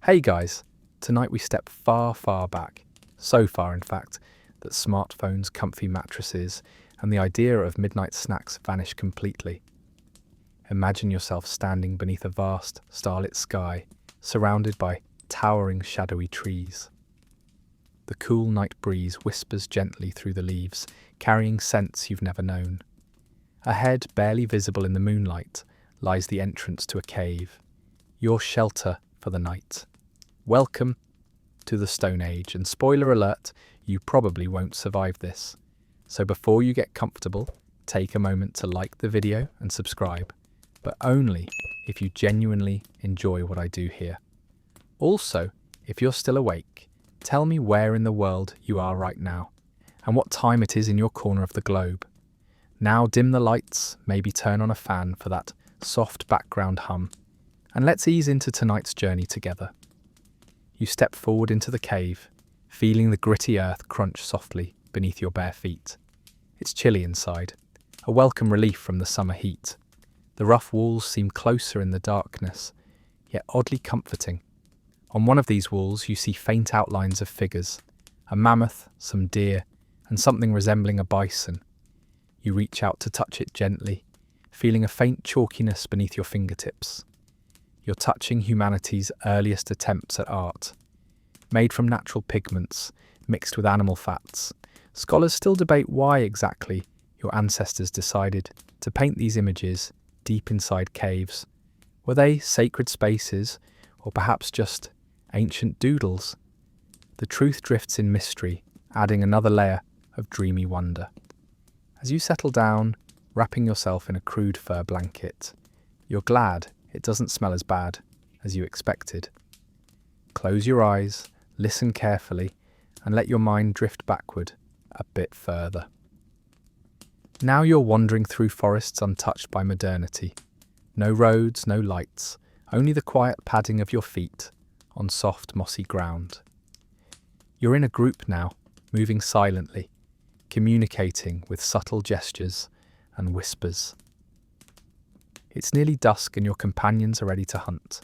Hey guys, tonight we step far, far back. So far, in fact, that smartphones, comfy mattresses, and the idea of midnight snacks vanish completely. Imagine yourself standing beneath a vast, starlit sky, surrounded by towering, shadowy trees. The cool night breeze whispers gently through the leaves, carrying scents you've never known. Ahead, barely visible in the moonlight, lies the entrance to a cave, your shelter for the night. Welcome to the Stone Age, and spoiler alert, you probably won't survive this. So before you get comfortable, take a moment to like the video and subscribe, but only if you genuinely enjoy what I do here. Also, if you're still awake, tell me where in the world you are right now, and what time it is in your corner of the globe. Now dim the lights, maybe turn on a fan for that soft background hum, and let's ease into tonight's journey together. You step forward into the cave, feeling the gritty earth crunch softly beneath your bare feet. It's chilly inside, a welcome relief from the summer heat. The rough walls seem closer in the darkness, yet oddly comforting. On one of these walls you see faint outlines of figures, a mammoth, some deer, and something resembling a bison. You reach out to touch it gently, feeling a faint chalkiness beneath your fingertips. You're touching humanity's earliest attempts at art. Made from natural pigments, mixed with animal fats, scholars still debate why exactly your ancestors decided to paint these images deep inside caves. Were they sacred spaces, or perhaps just ancient doodles? The truth drifts in mystery, adding another layer of dreamy wonder. As you settle down, wrapping yourself in a crude fur blanket, you're glad it doesn't smell as bad as you expected. Close your eyes, listen carefully, and let your mind drift backward a bit further. Now you're wandering through forests untouched by modernity. No roads, no lights, only the quiet padding of your feet on soft, mossy ground. You're in a group now, moving silently, communicating with subtle gestures and whispers. It's nearly dusk and your companions are ready to hunt.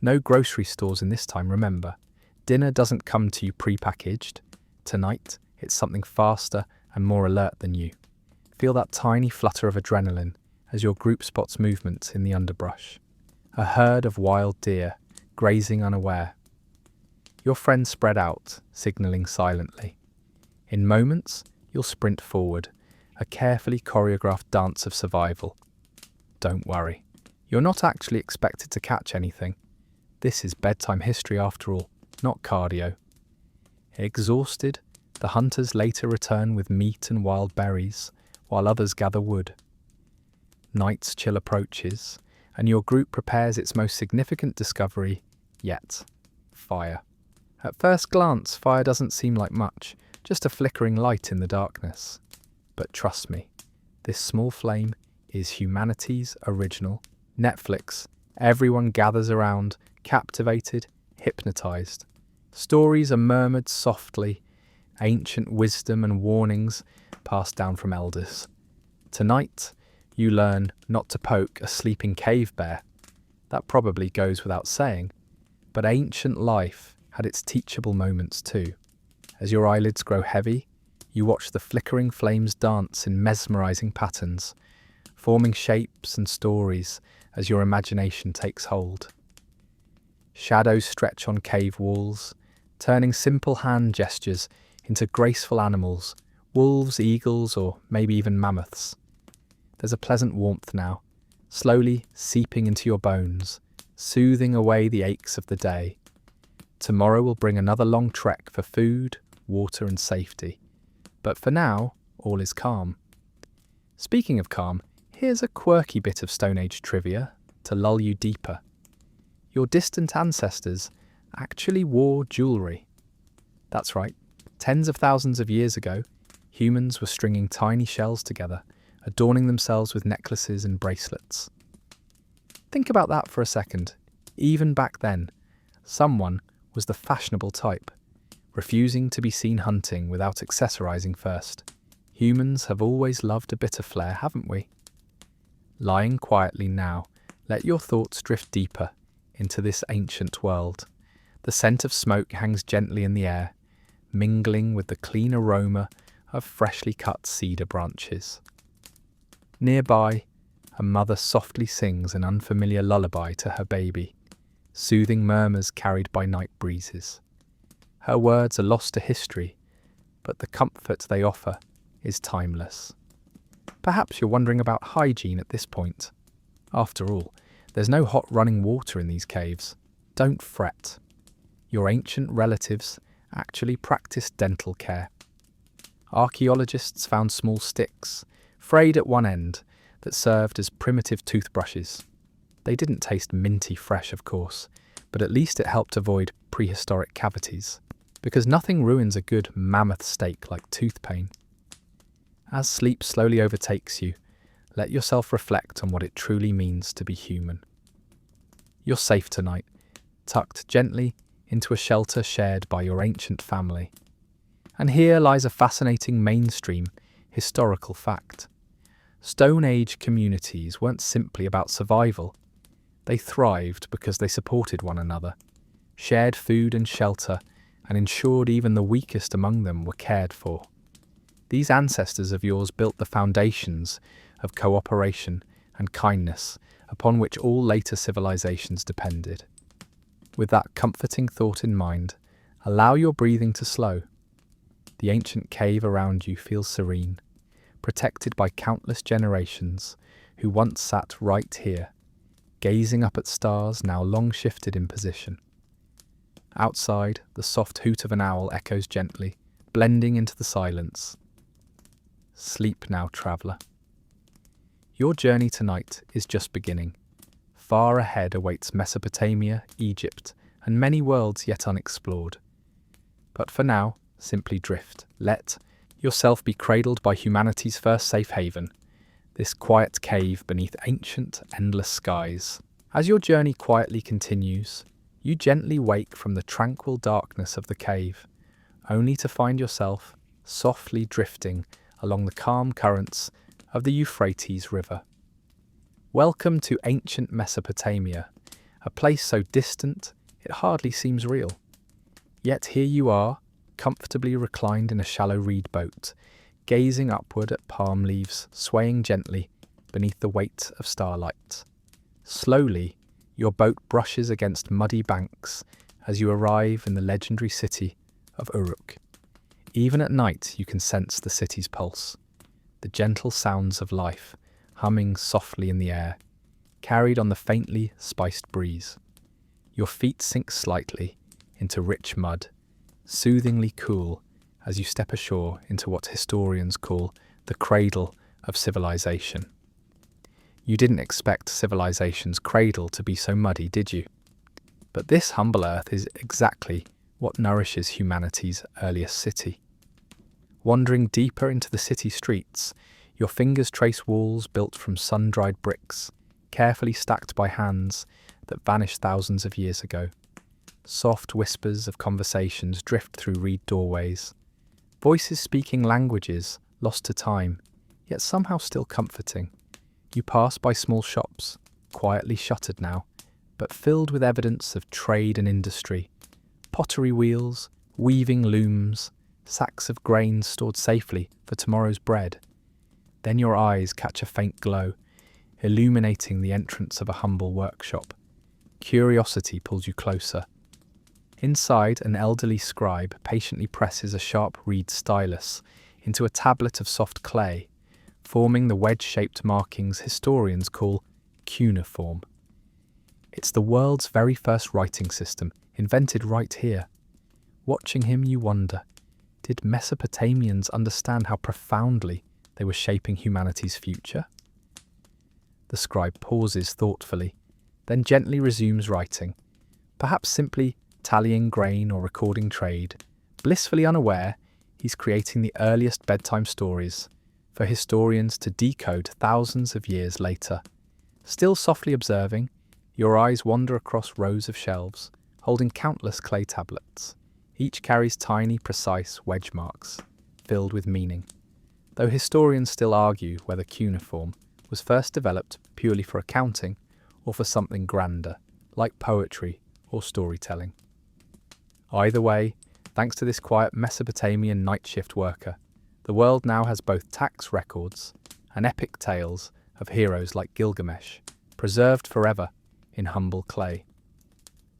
No grocery stores in this time, remember. Dinner doesn't come to you pre-packaged. Tonight, it's something faster and more alert than you. Feel that tiny flutter of adrenaline as your group spots movement in the underbrush. A herd of wild deer, grazing unaware. Your friends spread out, signalling silently. In moments, you'll sprint forward, a carefully choreographed dance of survival. Don't worry, you're not actually expected to catch anything. This is bedtime history after all, not cardio. Exhausted, the hunters later return with meat and wild berries, while others gather wood. Night's chill approaches, and your group prepares its most significant discovery yet: fire. At first glance, fire doesn't seem like much, just a flickering light in the darkness. But trust me, this small flame is humanity's original. Netflix, everyone gathers around, captivated, hypnotized. Stories are murmured softly, ancient wisdom and warnings passed down from elders. Tonight, you learn not to poke a sleeping cave bear. That probably goes without saying, but ancient life had its teachable moments too. As your eyelids grow heavy, you watch the flickering flames dance in mesmerizing patterns, forming shapes and stories as your imagination takes hold. Shadows stretch on cave walls, turning simple hand gestures into graceful animals, wolves, eagles, or maybe even mammoths. There's a pleasant warmth now, slowly seeping into your bones, soothing away the aches of the day. Tomorrow will bring another long trek for food, water, and safety. But for now, all is calm. Speaking of calm, here's a quirky bit of Stone Age trivia to lull you deeper. Your distant ancestors actually wore jewellery. That's right, tens of thousands of years ago, humans were stringing tiny shells together, adorning themselves with necklaces and bracelets. Think about that for a second. Even back then, someone was the fashionable type, refusing to be seen hunting without accessorizing first. Humans have always loved a bit of flair, haven't we? Lying quietly now, let your thoughts drift deeper into this ancient world. The scent of smoke hangs gently in the air, mingling with the clean aroma of freshly cut cedar branches. Nearby, a mother softly sings an unfamiliar lullaby to her baby, soothing murmurs carried by night breezes. Her words are lost to history, but the comfort they offer is timeless. Perhaps you're wondering about hygiene at this point. After all, there's no hot running water in these caves. Don't fret. Your ancient relatives actually practiced dental care. Archaeologists found small sticks, frayed at one end, that served as primitive toothbrushes. They didn't taste minty fresh, of course, but at least it helped avoid prehistoric cavities, because nothing ruins a good mammoth steak like tooth pain. As sleep slowly overtakes you, let yourself reflect on what it truly means to be human. You're safe tonight, tucked gently into a shelter shared by your ancient family. And here lies a fascinating mainstream historical fact. Stone Age communities weren't simply about survival. They thrived because they supported one another, shared food and shelter, and ensured even the weakest among them were cared for. These ancestors of yours built the foundations of cooperation and kindness upon which all later civilizations depended. With that comforting thought in mind, allow your breathing to slow. The ancient cave around you feels serene, protected by countless generations who once sat right here, gazing up at stars now long shifted in position. Outside, the soft hoot of an owl echoes gently, blending into the silence. Sleep now, traveller. Your journey tonight is just beginning. Far ahead awaits Mesopotamia, Egypt, and many worlds yet unexplored. But for now, simply drift. Let yourself be cradled by humanity's first safe haven, this quiet cave beneath ancient, endless skies. As your journey quietly continues, you gently wake from the tranquil darkness of the cave, only to find yourself softly drifting along the calm currents of the Euphrates River. Welcome to ancient Mesopotamia, a place so distant it hardly seems real. Yet here you are, comfortably reclined in a shallow reed boat, gazing upward at palm leaves swaying gently beneath the weight of starlight. Slowly, your boat brushes against muddy banks as you arrive in the legendary city of Uruk. Even at night, you can sense the city's pulse, the gentle sounds of life humming softly in the air, carried on the faintly spiced breeze. Your feet sink slightly into rich mud, soothingly cool as you step ashore into what historians call the cradle of civilization. You didn't expect civilization's cradle to be so muddy, did you? But this humble earth is exactly what nourishes humanity's earliest city. Wandering deeper into the city streets, your fingers trace walls built from sun-dried bricks, carefully stacked by hands that vanished thousands of years ago. Soft whispers of conversations drift through reed doorways, voices speaking languages lost to time, yet somehow still comforting. You pass by small shops, quietly shuttered now, but filled with evidence of trade and industry. Pottery wheels, weaving looms, sacks of grain stored safely for tomorrow's bread. Then your eyes catch a faint glow, illuminating the entrance of a humble workshop. Curiosity pulls you closer. Inside, an elderly scribe patiently presses a sharp reed stylus into a tablet of soft clay, forming the wedge-shaped markings historians call cuneiform. It's the world's very first writing system, invented right here. Watching him, you wonder, did Mesopotamians understand how profoundly they were shaping humanity's future? The scribe pauses thoughtfully, then gently resumes writing, perhaps simply tallying grain or recording trade. Blissfully unaware, he's creating the earliest bedtime stories for historians to decode thousands of years later. Still softly observing, your eyes wander across rows of shelves, holding countless clay tablets. Each carries tiny, precise wedge marks, filled with meaning. Though historians still argue whether cuneiform was first developed purely for accounting or for something grander, like poetry or storytelling. Either way, thanks to this quiet Mesopotamian night shift worker, the world now has both tax records and epic tales of heroes like Gilgamesh, preserved forever in humble clay.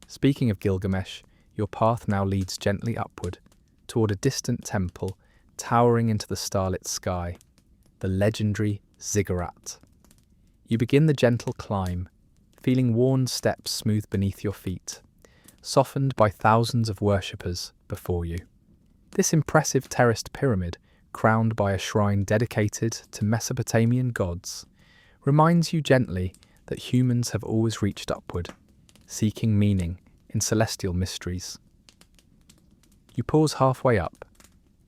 Speaking of Gilgamesh, your path now leads gently upward toward a distant temple towering into the starlit sky, the legendary Ziggurat. You begin the gentle climb, feeling worn steps smooth beneath your feet, softened by thousands of worshippers before you. This impressive terraced pyramid, crowned by a shrine dedicated to Mesopotamian gods, reminds you gently that humans have always reached upward, seeking meaning in celestial mysteries. You pause halfway up,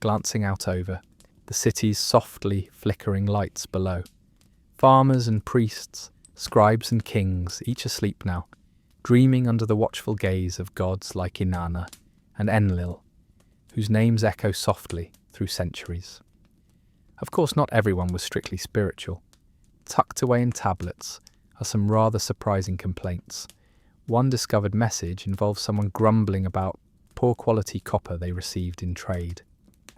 glancing out over the city's softly flickering lights below. Farmers and priests, scribes and kings, each asleep now, dreaming under the watchful gaze of gods like Inanna and Enlil, whose names echo softly through centuries. Of course, not everyone was strictly spiritual. Tucked away in tablets are some rather surprising complaints. One discovered message involves someone grumbling about poor quality copper they received in trade.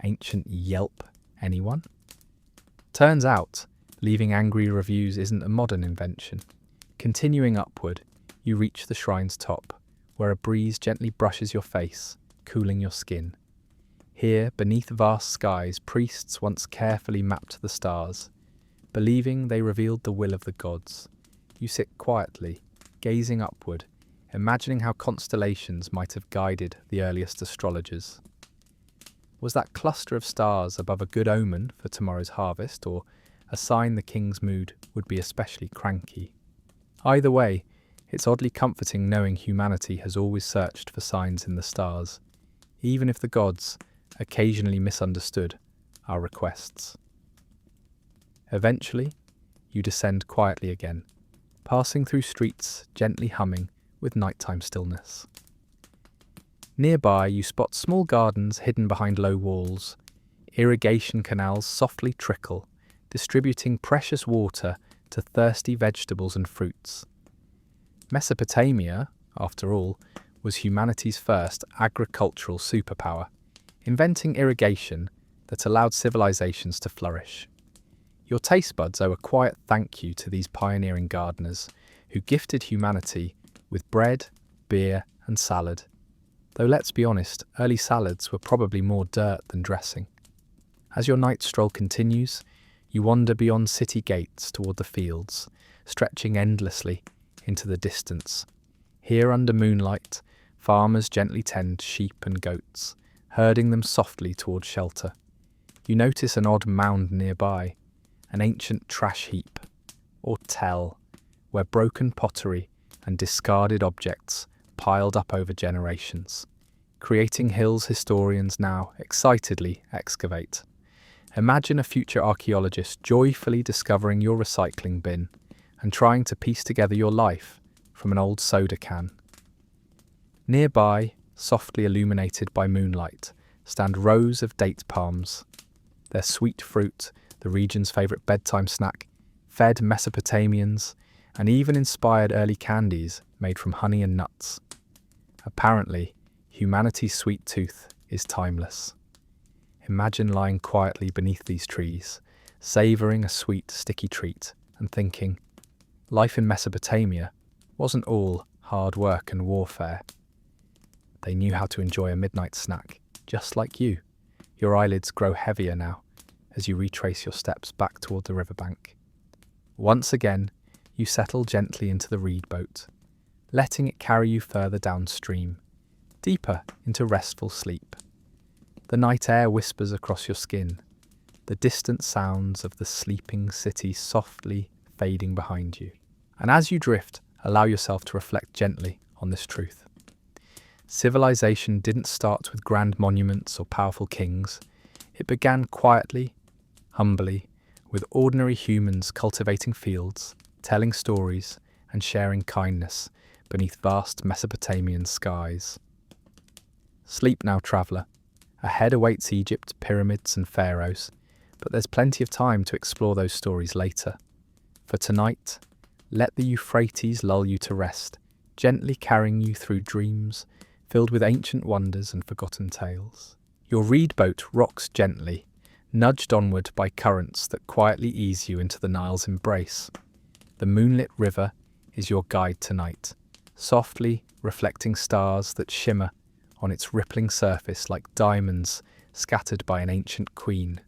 Ancient Yelp, anyone? Turns out, leaving angry reviews isn't a modern invention. Continuing upward, you reach the shrine's top, where a breeze gently brushes your face, cooling your skin. Here, beneath vast skies, priests once carefully mapped the stars, believing they revealed the will of the gods. You sit quietly, gazing upward, imagining how constellations might have guided the earliest astrologers. Was that cluster of stars above a good omen for tomorrow's harvest, or a sign the king's mood would be especially cranky? Either way, it's oddly comforting knowing humanity has always searched for signs in the stars, even if the gods occasionally misunderstood our requests. Eventually, you descend quietly again, passing through streets gently humming with nighttime stillness. Nearby, you spot small gardens hidden behind low walls. Irrigation canals softly trickle, distributing precious water to thirsty vegetables and fruits. Mesopotamia, after all, was humanity's first agricultural superpower, inventing irrigation that allowed civilizations to flourish. Your taste buds owe a quiet thank you to these pioneering gardeners who gifted humanity with bread, beer, and salad. Though let's be honest, early salads were probably more dirt than dressing. As your night stroll continues, you wander beyond city gates toward the fields, stretching endlessly into the distance. Here under moonlight, farmers gently tend sheep and goats, herding them softly toward shelter. You notice an odd mound nearby, an ancient trash heap, or tell, where broken pottery and discarded objects piled up over generations, creating hills historians now excitedly excavate. Imagine a future archaeologist joyfully discovering your recycling bin and trying to piece together your life from an old soda can. Nearby, softly illuminated by moonlight, stand rows of date palms. Their sweet fruit, the region's favourite bedtime snack, fed Mesopotamians, and even inspired early candies made from honey and nuts. Apparently, humanity's sweet tooth is timeless. Imagine lying quietly beneath these trees, savouring a sweet, sticky treat, and thinking, life in Mesopotamia wasn't all hard work and warfare. They knew how to enjoy a midnight snack, just like you. Your eyelids grow heavier now as you retrace your steps back toward the riverbank. Once again, you settle gently into the reed boat, letting it carry you further downstream, deeper into restful sleep. The night air whispers across your skin, the distant sounds of the sleeping city softly fading behind you. And as you drift, allow yourself to reflect gently on this truth. Civilization didn't start with grand monuments or powerful kings. It began quietly, humbly, with ordinary humans cultivating fields, telling stories, and sharing kindness beneath vast Mesopotamian skies. Sleep now, traveller. Ahead awaits Egypt, pyramids, and pharaohs, but there's plenty of time to explore those stories later. For tonight, let the Euphrates lull you to rest, gently carrying you through dreams filled with ancient wonders and forgotten tales. Your reed boat rocks gently, nudged onward by currents that quietly ease you into the Nile's embrace. The moonlit river is your guide tonight, softly reflecting stars that shimmer on its rippling surface like diamonds scattered by an ancient queen.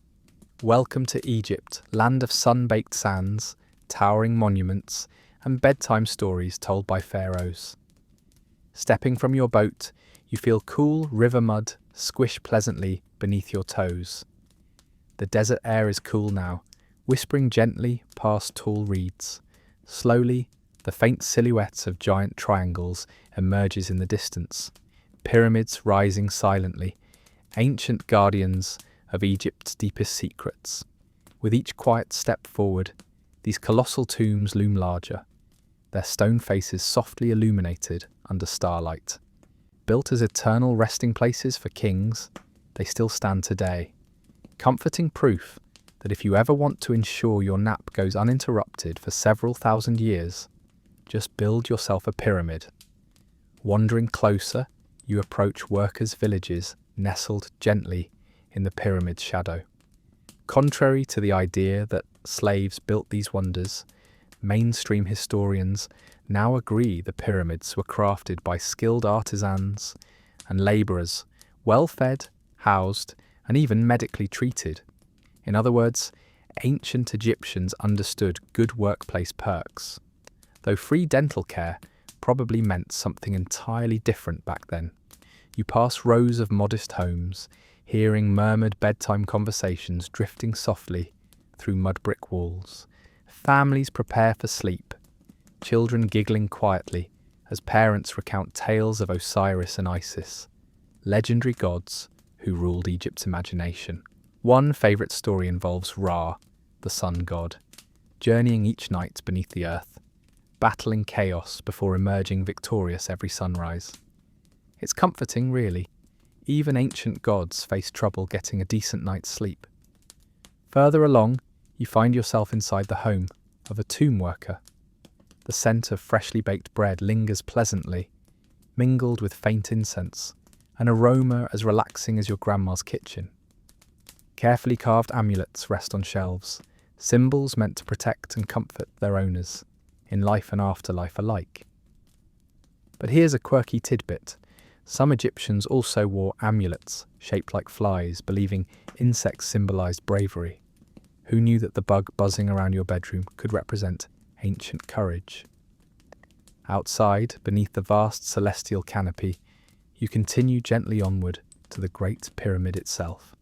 Welcome to Egypt, land of sun-baked sands, towering monuments, and bedtime stories told by pharaohs. Stepping from your boat, you feel cool river mud squish pleasantly beneath your toes. The desert air is cool now, whispering gently past tall reeds. Slowly, the faint silhouettes of giant triangles emerges in the distance, pyramids rising silently, ancient guardians of Egypt's deepest secrets. With each quiet step forward, these colossal tombs loom larger, their stone faces softly illuminated under starlight. Built as eternal resting places for kings, they still stand today, comforting proof that if you ever want to ensure your nap goes uninterrupted for several thousand years, just build yourself a pyramid. Wandering closer, you approach workers' villages nestled gently in the pyramid's shadow. Contrary to the idea that slaves built these wonders, mainstream historians now agree the pyramids were crafted by skilled artisans and labourers, well-fed, housed, and even medically treated. In other words, ancient Egyptians understood good workplace perks, though free dental care probably meant something entirely different back then. You pass rows of modest homes, hearing murmured bedtime conversations drifting softly through mud brick walls. Families prepare for sleep, children giggling quietly as parents recount tales of Osiris and Isis, legendary gods who ruled Egypt's imagination. One favourite story involves Ra, the sun god, journeying each night beneath the earth, battling chaos before emerging victorious every sunrise. It's comforting, really. Even ancient gods face trouble getting a decent night's sleep. Further along, you find yourself inside the home of a tomb worker. The scent of freshly baked bread lingers pleasantly, mingled with faint incense, an aroma as relaxing as your grandma's kitchen. Carefully carved amulets rest on shelves, symbols meant to protect and comfort their owners, in life and afterlife alike. But here's a quirky tidbit. Some Egyptians also wore amulets shaped like flies, believing insects symbolized bravery. Who knew that the bug buzzing around your bedroom could represent ancient courage? Outside, beneath the vast celestial canopy, you continue gently onward to the Great Pyramid itself.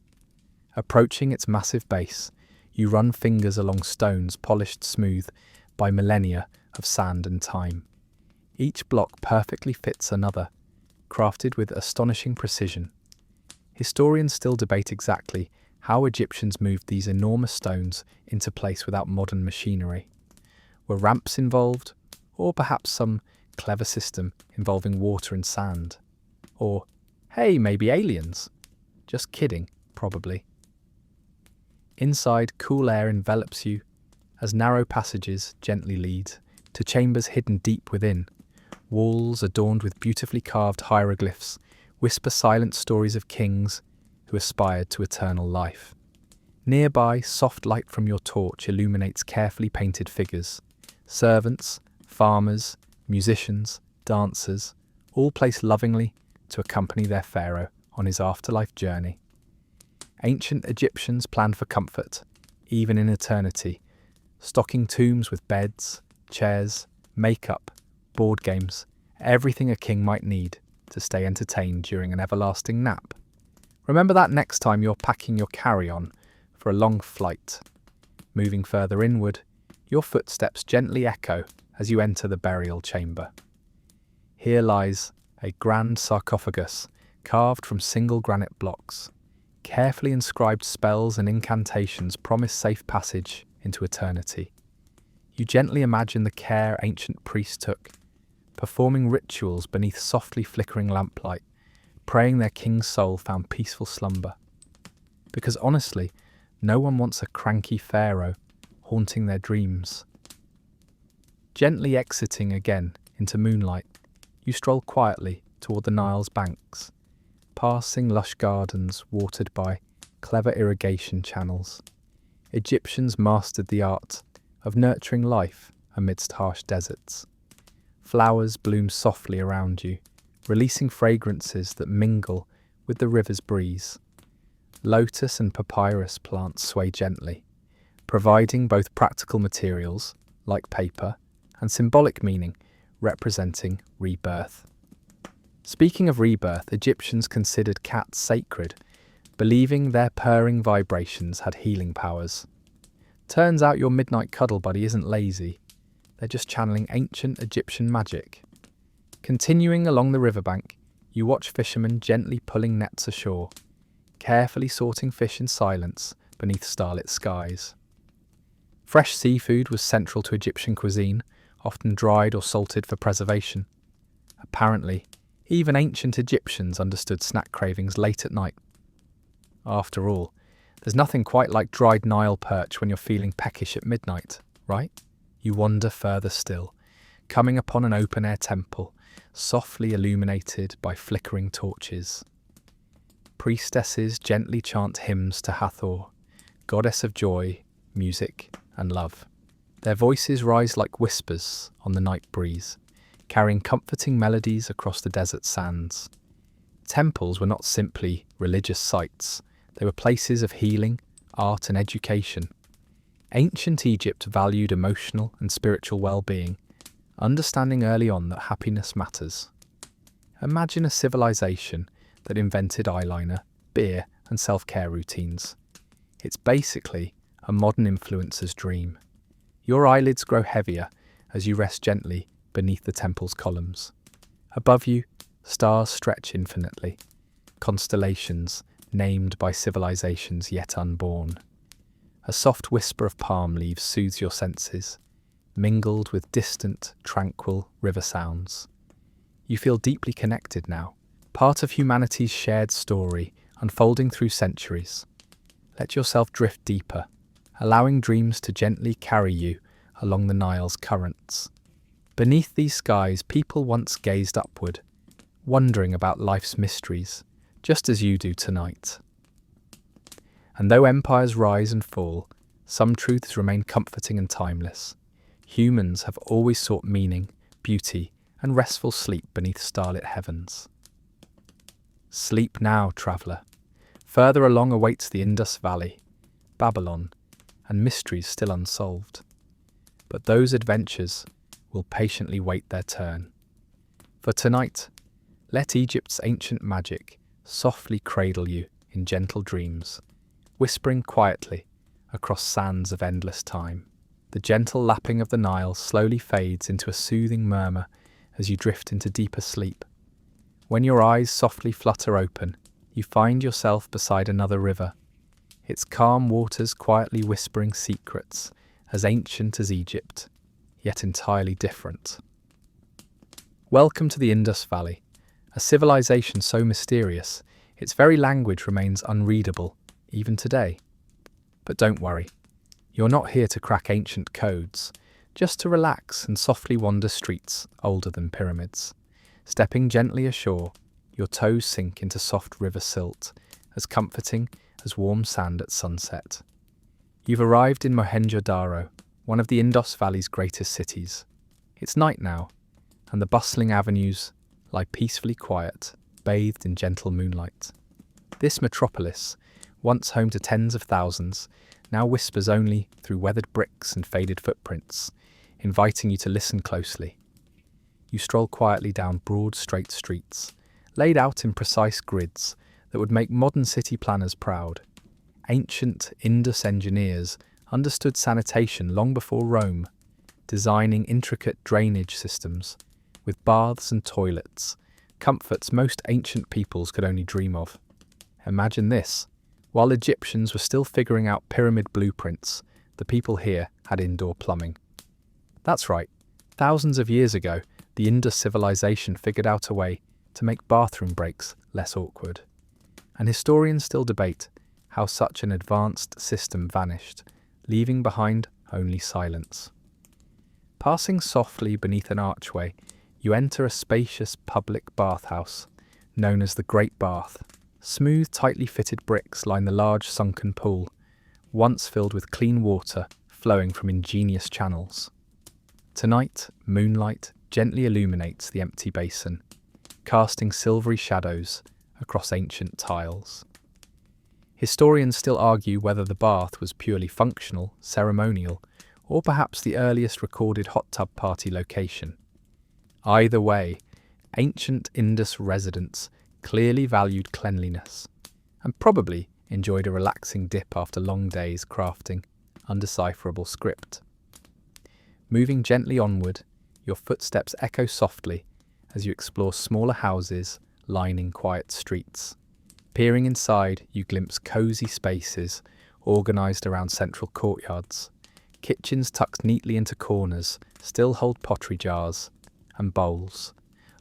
Approaching its massive base, you run fingers along stones polished smooth by millennia of sand and time. Each block perfectly fits another, crafted with astonishing precision. Historians still debate exactly how Egyptians moved these enormous stones into place without modern machinery. Were ramps involved, or perhaps some clever system involving water and sand? Or, hey, maybe aliens? Just kidding, probably. Inside, cool air envelops you as narrow passages gently lead to chambers hidden deep within. Walls adorned with beautifully carved hieroglyphs whisper silent stories of kings who aspired to eternal life. Nearby, soft light from your torch illuminates carefully painted figures. Servants, farmers, musicians, dancers, all placed lovingly to accompany their pharaoh on his afterlife journey. Ancient Egyptians planned for comfort, even in eternity, stocking tombs with beds, chairs, makeup, board games, everything a king might need to stay entertained during an everlasting nap. Remember that next time you're packing your carry-on for a long flight. Moving further inward, your footsteps gently echo as you enter the burial chamber. Here lies a grand sarcophagus carved from single granite blocks. Carefully inscribed spells and incantations promise safe passage into eternity. You gently imagine the care ancient priests took, performing rituals beneath softly flickering lamplight, praying their king's soul found peaceful slumber. Because honestly, no one wants a cranky pharaoh haunting their dreams. Gently exiting again into moonlight, you stroll quietly toward the Nile's banks, passing lush gardens watered by clever irrigation channels. Egyptians mastered the art of nurturing life amidst harsh deserts. Flowers bloom softly around you, releasing fragrances that mingle with the river's breeze. Lotus and papyrus plants sway gently, providing both practical materials, like paper, and symbolic meaning, representing rebirth. Speaking of rebirth, Egyptians considered cats sacred, believing their purring vibrations had healing powers. Turns out your midnight cuddle buddy isn't lazy. They're just channeling ancient Egyptian magic. Continuing along the riverbank, you watch fishermen gently pulling nets ashore, carefully sorting fish in silence beneath starlit skies. Fresh seafood was central to Egyptian cuisine, often dried or salted for preservation. Apparently, even ancient Egyptians understood snack cravings late at night. After all, there's nothing quite like dried Nile perch when you're feeling peckish at midnight, right? You wander further still, coming upon an open-air temple, softly illuminated by flickering torches. Priestesses gently chant hymns to Hathor, goddess of joy, music, and love. Their voices rise like whispers on the night breeze, carrying comforting melodies across the desert sands. Temples were not simply religious sites, they were places of healing, art, and education. Ancient Egypt valued emotional and spiritual well-being, understanding early on that happiness matters. Imagine a civilization that invented eyeliner, beer, and self-care routines. It's basically a modern influencer's dream. Your eyelids grow heavier as you rest gently beneath the temple's columns. Above you, stars stretch infinitely, constellations named by civilizations yet unborn. A soft whisper of palm leaves soothes your senses, mingled with distant, tranquil river sounds. You feel deeply connected now, part of humanity's shared story unfolding through centuries. Let yourself drift deeper, allowing dreams to gently carry you along the Nile's currents. Beneath these skies, people once gazed upward, wondering about life's mysteries, just as you do tonight. And though empires rise and fall, some truths remain comforting and timeless. Humans have always sought meaning, beauty, and restful sleep beneath starlit heavens. Sleep now, traveller. Further along awaits the Indus Valley, Babylon, and mysteries still unsolved. But those adventures will patiently wait their turn. For tonight, let Egypt's ancient magic softly cradle you in gentle dreams, whispering quietly across sands of endless time. The gentle lapping of the Nile slowly fades into a soothing murmur as you drift into deeper sleep. When your eyes softly flutter open, you find yourself beside another river, its calm waters quietly whispering secrets as ancient as Egypt, yet entirely different. Welcome to the Indus Valley, a civilization so mysterious, its very language remains unreadable, even today. But don't worry, you're not here to crack ancient codes, just to relax and softly wander streets older than pyramids. Stepping gently ashore, your toes sink into soft river silt, as comforting as warm sand at sunset. You've arrived in Mohenjo-Daro, one of the Indus Valley's greatest cities. It's night now, and the bustling avenues lie peacefully quiet, bathed in gentle moonlight. This metropolis, once home to tens of thousands, now whispers only through weathered bricks and faded footprints, inviting you to listen closely. You stroll quietly down broad, straight streets, laid out in precise grids that would make modern city planners proud. Ancient Indus engineers understood sanitation long before Rome, designing intricate drainage systems with baths and toilets, comforts most ancient peoples could only dream of. Imagine this. While Egyptians were still figuring out pyramid blueprints, the people here had indoor plumbing. That's right, thousands of years ago, the Indus civilization figured out a way to make bathroom breaks less awkward. And historians still debate how such an advanced system vanished, leaving behind only silence. Passing softly beneath an archway, You enter a spacious public bathhouse, known as the Great Bath. Smooth, tightly fitted bricks line the large sunken pool, once filled with clean water flowing from ingenious channels. Tonight, moonlight gently illuminates the empty basin, casting silvery shadows across ancient tiles. Historians still argue whether the bath was purely functional, ceremonial, or perhaps the earliest recorded hot tub party location. Either way, ancient Indus residents clearly valued cleanliness and probably enjoyed a relaxing dip after long days crafting undecipherable script. Moving gently onward, your footsteps echo softly as you explore smaller houses lining quiet streets. Peering inside, you glimpse cosy spaces organised around central courtyards. Kitchens tucked neatly into corners still hold pottery jars and bowls,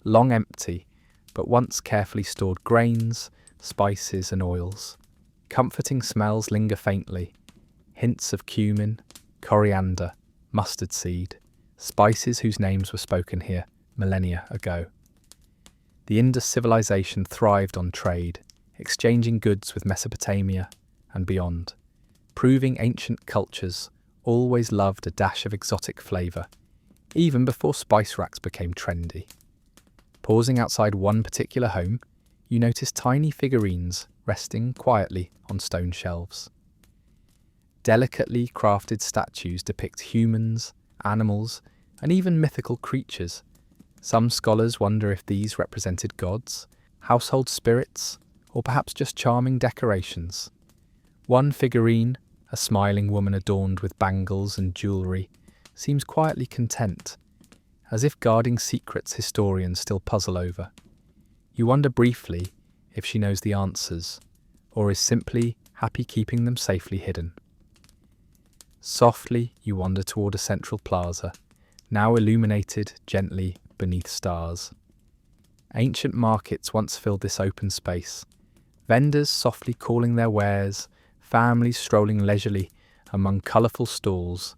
long empty, but once carefully stored grains, spices and oils. Comforting smells linger faintly, hints of cumin, coriander, mustard seed, spices whose names were spoken here millennia ago. The Indus civilization thrived on trade, exchanging goods with Mesopotamia and beyond, proving ancient cultures always loved a dash of exotic flavour, even before spice racks became trendy. Pausing outside one particular home, you notice tiny figurines resting quietly on stone shelves. Delicately crafted statues depict humans, animals, and even mythical creatures. Some scholars wonder if these represented gods, household spirits, or perhaps just charming decorations. One figurine, a smiling woman adorned with bangles and jewellery, seems quietly content, as if guarding secrets historians still puzzle over. You wonder briefly if she knows the answers, or is simply happy keeping them safely hidden. Softly, you wander toward a central plaza, now illuminated gently beneath stars. Ancient markets once filled this open space, vendors softly calling their wares, families strolling leisurely among colourful stalls.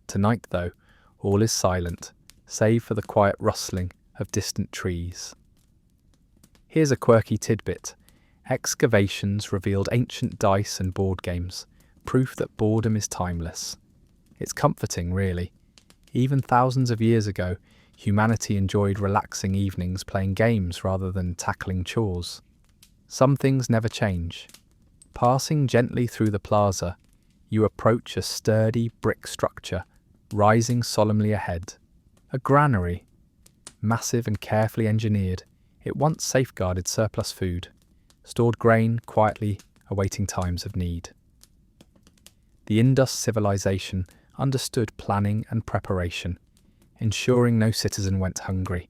Tonight, though, all is silent, save for the quiet rustling of distant trees. Here's a quirky tidbit. Excavations revealed ancient dice and board games, proof that boredom is timeless. It's comforting, really. Even thousands of years ago, humanity enjoyed relaxing evenings playing games rather than tackling chores. Some things never change. Passing gently through the plaza, you approach a sturdy brick structure, rising solemnly ahead. A granary. Massive and carefully engineered, it once safeguarded surplus food, stored grain quietly awaiting times of need. The Indus civilization understood planning and preparation, ensuring no citizen went hungry.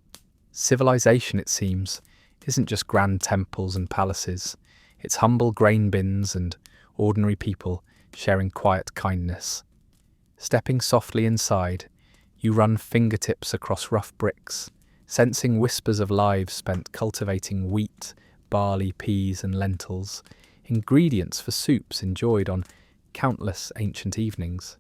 Civilization, it seems, isn't just grand temples and palaces, it's humble grain bins and ordinary people sharing quiet kindness. Stepping softly inside, you run fingertips across rough bricks, sensing whispers of lives spent cultivating wheat, barley, peas and lentils, ingredients for soups enjoyed on countless ancient evenings.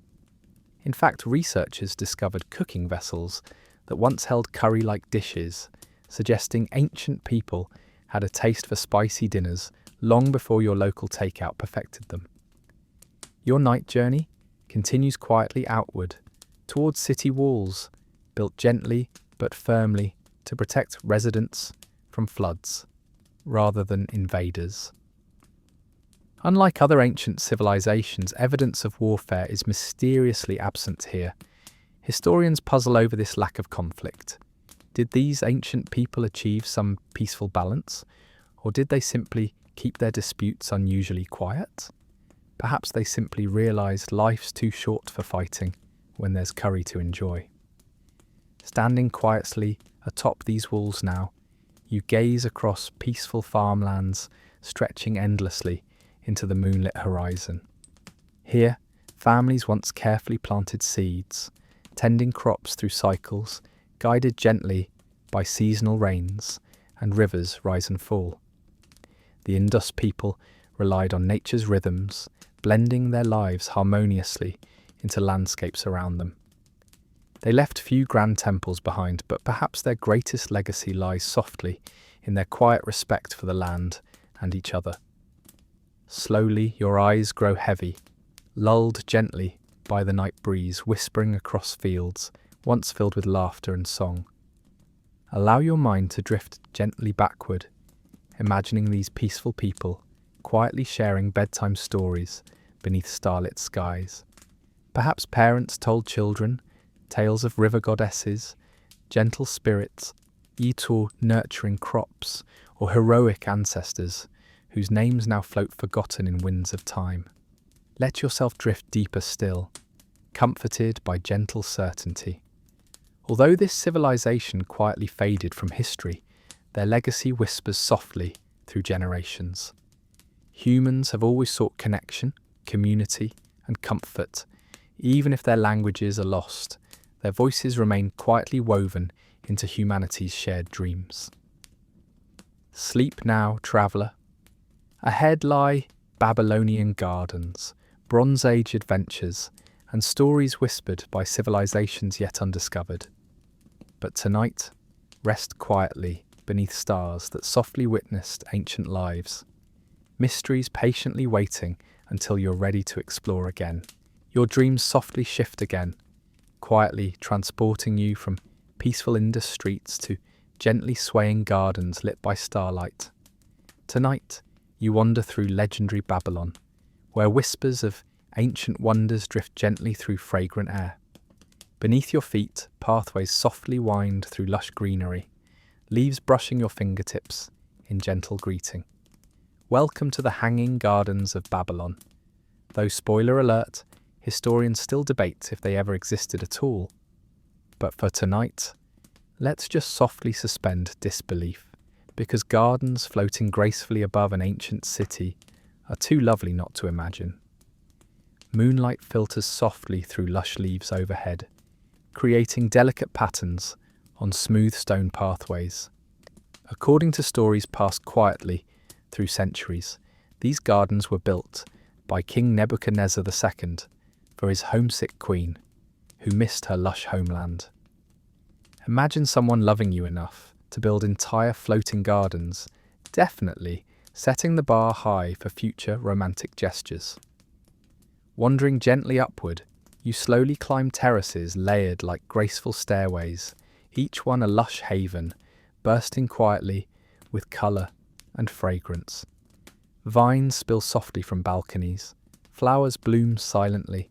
In fact, researchers discovered cooking vessels that once held curry-like dishes, suggesting ancient people had a taste for spicy dinners long before your local takeout perfected them. Your night journey continues quietly outward, towards city walls, built gently but firmly to protect residents from floods, rather than invaders. Unlike other ancient civilizations, evidence of warfare is mysteriously absent here. Historians puzzle over this lack of conflict. Did these ancient people achieve some peaceful balance, or did they simply keep their disputes unusually quiet? Perhaps they simply realized life's too short for fighting when there's curry to enjoy. Standing quietly atop these walls now, you gaze across peaceful farmlands stretching endlessly into the moonlit horizon. Here, families once carefully planted seeds, tending crops through cycles, guided gently by seasonal rains and rivers rise and fall. The Indus people relied on nature's rhythms, blending their lives harmoniously into landscapes around them. They left few grand temples behind, but perhaps their greatest legacy lies softly in their quiet respect for the land and each other. Slowly your eyes grow heavy, lulled gently by the night breeze whispering across fields once filled with laughter and song. Allow your mind to drift gently backward, imagining these peaceful people quietly sharing bedtime stories beneath starlit skies. Perhaps parents told children tales of river goddesses, gentle spirits, Yitor nurturing crops, or heroic ancestors whose names now float forgotten in winds of time. Let yourself drift deeper still, comforted by gentle certainty. Although this civilization quietly faded from history, their legacy whispers softly through generations. Humans have always sought connection, community, and comfort. Even if their languages are lost, their voices remain quietly woven into humanity's shared dreams. Sleep now, traveller. Ahead lie Babylonian gardens, Bronze Age adventures, and stories whispered by civilizations yet undiscovered. But tonight, rest quietly beneath stars that softly witnessed ancient lives. Mysteries patiently waiting until you're ready to explore again. Your dreams softly shift again, quietly transporting you from peaceful Indus streets to gently swaying gardens lit by starlight. Tonight, you wander through legendary Babylon, where whispers of ancient wonders drift gently through fragrant air. Beneath your feet, pathways softly wind through lush greenery, leaves brushing your fingertips in gentle greeting. Welcome to the hanging gardens of Babylon. Though spoiler alert, historians still debate if they ever existed at all. But for tonight, let's just softly suspend disbelief, because gardens floating gracefully above an ancient city are too lovely not to imagine. Moonlight filters softly through lush leaves overhead, creating delicate patterns on smooth stone pathways. According to stories passed quietly through centuries, these gardens were built by King Nebuchadnezzar II for his homesick queen, who missed her lush homeland. Imagine someone loving you enough to build entire floating gardens, definitely setting the bar high for future romantic gestures. Wandering gently upward, you slowly climb terraces layered like graceful stairways, each one a lush haven, bursting quietly with colour and fragrance. Vines spill softly from balconies, flowers bloom silently,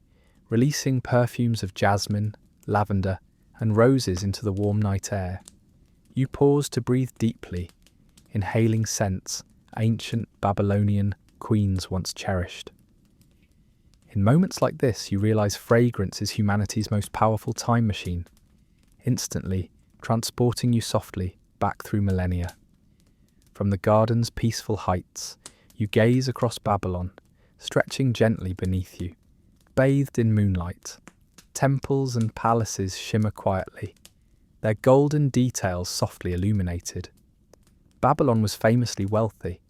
releasing perfumes of jasmine, lavender, and roses into the warm night air. You pause to breathe deeply, inhaling scents ancient Babylonian queens once cherished. In moments like this, you realize fragrance is humanity's most powerful time machine, instantly transporting you softly back through millennia. From the garden's peaceful heights, you gaze across Babylon, stretching gently beneath you. Bathed in moonlight, temples and palaces shimmer quietly, their golden details softly illuminated. Babylon was famously wealthy,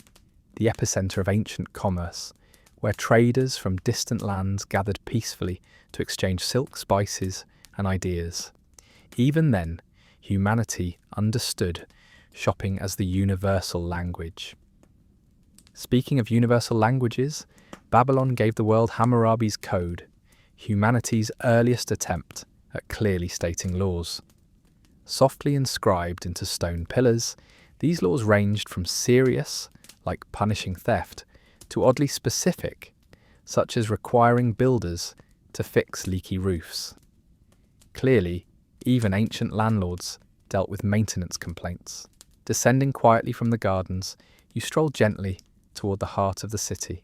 the epicenter of ancient commerce, where traders from distant lands gathered peacefully to exchange silk, spices, and ideas. Even then, humanity understood shopping as the universal language. Speaking of universal languages, Babylon gave the world Hammurabi's Code, humanity's earliest attempt at clearly stating laws. Softly inscribed into stone pillars, these laws ranged from serious, like punishing theft, to oddly specific, such as requiring builders to fix leaky roofs. Clearly, even ancient landlords dealt with maintenance complaints. Descending quietly from the gardens, you stroll gently toward the heart of the city.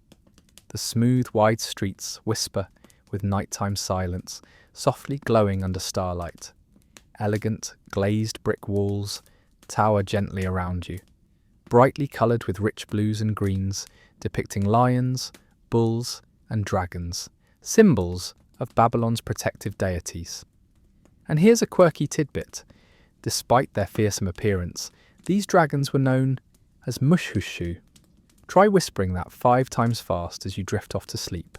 The smooth, wide streets whisper with nighttime silence, softly glowing under starlight. Elegant, glazed brick walls tower gently around you, brightly coloured with rich blues and greens, depicting lions, bulls, and dragons, symbols of Babylon's protective deities. And here's a quirky tidbit. Despite their fearsome appearance, these dragons were known as mushushu. Try whispering that 5 times fast as you drift off to sleep.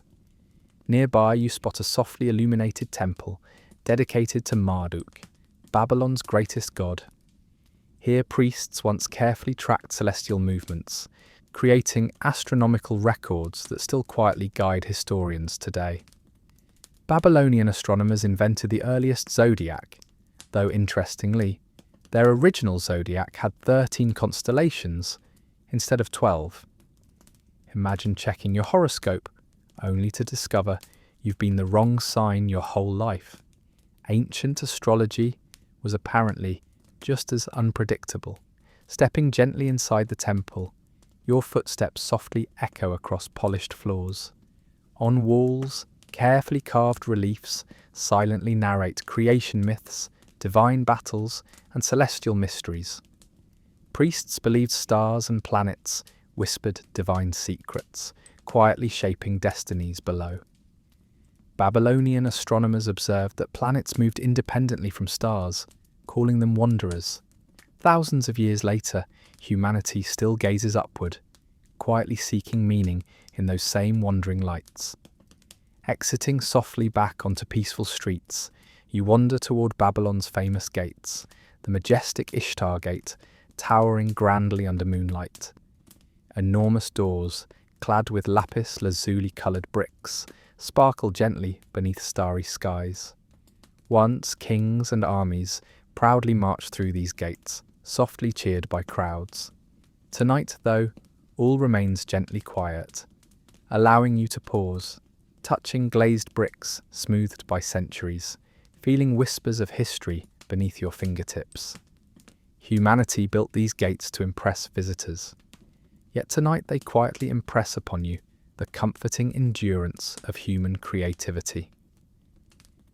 Nearby, you spot a softly illuminated temple dedicated to Marduk, Babylon's greatest god. Here priests once carefully tracked celestial movements, creating astronomical records that still quietly guide historians today. Babylonian astronomers invented the earliest zodiac, though interestingly, their original zodiac had 13 constellations instead of 12. Imagine checking your horoscope, only to discover you've been the wrong sign your whole life. Ancient astrology was apparently just as unpredictable. Stepping gently inside the temple, your footsteps softly echo across polished floors. On walls, carefully carved reliefs silently narrate creation myths, divine battles, and celestial mysteries. Priests believed stars and planets whispered divine secrets, quietly shaping destinies below. Babylonian astronomers observed that planets moved independently from stars, calling them wanderers. Thousands of years later, humanity still gazes upward, quietly seeking meaning in those same wandering lights. Exiting softly back onto peaceful streets, you wander toward Babylon's famous gates, the majestic Ishtar Gate, towering grandly under moonlight. Enormous doors, clad with lapis lazuli-coloured bricks, sparkle gently beneath starry skies. Once kings and armies proudly marched through these gates, softly cheered by crowds. Tonight, though, all remains gently quiet, allowing you to pause, touching glazed bricks smoothed by centuries, feeling whispers of history beneath your fingertips. Humanity built these gates to impress visitors. Yet tonight they quietly impress upon you the comforting endurance of human creativity.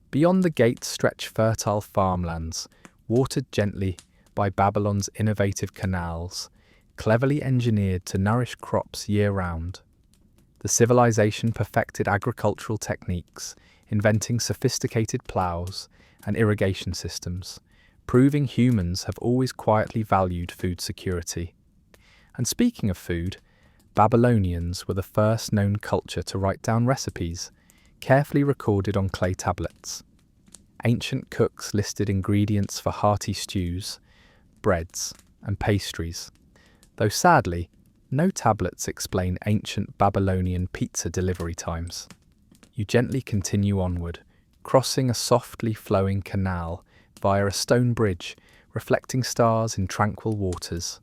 Beyond the gates stretch fertile farmlands, watered gently by Babylon's innovative canals, cleverly engineered to nourish crops year-round. The civilization perfected agricultural techniques, inventing sophisticated plows and irrigation systems, proving humans have always quietly valued food security. And speaking of food, Babylonians were the first known culture to write down recipes, carefully recorded on clay tablets. Ancient cooks listed ingredients for hearty stews, breads, and pastries, though sadly, no tablets explain ancient Babylonian pizza delivery times. You gently continue onward, crossing a softly flowing canal via a stone bridge, reflecting stars in tranquil waters.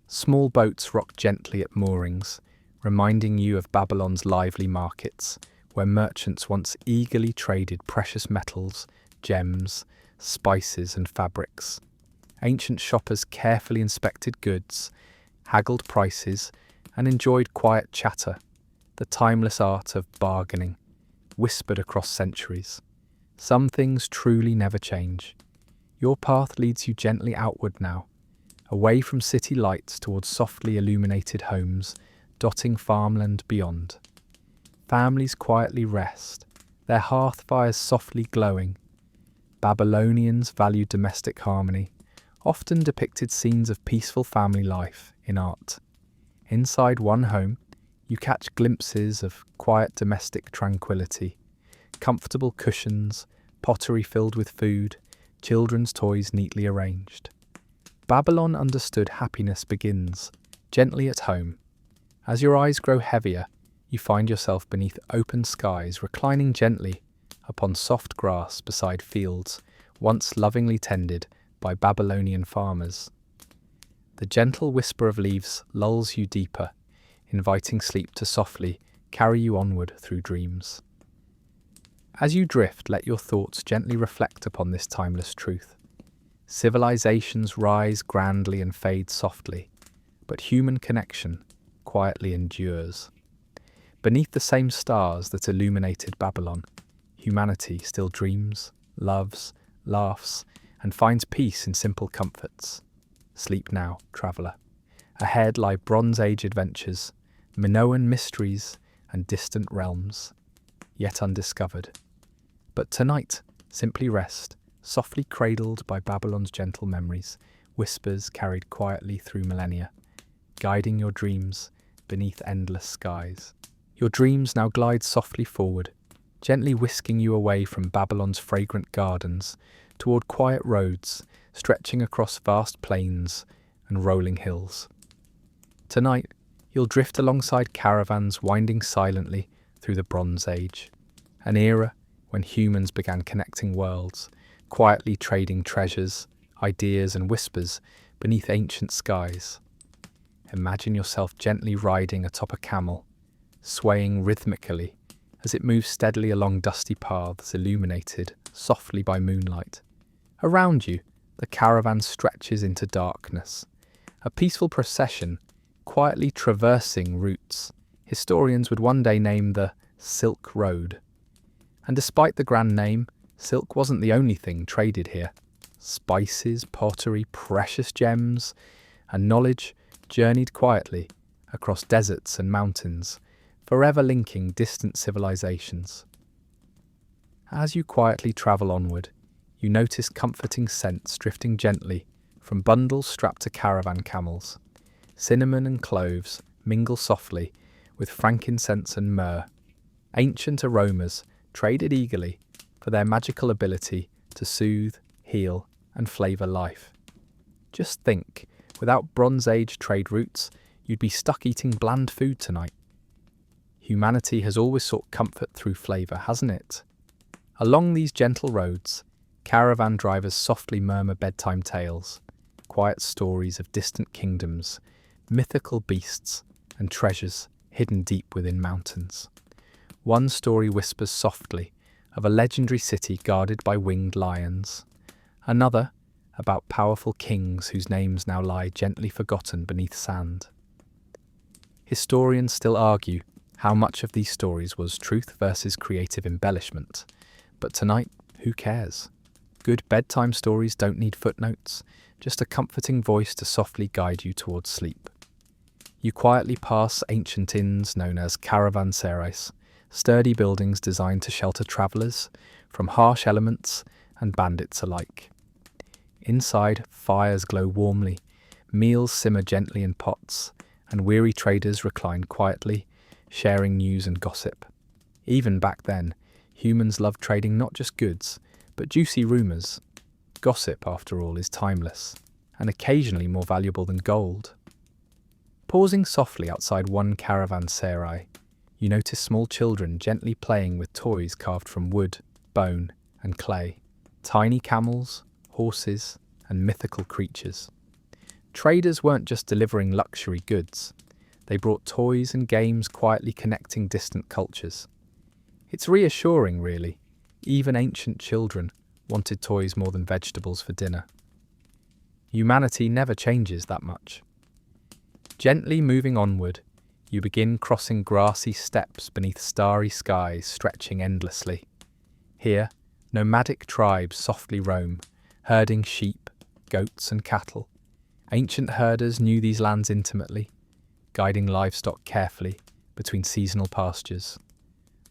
Small boats rock gently at moorings, reminding you of Babylon's lively markets, where merchants once eagerly traded precious metals, gems, spices, and fabrics. Ancient shoppers carefully inspected goods, haggled prices, and enjoyed quiet chatter, the timeless art of bargaining, whispered across centuries. Some things truly never change. Your path leads you gently outward now, away from city lights towards softly illuminated homes, dotting farmland beyond. Families quietly rest, their hearth fires softly glowing. Babylonians valued domestic harmony, often depicted scenes of peaceful family life in art. Inside one home, you catch glimpses of quiet domestic tranquility, comfortable cushions, pottery filled with food, children's toys neatly arranged. Babylon understood happiness begins gently at home. As your eyes grow heavier, you find yourself beneath open skies, reclining gently upon soft grass beside fields once lovingly tended by Babylonian farmers. The gentle whisper of leaves lulls you deeper, inviting sleep to softly carry you onward through dreams. As you drift, let your thoughts gently reflect upon this timeless truth. Civilizations rise grandly and fade softly, but human connection quietly endures. Beneath the same stars that illuminated Babylon, humanity still dreams, loves, laughs, and finds peace in simple comforts. Sleep now, traveller. Ahead lie Bronze Age adventures, Minoan mysteries, and distant realms, yet undiscovered. But tonight, simply rest, softly cradled by Babylon's gentle memories, whispers carried quietly through millennia, guiding your dreams beneath endless skies. Your dreams now glide softly forward, gently whisking you away from Babylon's fragrant gardens toward quiet roads stretching across vast plains and rolling hills. Tonight, you'll drift alongside caravans winding silently through the Bronze Age, an era when humans began connecting worlds, quietly trading treasures, ideas and whispers beneath ancient skies. Imagine yourself gently riding atop a camel, swaying rhythmically as it moves steadily along dusty paths illuminated softly by moonlight. Around you, the caravan stretches into darkness, a peaceful procession quietly traversing routes historians would one day name the Silk Road. And despite the grand name, silk wasn't the only thing traded here. Spices, pottery, precious gems, and knowledge journeyed quietly across deserts and mountains, forever linking distant civilizations. As you quietly travel onward, you notice comforting scents drifting gently from bundles strapped to caravan camels. Cinnamon and cloves mingle softly with frankincense and myrrh, ancient aromas traded eagerly for their magical ability to soothe, heal, and flavour life. Just think, without Bronze Age trade routes, you'd be stuck eating bland food tonight. Humanity has always sought comfort through flavour, hasn't it? Along these gentle roads, caravan drivers softly murmur bedtime tales, quiet stories of distant kingdoms, mythical beasts, and treasures hidden deep within mountains. One story whispers softly of a legendary city guarded by winged lions. Another about powerful kings whose names now lie gently forgotten beneath sand. Historians still argue how much of these stories was truth versus creative embellishment. But tonight, who cares? Good bedtime stories don't need footnotes, just a comforting voice to softly guide you towards sleep. You quietly pass ancient inns known as caravanserais, sturdy buildings designed to shelter travellers from harsh elements and bandits alike. Inside, fires glow warmly, meals simmer gently in pots, and weary traders recline quietly, sharing news and gossip. Even back then, humans loved trading not just goods, but juicy rumours. Gossip, after all, is timeless, and occasionally more valuable than gold. Pausing softly outside one caravanserai, you notice small children gently playing with toys carved from wood, bone, and clay. Tiny camels, horses, and mythical creatures. Traders weren't just delivering luxury goods. They brought toys and games quietly connecting distant cultures. It's reassuring, really. Even ancient children wanted toys more than vegetables for dinner. Humanity never changes that much. Gently moving onward, you begin crossing grassy steppes beneath starry skies stretching endlessly. Here, nomadic tribes softly roam, herding sheep, goats, and cattle. Ancient herders knew these lands intimately, guiding livestock carefully between seasonal pastures.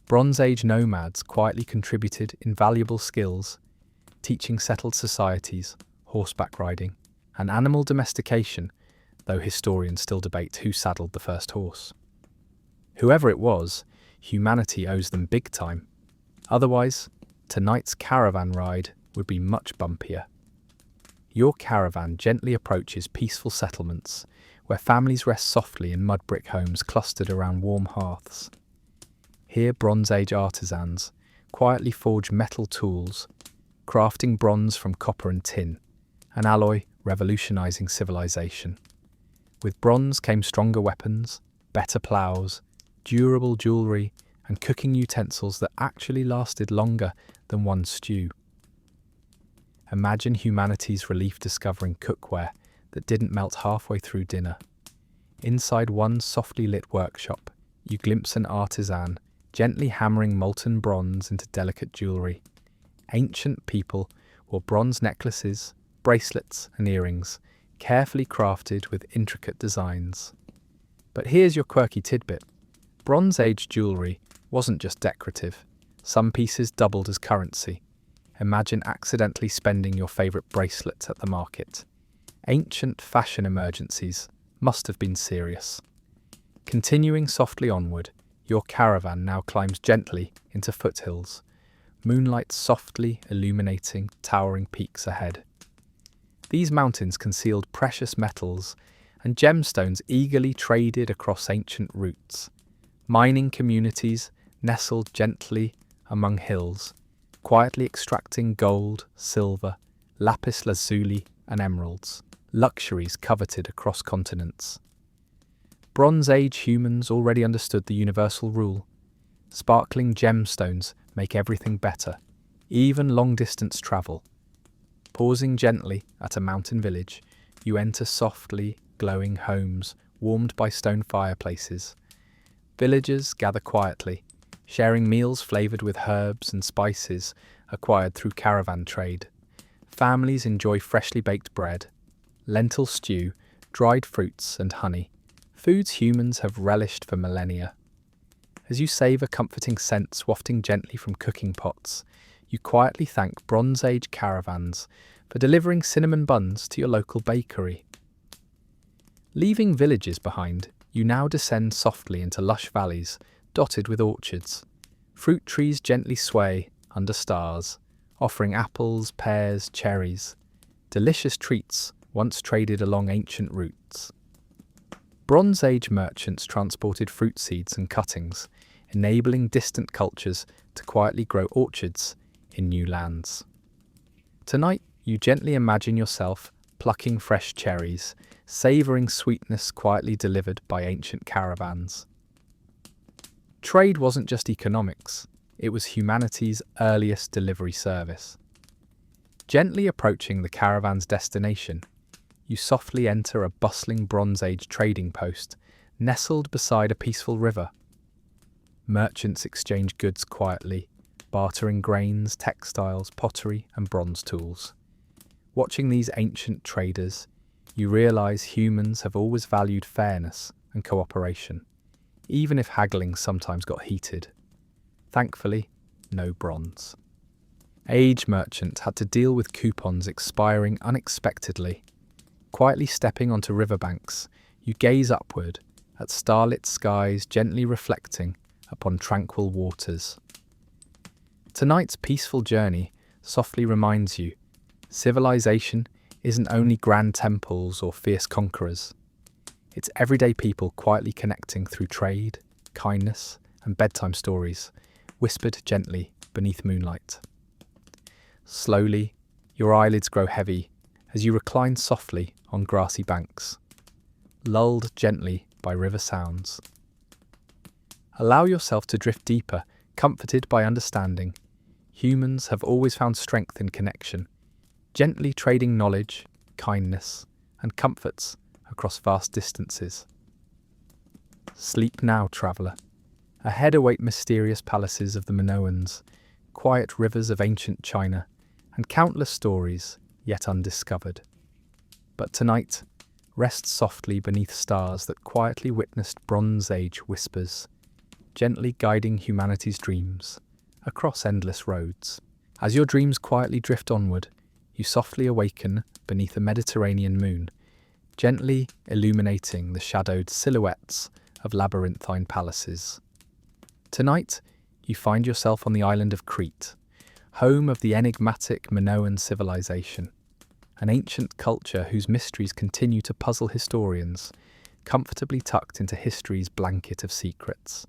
Bronze Age nomads quietly contributed invaluable skills, teaching settled societies horseback riding and animal domestication, though historians still debate who saddled the first horse. Whoever it was, humanity owes them big time. Otherwise, tonight's caravan ride would be much bumpier. Your caravan gently approaches peaceful settlements, where families rest softly in mud brick homes clustered around warm hearths. Here Bronze Age artisans quietly forge metal tools, crafting bronze from copper and tin, an alloy revolutionizing civilization. With bronze came stronger weapons, better ploughs, durable jewellery, and cooking utensils that actually lasted longer than one stew. Imagine humanity's relief discovering cookware that didn't melt halfway through dinner. Inside one softly lit workshop, you glimpse an artisan gently hammering molten bronze into delicate jewellery. Ancient people wore bronze necklaces, bracelets, and earrings, carefully crafted with intricate designs. But here's your quirky tidbit. Bronze Age jewellery wasn't just decorative. Some pieces doubled as currency. Imagine accidentally spending your favourite bracelet at the market. Ancient fashion emergencies must have been serious. Continuing softly onward, Your caravan now climbs gently into foothills, moonlight softly illuminating towering peaks ahead. These mountains concealed precious metals and gemstones eagerly traded across ancient routes. Mining communities nestled gently among hills, quietly extracting gold, silver, lapis lazuli, and emeralds, luxuries coveted across continents. Bronze Age humans already understood the universal rule. Sparkling gemstones make everything better, even long-distance travel. Pausing gently at a mountain village, you enter softly glowing homes warmed by stone fireplaces. Villagers gather quietly, sharing meals flavoured with herbs and spices acquired through caravan trade. Families enjoy freshly baked bread, lentil stew, dried fruits and honey, foods humans have relished for millennia. As you savour comforting scents wafting gently from cooking pots, you quietly thank Bronze Age caravans for delivering cinnamon buns to your local bakery. Leaving villages behind, you now descend softly into lush valleys dotted with orchards. Fruit trees gently sway under stars, offering apples, pears, cherries, delicious treats once traded along ancient routes. Bronze Age merchants transported fruit seeds and cuttings, enabling distant cultures to quietly grow orchards in new lands. Tonight, you gently imagine yourself plucking fresh cherries, savouring sweetness quietly delivered by ancient caravans. Trade wasn't just economics, it was humanity's earliest delivery service. Gently approaching the caravan's destination, you softly enter a bustling Bronze Age trading post nestled beside a peaceful river. Merchants exchange goods quietly, bartering grains, textiles, pottery, and bronze tools. Watching these ancient traders, you realise humans have always valued fairness and cooperation, even if haggling sometimes got heated. Thankfully, no bronze. Age merchant had to deal with coupons expiring unexpectedly. Quietly stepping onto riverbanks, you gaze upward at starlit skies gently reflecting upon tranquil waters. Tonight's peaceful journey softly reminds you, civilization isn't only grand temples or fierce conquerors. It's everyday people quietly connecting through trade, kindness, and bedtime stories, whispered gently beneath moonlight. Slowly, your eyelids grow heavy as you recline softly on grassy banks, lulled gently by river sounds. Allow yourself to drift deeper, comforted by understanding. Humans have always found strength in connection, gently trading knowledge, kindness, and comforts across vast distances. Sleep now, traveller. Ahead await mysterious palaces of the Minoans, quiet rivers of ancient China, and countless stories yet undiscovered. But tonight, rest softly beneath stars that quietly witnessed Bronze Age whispers, gently guiding humanity's dreams across endless roads. As your dreams quietly drift onward, you softly awaken beneath a Mediterranean moon, gently illuminating the shadowed silhouettes of labyrinthine palaces. Tonight, you find yourself on the island of Crete, home of the enigmatic Minoan civilization, an ancient culture whose mysteries continue to puzzle historians, comfortably tucked into history's blanket of secrets.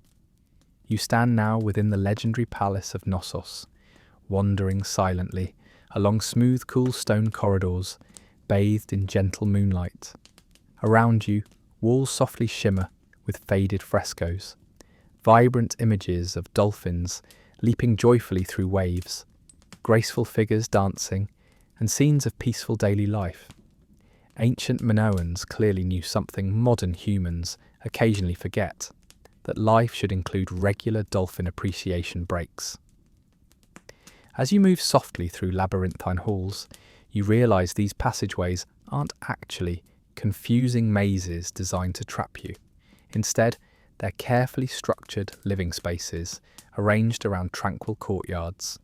You stand now within the legendary palace of Knossos, wandering silently along smooth, cool stone corridors, bathed in gentle moonlight. Around you, walls softly shimmer with faded frescoes, vibrant images of dolphins leaping joyfully through waves, graceful figures dancing, and scenes of peaceful daily life. Ancient Minoans clearly knew something modern humans occasionally forget, that life should include regular dolphin appreciation breaks. As you move softly through labyrinthine halls, you realise these passageways aren't actually confusing mazes designed to trap you. Instead, they're carefully structured living spaces arranged around tranquil courtyards.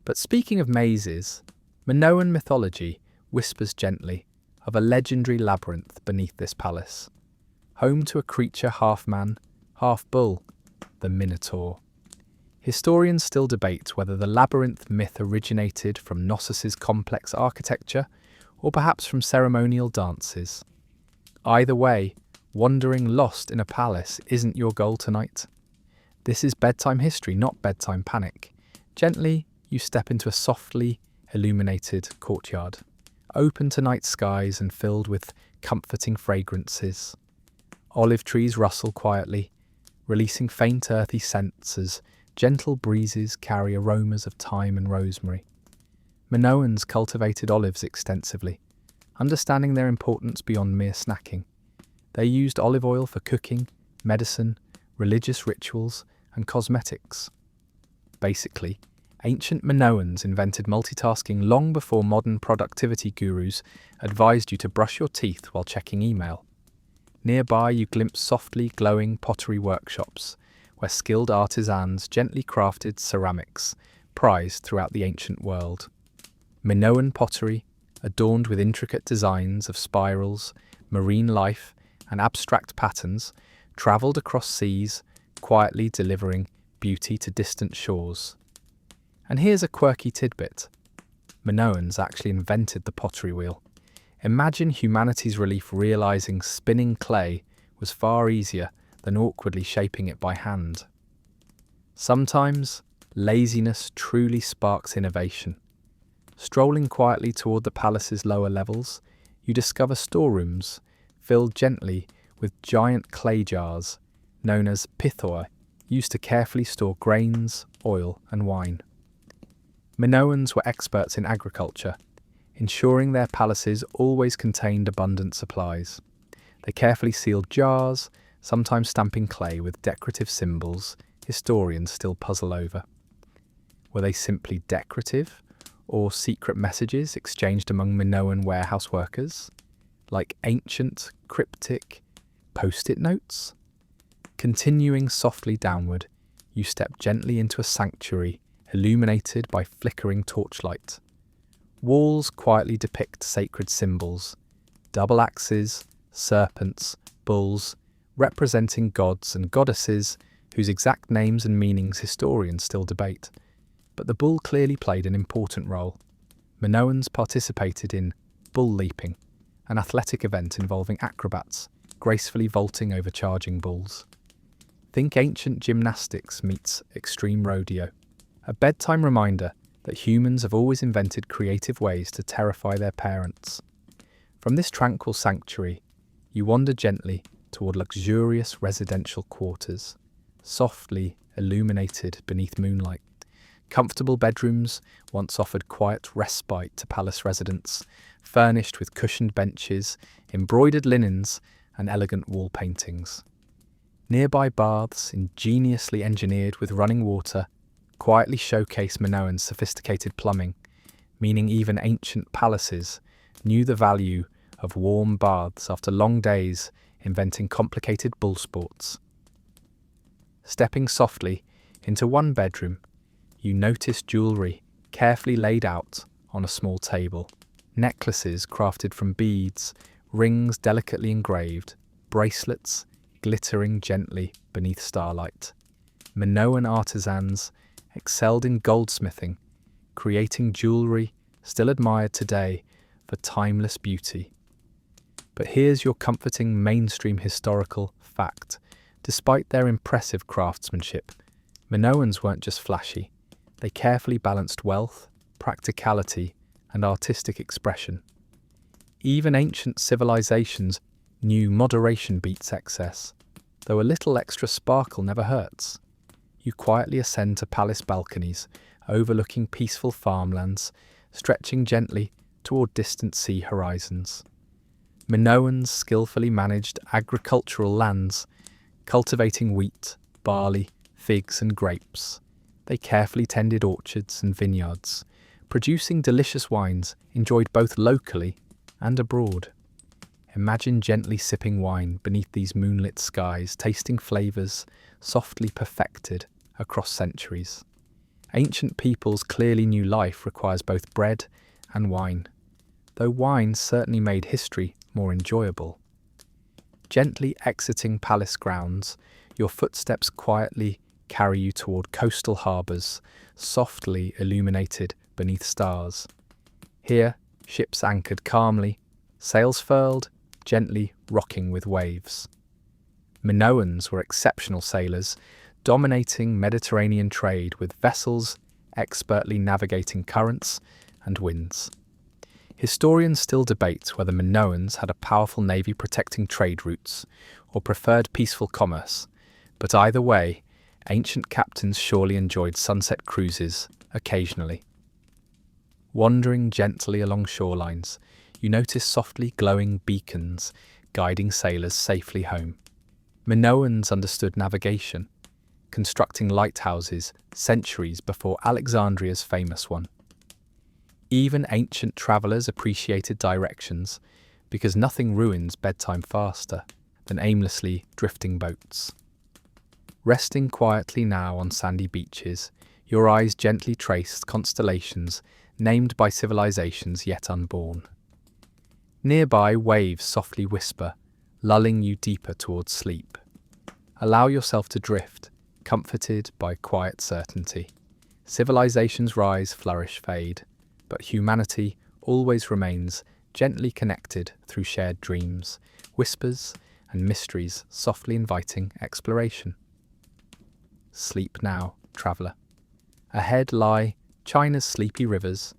But speaking of mazes, Minoan mythology whispers gently of a legendary labyrinth beneath this palace, home to a creature half man, half bull, the the Minotaur. Historians still debate whether the labyrinth myth originated from Knossos' complex architecture or perhaps from ceremonial dances. Either way, wandering lost in a palace isn't your goal tonight. This is bedtime history, not bedtime panic. Gently, you step into a softly illuminated courtyard, open to night skies and filled with comforting fragrances. Olive trees rustle quietly, releasing faint earthy scents as gentle breezes carry aromas of thyme and rosemary. Minoans cultivated olives extensively, understanding their importance beyond mere snacking. They used olive oil for cooking, medicine, religious rituals, and cosmetics. Basically, ancient Minoans invented multitasking long before modern productivity gurus advised you to brush your teeth while checking email. Nearby, you glimpse softly glowing pottery workshops, where skilled artisans gently crafted ceramics, prized throughout the ancient world. Minoan pottery, adorned with intricate designs of spirals, marine life, and abstract patterns, travelled across seas, quietly delivering beauty to distant shores. And here's a quirky tidbit. Minoans actually invented the pottery wheel. Imagine humanity's relief realising spinning clay was far easier than awkwardly shaping it by hand. Sometimes, laziness truly sparks innovation. Strolling quietly toward the palace's lower levels, you discover storerooms filled gently with giant clay jars, known as pithoi, used to carefully store grains, oil, and wine. Minoans were experts in agriculture, ensuring their palaces always contained abundant supplies. They carefully sealed jars, sometimes stamping clay with decorative symbols historians still puzzle over. Were they simply decorative, or secret messages exchanged among Minoan warehouse workers, like ancient, cryptic post-it notes? Continuing softly downward, you step gently into a sanctuary illuminated by flickering torchlight. Walls quietly depict sacred symbols, double axes, serpents, bulls, representing gods and goddesses whose exact names and meanings historians still debate. But the bull clearly played an important role. Minoans participated in bull leaping, an athletic event involving acrobats gracefully vaulting over charging bulls. Think ancient gymnastics meets extreme rodeo, a bedtime reminder that humans have always invented creative ways to terrify their parents. From this tranquil sanctuary, you wander gently toward luxurious residential quarters, softly illuminated beneath moonlight. Comfortable bedrooms once offered quiet respite to palace residents, furnished with cushioned benches, embroidered linens, and elegant wall paintings. Nearby baths, ingeniously engineered with running water, quietly showcase Minoan's sophisticated plumbing, meaning even ancient palaces knew the value of warm baths after long days inventing complicated bull sports. Stepping softly into one bedroom, you notice jewellery carefully laid out on a small table. Necklaces crafted from beads, rings delicately engraved, bracelets glittering gently beneath starlight. Minoan artisans excelled in goldsmithing, creating jewellery still admired today for timeless beauty. But here's your comforting mainstream historical fact. Despite their impressive craftsmanship, Minoans weren't just flashy. They carefully balanced wealth, practicality, and artistic expression. Even ancient civilizations knew moderation beats excess, though a little extra sparkle never hurts. You quietly ascend to palace balconies, overlooking peaceful farmlands, stretching gently toward distant sea horizons. Minoans skillfully managed agricultural lands, cultivating wheat, barley, figs, and grapes. They carefully tended orchards and vineyards, producing delicious wines enjoyed both locally and abroad. Imagine gently sipping wine beneath these moonlit skies, tasting flavours softly perfected across centuries. Ancient peoples clearly knew life requires both bread and wine, though wine certainly made history more enjoyable. Gently exiting palace grounds, your footsteps quietly carry you toward coastal harbours, softly illuminated beneath stars. Here, ships anchored calmly, sails furled, gently rocking with waves. Minoans were exceptional sailors, dominating Mediterranean trade with vessels expertly navigating currents and winds. Historians still debate whether Minoans had a powerful navy protecting trade routes or preferred peaceful commerce, but either way, ancient captains surely enjoyed sunset cruises occasionally. Wandering gently along shorelines, you notice softly glowing beacons guiding sailors safely home. Minoans understood navigation, constructing lighthouses centuries before Alexandria's famous one. Even ancient travellers appreciated directions, because nothing ruins bedtime faster than aimlessly drifting boats. Resting quietly now on sandy beaches, your eyes gently traced constellations named by civilizations yet unborn. Nearby, waves softly whisper, lulling you deeper towards sleep. Allow yourself to drift, comforted by quiet certainty. Civilizations rise, flourish, fade, but humanity always remains gently connected through shared dreams, whispers, and mysteries softly inviting exploration. Sleep now, traveller. Ahead lie China's sleepy rivers,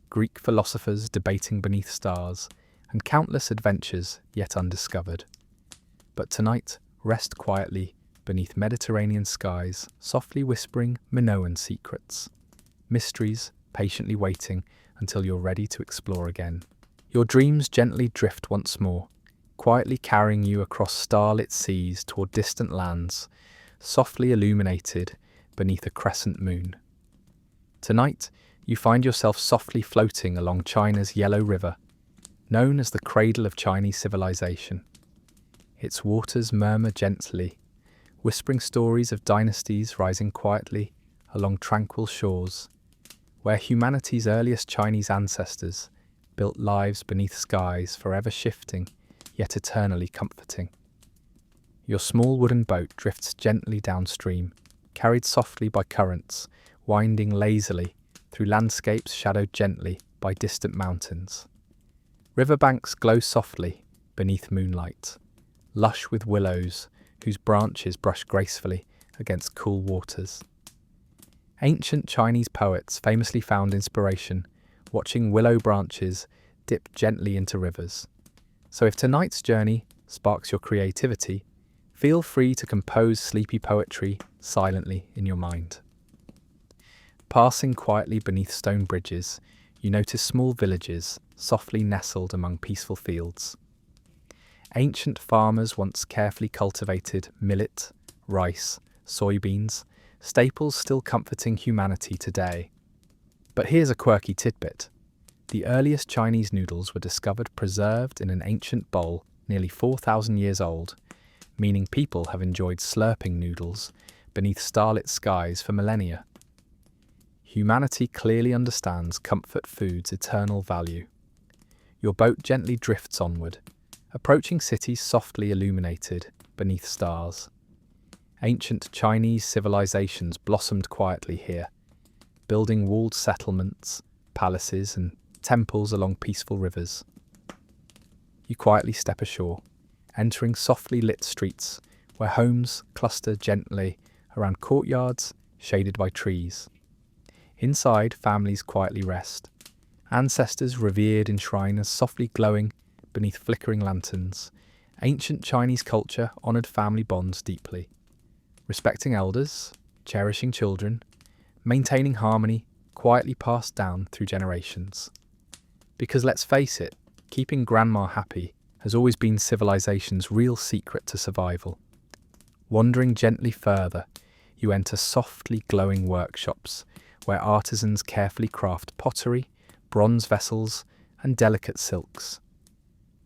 Greek philosophers debating beneath stars, and countless adventures yet undiscovered. But tonight, rest quietly beneath Mediterranean skies, softly whispering Minoan secrets. Mysteries patiently waiting until you're ready to explore again. Your dreams gently drift once more, quietly carrying you across starlit seas toward distant lands, softly illuminated beneath a crescent moon. Tonight, you find yourself softly floating along China's Yellow River, known as the cradle of Chinese civilization. Its waters murmur gently, whispering stories of dynasties rising quietly along tranquil shores, where humanity's earliest Chinese ancestors built lives beneath skies forever shifting, yet eternally comforting. Your small wooden boat drifts gently downstream, carried softly by currents, winding lazily through landscapes shadowed gently by distant mountains. Riverbanks glow softly beneath moonlight, lush with willows whose branches brush gracefully against cool waters. Ancient Chinese poets famously found inspiration watching willow branches dip gently into rivers. So if tonight's journey sparks your creativity, feel free to compose sleepy poetry silently in your mind. Passing quietly beneath stone bridges, you notice small villages softly nestled among peaceful fields. Ancient farmers once carefully cultivated millet, rice, soybeans, staples still comforting humanity today. But here's a quirky tidbit. The earliest Chinese noodles were discovered preserved in an ancient bowl nearly 4,000 years old, meaning people have enjoyed slurping noodles beneath starlit skies for millennia. Humanity clearly understands comfort food's eternal value. Your boat gently drifts onward, approaching cities softly illuminated beneath stars. Ancient Chinese civilizations blossomed quietly here, building walled settlements, palaces, and temples along peaceful rivers. You quietly step ashore, entering softly lit streets where homes cluster gently around courtyards shaded by trees. Inside, families quietly rest, ancestors revered in shrines softly glowing beneath flickering lanterns. Ancient Chinese culture honoured family bonds deeply, respecting elders, cherishing children, maintaining harmony quietly passed down through generations. Because let's face it, keeping grandma happy has always been civilization's real secret to survival. Wandering gently further, you enter softly glowing workshops where artisans carefully craft pottery, bronze vessels, and delicate silks.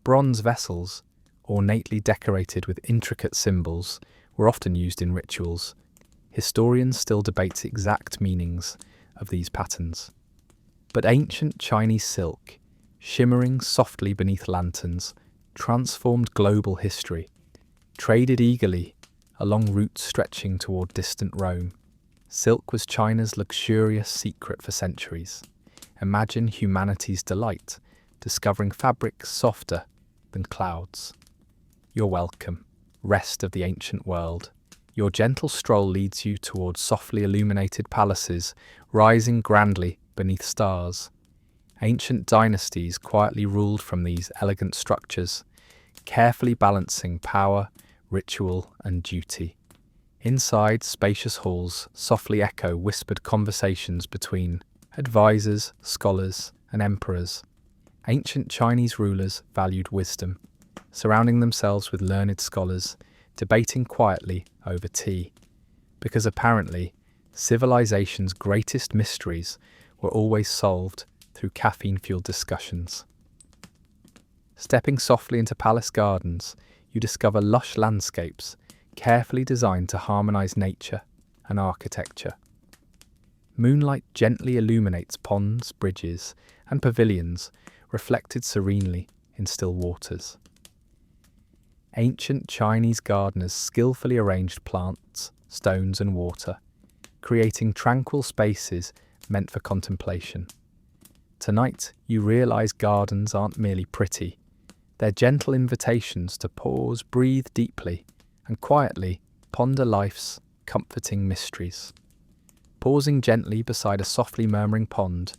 Bronze vessels, ornately decorated with intricate symbols, were often used in rituals. Historians still debate the exact meanings of these patterns. But ancient Chinese silk, shimmering softly beneath lanterns, transformed global history, traded eagerly a long route stretching toward distant Rome. Silk was China's luxurious secret for centuries. Imagine humanity's delight, discovering fabrics softer than clouds. You're welcome, rest of the ancient world. Your gentle stroll leads you towards softly illuminated palaces, rising grandly beneath stars. Ancient dynasties quietly ruled from these elegant structures, carefully balancing power, ritual, and duty. Inside, spacious halls softly echo whispered conversations between advisors, scholars, and emperors. Ancient Chinese rulers valued wisdom, surrounding themselves with learned scholars, debating quietly over tea, because apparently civilization's greatest mysteries were always solved through caffeine-fueled discussions. Stepping softly into palace gardens, you discover lush landscapes carefully designed to harmonize nature and architecture. Moonlight gently illuminates ponds, bridges, and pavilions, reflected serenely in still waters. Ancient Chinese gardeners skillfully arranged plants, stones, and water, creating tranquil spaces meant for contemplation. Tonight, you realize gardens aren't merely pretty. They're gentle invitations to pause, breathe deeply, and quietly ponder life's comforting mysteries. Pausing gently beside a softly murmuring pond,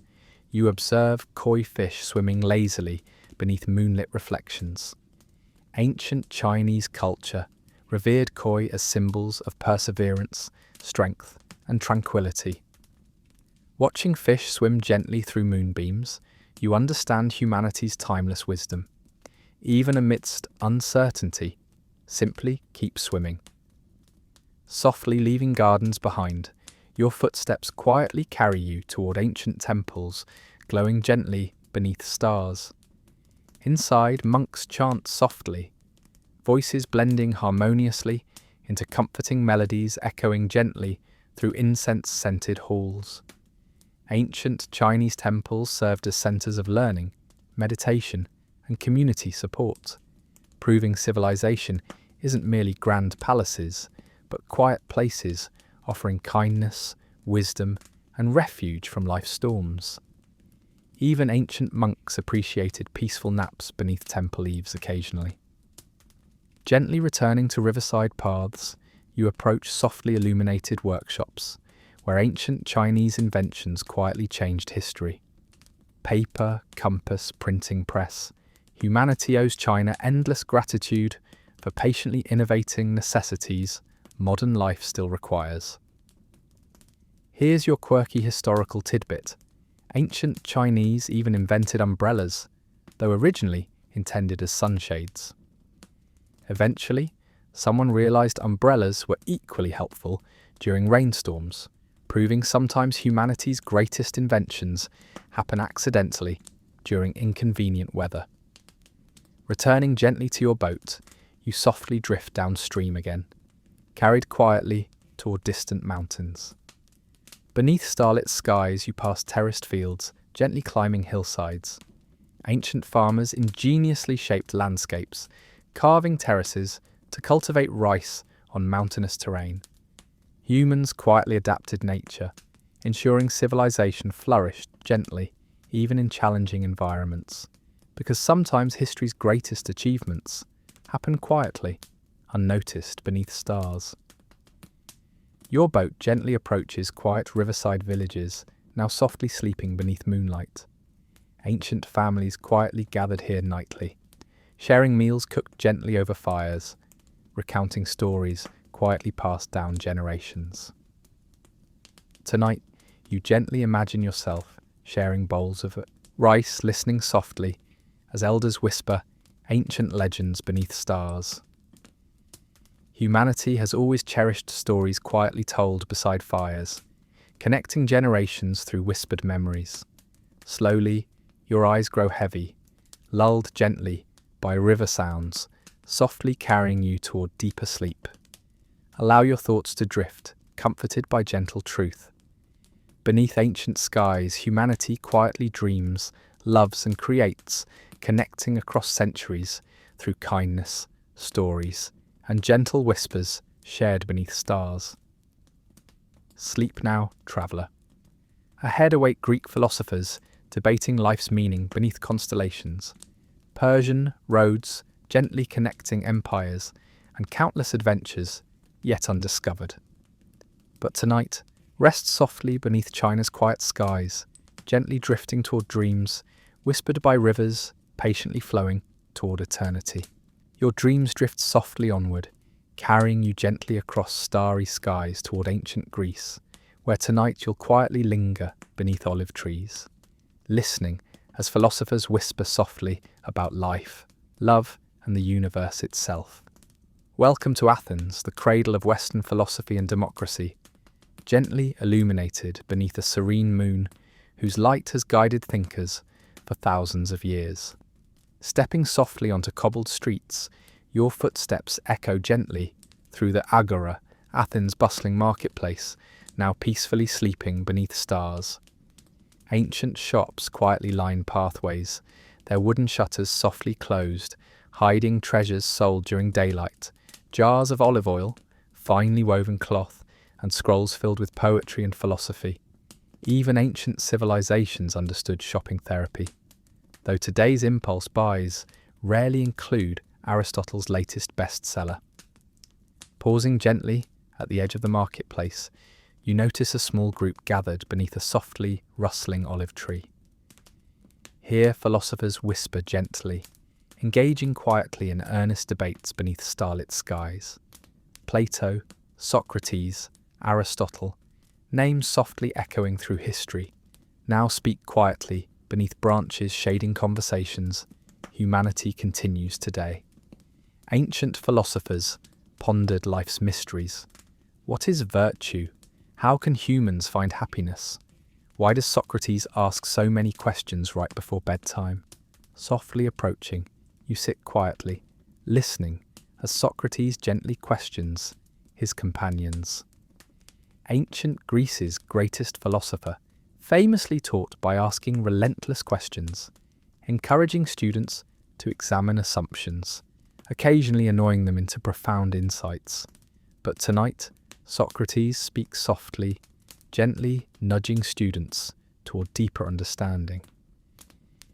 you observe koi fish swimming lazily beneath moonlit reflections. Ancient Chinese culture revered koi as symbols of perseverance, strength, and tranquility. Watching fish swim gently through moonbeams, you understand humanity's timeless wisdom. Even amidst uncertainty, simply keep swimming. Softly leaving gardens behind, your footsteps quietly carry you toward ancient temples, glowing gently beneath stars. Inside, monks chant softly, voices blending harmoniously into comforting melodies echoing gently through incense-scented halls. Ancient Chinese temples served as centers of learning, meditation, and community support, proving civilization isn't merely grand palaces, but quiet places offering kindness, wisdom, and refuge from life's storms. Even ancient monks appreciated peaceful naps beneath temple eaves occasionally. Gently returning to riverside paths, you approach softly illuminated workshops, where ancient Chinese inventions quietly changed history. Paper, compass, printing press, humanity owes China endless gratitude for patiently innovating necessities modern life still requires. Here's your quirky historical tidbit. Ancient Chinese even invented umbrellas, though originally intended as sunshades. Eventually, someone realized umbrellas were equally helpful during rainstorms, proving sometimes humanity's greatest inventions happen accidentally during inconvenient weather. Returning gently to your boat, you softly drift downstream again, carried quietly toward distant mountains. Beneath starlit skies, you pass terraced fields, gently climbing hillsides. Ancient farmers ingeniously shaped landscapes, carving terraces to cultivate rice on mountainous terrain. Humans quietly adapted nature, ensuring civilization flourished gently, even in challenging environments. Because sometimes history's greatest achievements happen quietly, unnoticed beneath stars. Your boat gently approaches quiet riverside villages, now softly sleeping beneath moonlight. Ancient families quietly gathered here nightly, sharing meals cooked gently over fires, recounting stories quietly passed down generations. Tonight, you gently imagine yourself sharing bowls of rice, listening softly as elders whisper ancient legends beneath stars. Humanity has always cherished stories quietly told beside fires, connecting generations through whispered memories. Slowly, your eyes grow heavy, lulled gently by river sounds, softly carrying you toward deeper sleep. Allow your thoughts to drift, comforted by gentle truth. Beneath ancient skies, humanity quietly dreams, loves, and creates, connecting across centuries through kindness, stories, and gentle whispers shared beneath stars. Sleep now, traveller. Ahead await Greek philosophers, debating life's meaning beneath constellations. Persian roads, gently connecting empires, and countless adventures, yet undiscovered. But tonight, rest softly beneath China's quiet skies, gently drifting toward dreams, whispered by rivers, patiently flowing toward eternity. Your dreams drift softly onward, carrying you gently across starry skies toward ancient Greece, where tonight you'll quietly linger beneath olive trees, listening as philosophers whisper softly about life, love, and the universe itself. Welcome to Athens, the cradle of Western philosophy and democracy, gently illuminated beneath a serene moon whose light has guided thinkers for thousands of years. Stepping softly onto cobbled streets, your footsteps echo gently through the Agora, Athens' bustling marketplace, now peacefully sleeping beneath stars. Ancient shops quietly line pathways, their wooden shutters softly closed, hiding treasures sold during daylight, jars of olive oil, finely woven cloth, and scrolls filled with poetry and philosophy. Even ancient civilizations understood shopping therapy, though today's impulse buys rarely include Aristotle's latest bestseller. Pausing gently at the edge of the marketplace, you notice a small group gathered beneath a softly rustling olive tree. Here philosophers whisper gently, engaging quietly in earnest debates beneath starlit skies. Plato, Socrates, Aristotle, names softly echoing through history, now speak quietly beneath branches shading conversations. Humanity continues today. Ancient philosophers pondered life's mysteries. What is virtue? How can humans find happiness? Why does Socrates ask so many questions right before bedtime? Softly approaching, you sit quietly, listening as Socrates gently questions his companions. Ancient Greece's greatest philosopher famously taught by asking relentless questions, encouraging students to examine assumptions, occasionally annoying them into profound insights. But tonight, Socrates speaks softly, gently nudging students toward deeper understanding.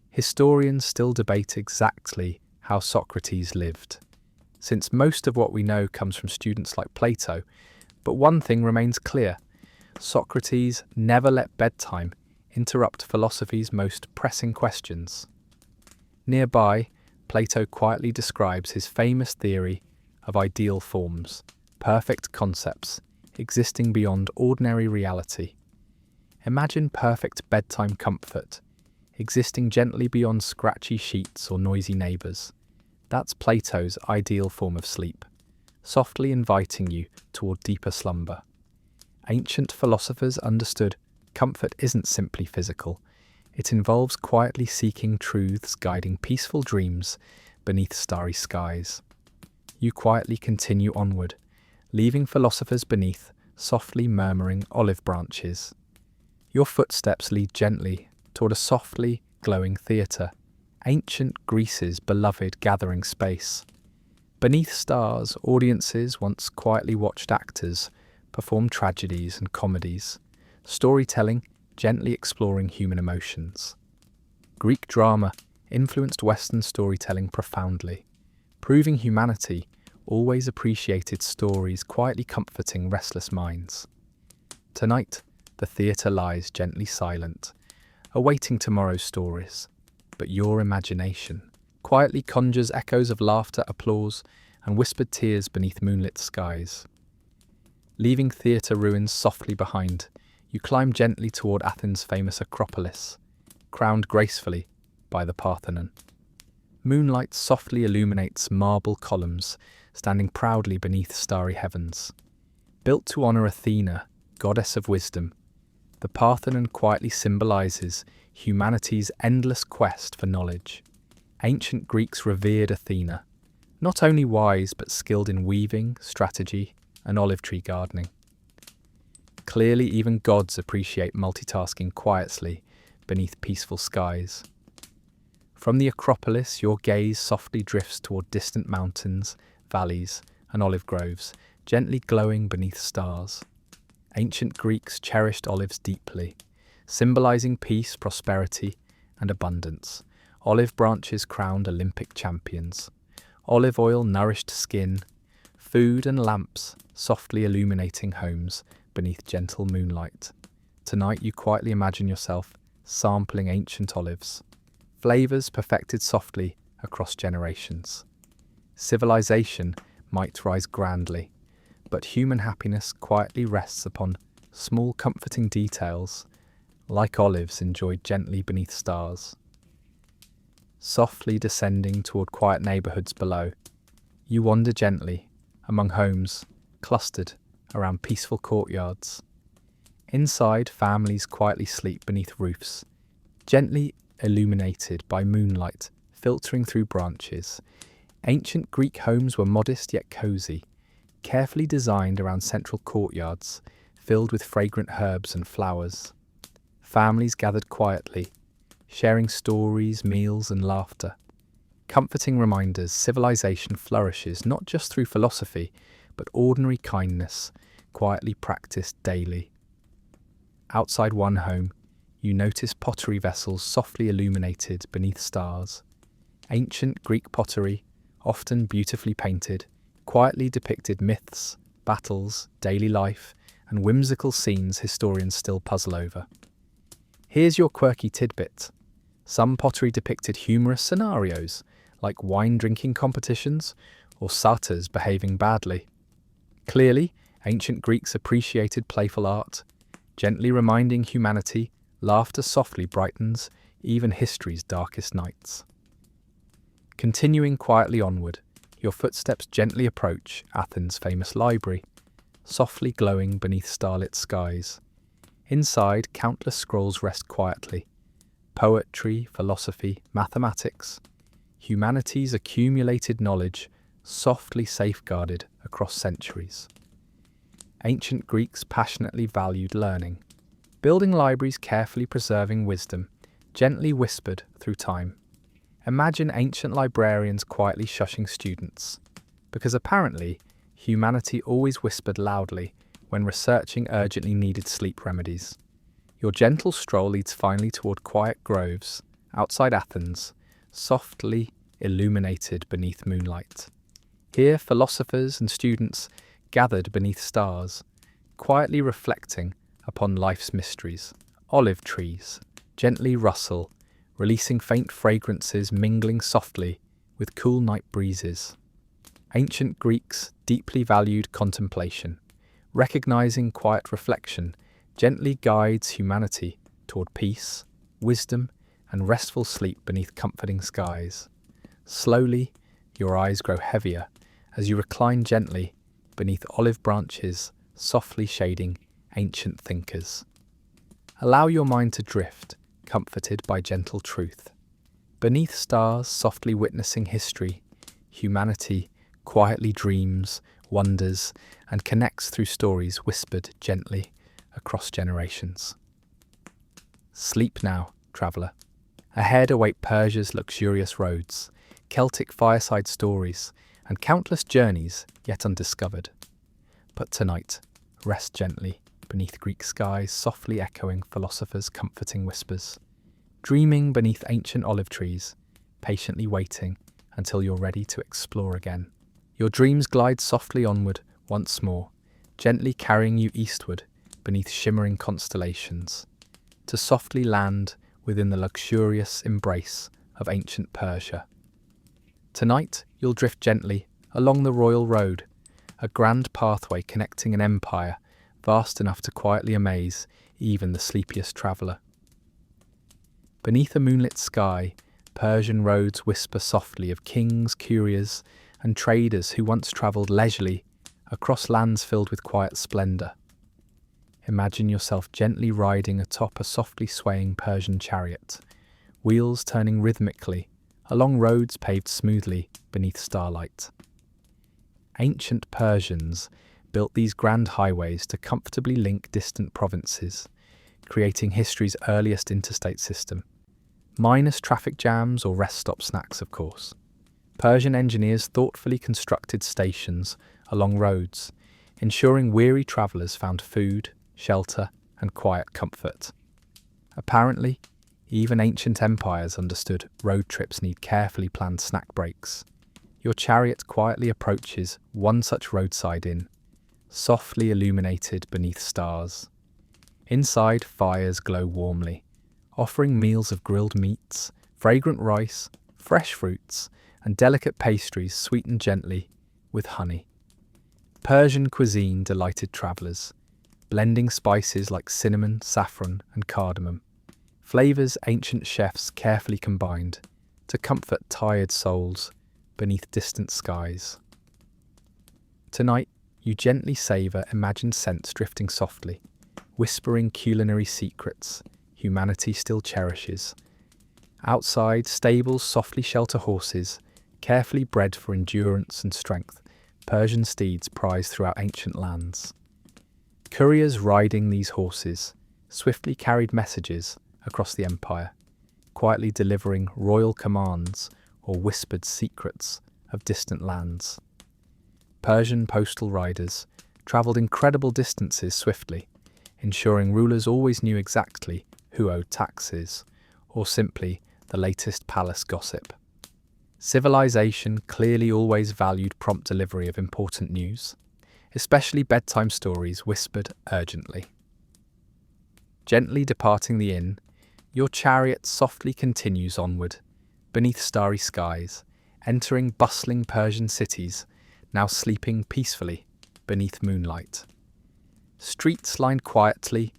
Historians still debate exactly how Socrates lived, since most of what we know comes from students like Plato, but one thing remains clear: Socrates never let bedtime interrupt philosophy's most pressing questions. Nearby, Plato quietly describes his famous theory of ideal forms, perfect concepts, existing beyond ordinary reality. Imagine perfect bedtime comfort, existing gently beyond scratchy sheets or noisy neighbours. That's Plato's ideal form of sleep, softly inviting you toward deeper slumber. Ancient philosophers understood comfort isn't simply physical. It involves quietly seeking truths guiding peaceful dreams beneath starry skies. You quietly continue onward, leaving philosophers beneath, softly murmuring olive branches. Your footsteps lead gently toward a softly glowing theatre, ancient Greece's beloved gathering space. Beneath stars, audiences once quietly watched actors perform tragedies and comedies, storytelling gently exploring human emotions. Greek drama influenced Western storytelling profoundly, proving humanity always appreciated stories quietly comforting restless minds. Tonight, the theatre lies gently silent, awaiting tomorrow's stories, but your imagination quietly conjures echoes of laughter, applause, and whispered tears beneath moonlit skies. Leaving theatre ruins softly behind, you climb gently toward Athens' famous Acropolis, crowned gracefully by the Parthenon. Moonlight softly illuminates marble columns, standing proudly beneath starry heavens. Built to honour Athena, goddess of wisdom, the Parthenon quietly symbolises humanity's endless quest for knowledge. Ancient Greeks revered Athena, not only wise but skilled in weaving, strategy, and olive tree gardening. Clearly, even gods appreciate multitasking quietly beneath peaceful skies. From the Acropolis, your gaze softly drifts toward distant mountains, valleys, and olive groves, gently glowing beneath stars. Ancient Greeks cherished olives deeply, symbolizing peace, prosperity, and abundance. Olive branches crowned Olympic champions. Olive oil nourished skin, food and lamps softly illuminating homes beneath gentle moonlight. Tonight you quietly imagine yourself sampling ancient olives, flavors perfected softly across generations. Civilization might rise grandly, but human happiness quietly rests upon small comforting details, like olives enjoyed gently beneath stars. Softly descending toward quiet neighborhoods below, you wander gently among homes clustered around peaceful courtyards. Inside, families quietly sleep beneath roofs, gently illuminated by moonlight filtering through branches. Ancient Greek homes were modest yet cozy, carefully designed around central courtyards filled with fragrant herbs and flowers. Families gathered quietly, sharing stories, meals, and laughter. Comforting reminders civilization flourishes not just through philosophy, but ordinary kindness, quietly practiced daily. Outside one home, you notice pottery vessels softly illuminated beneath stars. Ancient Greek pottery, often beautifully painted, quietly depicted myths, battles, daily life, and whimsical scenes historians still puzzle over. Here's your quirky tidbit. Some pottery depicted humorous scenarios, like wine-drinking competitions or satyrs behaving badly. Clearly, ancient Greeks appreciated playful art, gently reminding humanity laughter softly brightens even history's darkest nights. Continuing quietly onward, your footsteps gently approach Athens' famous library, softly glowing beneath starlit skies. Inside, countless scrolls rest quietly. Poetry, philosophy, mathematics, humanity's accumulated knowledge softly safeguarded across centuries. Ancient Greeks passionately valued learning, building libraries carefully preserving wisdom, gently whispered through time. Imagine ancient librarians quietly shushing students, because apparently humanity always whispered loudly when researching urgently needed sleep remedies. Your gentle stroll leads finally toward quiet groves outside Athens, softly illuminated beneath moonlight. Here, philosophers and students gathered beneath stars, quietly reflecting upon life's mysteries. Olive trees gently rustle, releasing faint fragrances mingling softly with cool night breezes. Ancient Greeks deeply valued contemplation, recognizing quiet reflection gently guides humanity toward peace, wisdom, and restful sleep beneath comforting skies. Slowly, your eyes grow heavier as you recline gently beneath olive branches, softly shading ancient thinkers. Allow your mind to drift, comforted by gentle truth. Beneath stars, softly witnessing history, humanity quietly dreams, wonders, and connects through stories whispered gently across generations. Sleep now, traveller. Ahead await Persia's luxurious roads, Celtic fireside stories, and countless journeys yet undiscovered. But tonight, rest gently beneath Greek skies, softly echoing philosophers' comforting whispers, dreaming beneath ancient olive trees, patiently waiting until you're ready to explore again. Your dreams glide softly onward once more, gently carrying you eastward beneath shimmering constellations, to softly land within the luxurious embrace of ancient Persia. Tonight, you'll drift gently along the royal road, a grand pathway connecting an empire vast enough to quietly amaze even the sleepiest traveller. Beneath a moonlit sky, Persian roads whisper softly of kings, couriers, and traders who once travelled leisurely across lands filled with quiet splendour. Imagine yourself gently riding atop a softly swaying Persian chariot, wheels turning rhythmically along roads paved smoothly beneath starlight. Ancient Persians built these grand highways to comfortably link distant provinces, creating history's earliest interstate system. Minus traffic jams or rest stop snacks, of course. Persian engineers thoughtfully constructed stations along roads, ensuring weary travellers found food, shelter, and quiet comfort. Apparently, even ancient empires understood road trips need carefully planned snack breaks. Your chariot quietly approaches one such roadside inn, softly illuminated beneath stars. Inside, fires glow warmly, offering meals of grilled meats, fragrant rice, fresh fruits, and delicate pastries sweetened gently with honey. Persian cuisine delighted travellers, blending spices like cinnamon, saffron, and cardamom, flavours ancient chefs carefully combined to comfort tired souls beneath distant skies. Tonight, you gently savour imagined scents drifting softly, whispering culinary secrets humanity still cherishes. Outside, stables softly shelter horses, carefully bred for endurance and strength, Persian steeds prized throughout ancient lands. Couriers riding these horses swiftly carried messages across the empire, quietly delivering royal commands or whispered secrets of distant lands. Persian postal riders travelled incredible distances swiftly, ensuring rulers always knew exactly who owed taxes, or simply the latest palace gossip. Civilization clearly always valued prompt delivery of important news, especially bedtime stories whispered urgently. Gently departing the inn, your chariot softly continues onward, beneath starry skies, entering bustling Persian cities, now sleeping peacefully beneath moonlight. Streets lined quietly,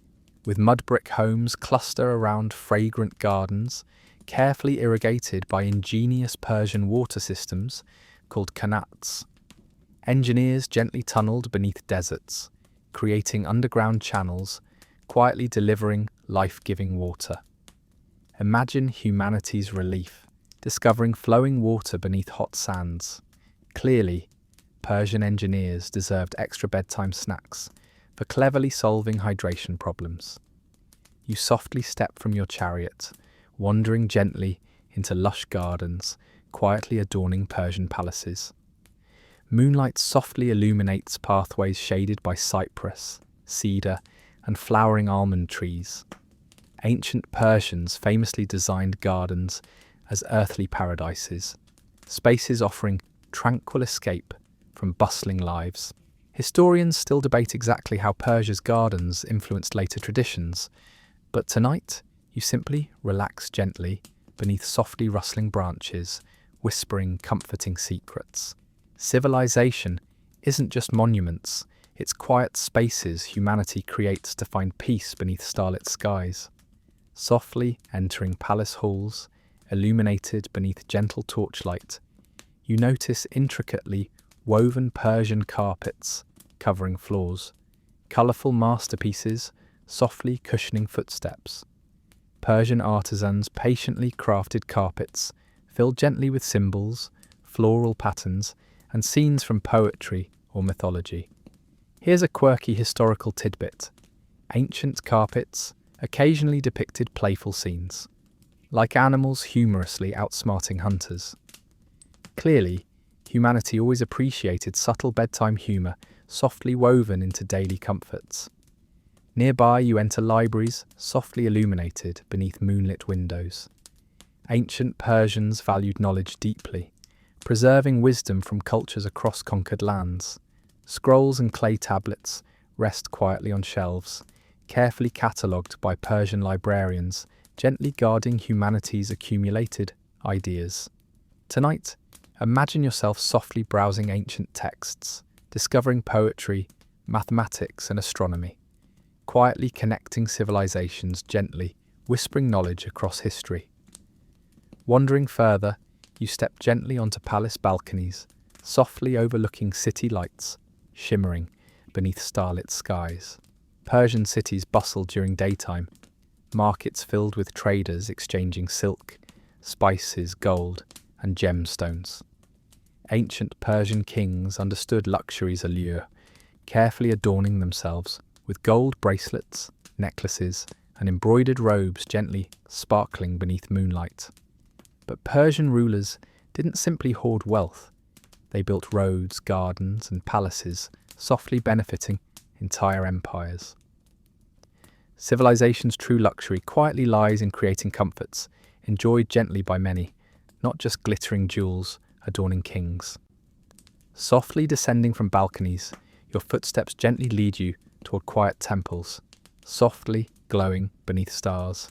with mud brick homes cluster around fragrant gardens, carefully irrigated by ingenious Persian water systems called qanats. Engineers gently tunneled beneath deserts, creating underground channels, quietly delivering life-giving water. Imagine humanity's relief, discovering flowing water beneath hot sands. Clearly, Persian engineers deserved extra bedtime snacks for cleverly solving hydration problems. You softly step from your chariot, wandering gently into lush gardens, quietly adorning Persian palaces. Moonlight softly illuminates pathways shaded by cypress, cedar, and flowering almond trees. Ancient Persians famously designed gardens as earthly paradises, spaces offering tranquil escape from bustling lives. Historians still debate exactly how Persia's gardens influenced later traditions, but tonight you simply relax gently beneath softly rustling branches, whispering comforting secrets. Civilization isn't just monuments, it's quiet spaces humanity creates to find peace beneath starlit skies. Softly entering palace halls, illuminated beneath gentle torchlight, you notice intricately woven Persian carpets covering floors, colourful masterpieces softly cushioning footsteps. Persian artisans patiently crafted carpets, filled gently with symbols, floral patterns, and scenes from poetry or mythology. Here's a quirky historical tidbit. Ancient carpets occasionally depicted playful scenes, like animals humorously outsmarting hunters. Clearly, humanity always appreciated subtle bedtime humour softly woven into daily comforts. Nearby you enter libraries softly illuminated beneath moonlit windows. Ancient Persians valued knowledge deeply, preserving wisdom from cultures across conquered lands. Scrolls and clay tablets rest quietly on shelves, carefully catalogued by Persian librarians, gently guarding humanity's accumulated ideas. Tonight, imagine yourself softly browsing ancient texts, discovering poetry, mathematics, and astronomy, quietly connecting civilizations gently, whispering knowledge across history. Wandering further, you step gently onto palace balconies, softly overlooking city lights, shimmering beneath starlit skies. Persian cities bustle during daytime, markets filled with traders exchanging silk, spices, gold, and gemstones. Ancient Persian kings understood luxury's allure, carefully adorning themselves with gold bracelets, necklaces, and embroidered robes gently sparkling beneath moonlight. But Persian rulers didn't simply hoard wealth. They built roads, gardens, and palaces softly benefiting entire empires. Civilization's true luxury quietly lies in creating comforts, enjoyed gently by many, not just glittering jewels adorning kings. Softly descending from balconies, your footsteps gently lead you toward quiet temples, softly glowing beneath stars.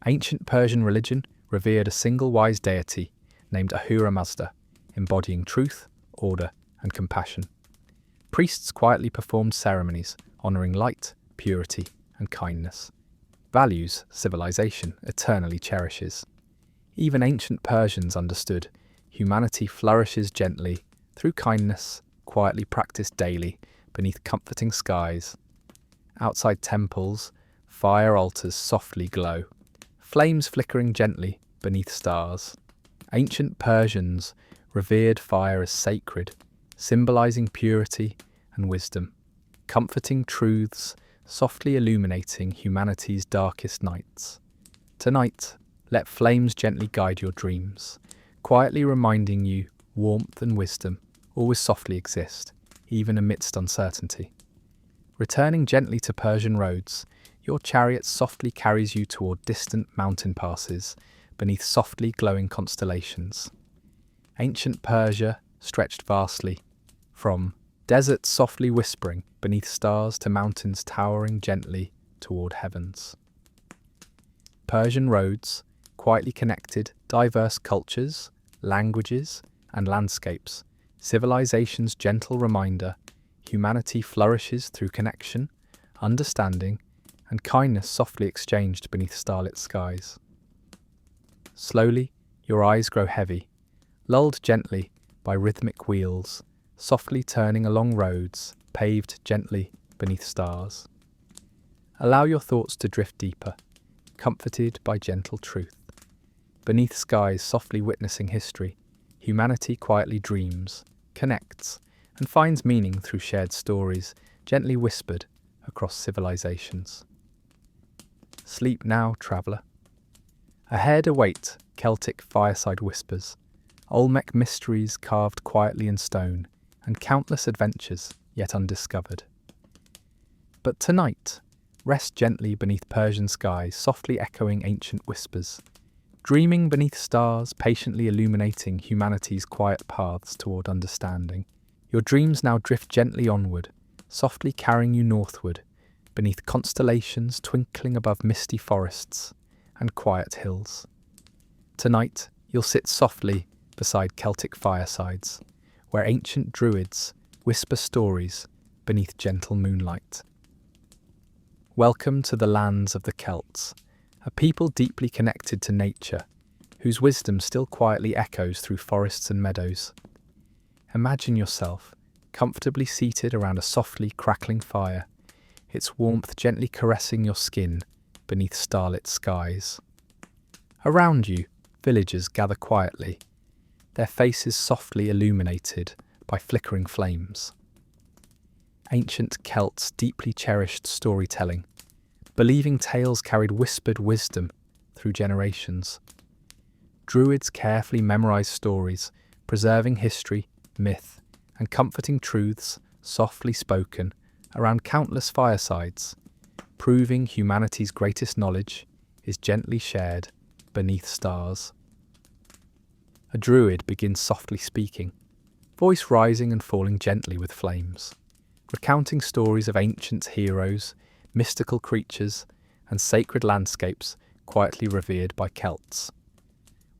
Ancient Persian religion revered a single wise deity named Ahura Mazda, embodying truth, order, and compassion. Priests quietly performed ceremonies honoring light, purity, and kindness. Values civilization eternally cherishes. Even ancient Persians understood humanity flourishes gently through kindness, quietly practiced daily beneath comforting skies. Outside temples, fire altars softly glow, flames flickering gently beneath stars. Ancient Persians revered fire as sacred, symbolizing purity and wisdom, comforting truths softly illuminating humanity's darkest nights. Tonight, let flames gently guide your dreams, quietly reminding you warmth and wisdom always softly exist, even amidst uncertainty. Returning gently to Persian roads, your chariot softly carries you toward distant mountain passes beneath softly glowing constellations. Ancient Persia stretched vastly, from deserts softly whispering beneath stars to mountains towering gently toward heavens. Persian roads, quietly connected diverse cultures, languages, and landscapes, civilization's gentle reminder, humanity flourishes through connection, understanding, and kindness softly exchanged beneath starlit skies. Slowly, your eyes grow heavy, lulled gently by rhythmic wheels, softly turning along roads, paved gently beneath stars. Allow your thoughts to drift deeper, comforted by gentle truth. Beneath skies softly witnessing history, humanity quietly dreams, connects, and finds meaning through shared stories, gently whispered across civilizations. Sleep now, traveller. Ahead await Celtic fireside whispers, Olmec mysteries carved quietly in stone, and countless adventures yet undiscovered. But tonight, rest gently beneath Persian skies, softly echoing ancient whispers, dreaming beneath stars, patiently illuminating humanity's quiet paths toward understanding. Your dreams now drift gently onward, softly carrying you northward, beneath constellations twinkling above misty forests and quiet hills. Tonight, you'll sit softly beside Celtic firesides, where ancient druids whisper stories beneath gentle moonlight. Welcome to the lands of the Celts, a people deeply connected to nature, whose wisdom still quietly echoes through forests and meadows. Imagine yourself comfortably seated around a softly crackling fire, its warmth gently caressing your skin beneath starlit skies. Around you, villagers gather quietly, their faces softly illuminated by flickering flames. Ancient Celts deeply cherished storytelling, believing tales carried whispered wisdom through generations. Druids carefully memorized stories, preserving history, myth, and comforting truths softly spoken around countless firesides, proving humanity's greatest knowledge is gently shared beneath stars. A druid begins softly speaking, voice rising and falling gently with flames, recounting stories of ancient heroes, mystical creatures, and sacred landscapes quietly revered by Celts.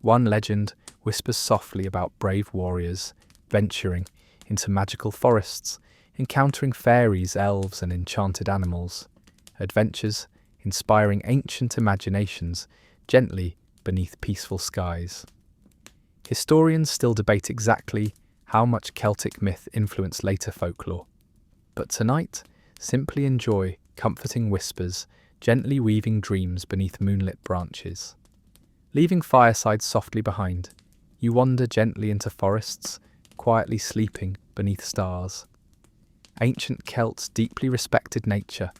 One legend whispers softly about brave warriors venturing into magical forests, encountering fairies, elves, and enchanted animals, adventures inspiring ancient imaginations gently beneath peaceful skies. Historians still debate exactly how much Celtic myth influenced later folklore, but tonight, simply enjoy comforting whispers gently weaving dreams beneath moonlit branches. Leaving firesides softly behind, you wander gently into forests, quietly sleeping beneath stars. Ancient Celts deeply respected nature,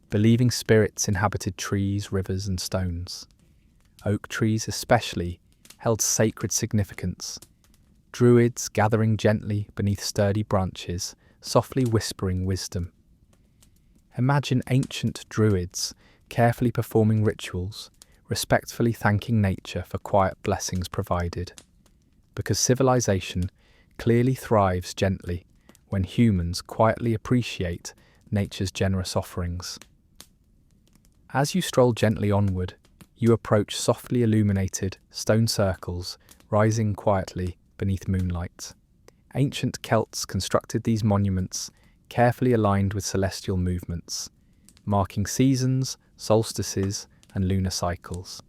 believing spirits inhabited trees, rivers, and stones. Oak trees especially held sacred significance. Druids gathering gently beneath sturdy branches softly whispering wisdom. Imagine ancient druids carefully performing rituals, respectfully thanking nature for quiet blessings provided. Because civilization clearly thrives gently when humans quietly appreciate nature's generous offerings. As you stroll gently onward, you approach softly illuminated stone circles rising quietly beneath moonlight. Ancient Celts constructed these monuments, carefully aligned with celestial movements, marking seasons, solstices, and lunar cycles.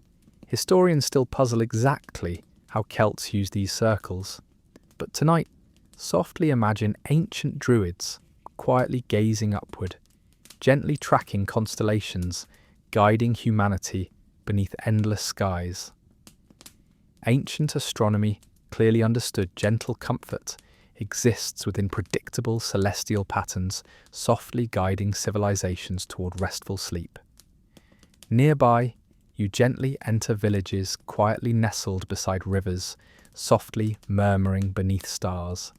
Historians still puzzle exactly how Celts used these circles, but tonight, softly imagine ancient druids quietly gazing upward, gently tracking constellations, guiding humanity beneath endless skies. Ancient astronomy clearly understood gentle comfort exists within predictable celestial patterns, softly guiding civilizations toward restful sleep. Nearby, you gently enter villages quietly nestled beside rivers, softly murmuring beneath stars.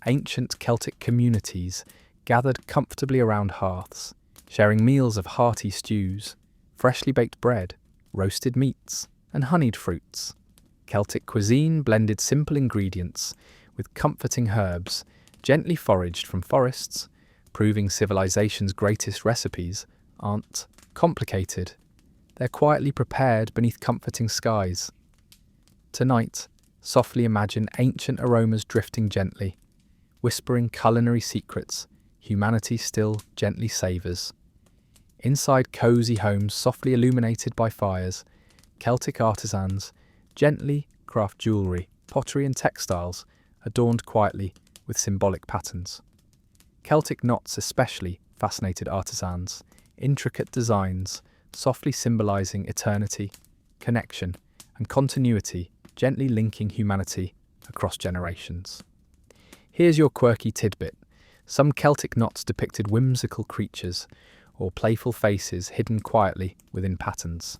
Ancient Celtic communities gathered comfortably around hearths, sharing meals of hearty stews, freshly baked bread, roasted meats, and honeyed fruits. Celtic cuisine blended simple ingredients with comforting herbs, gently foraged from forests, proving civilization's greatest recipes aren't complicated. They're quietly prepared beneath comforting skies. Tonight, softly imagine ancient aromas drifting gently, whispering culinary secrets humanity still gently savors. Inside cozy homes softly illuminated by fires, Celtic artisans gently craft jewellery, pottery and textiles adorned quietly with symbolic patterns. Celtic knots especially fascinated artisans, intricate designs softly symbolising eternity, connection and continuity, gently linking humanity across generations. Here's your quirky tidbit. Some Celtic knots depicted whimsical creatures or playful faces hidden quietly within patterns.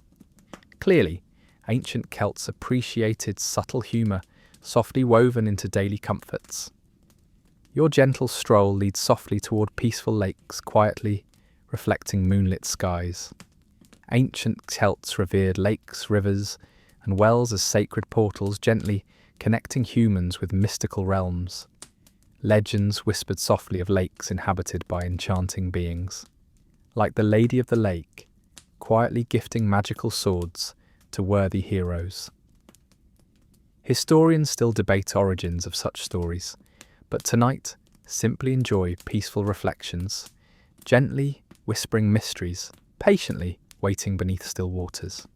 Clearly, ancient Celts appreciated subtle humour, softly woven into daily comforts. Your gentle stroll leads softly toward peaceful lakes, quietly reflecting moonlit skies. Ancient Celts revered lakes, rivers, and wells as sacred portals, gently connecting humans with mystical realms. Legends whispered softly of lakes inhabited by enchanting beings, like the Lady of the Lake, quietly gifting magical swords to worthy heroes. Historians still debate origins of such stories, but tonight, simply enjoy peaceful reflections, gently whispering mysteries, patiently waiting beneath still waters.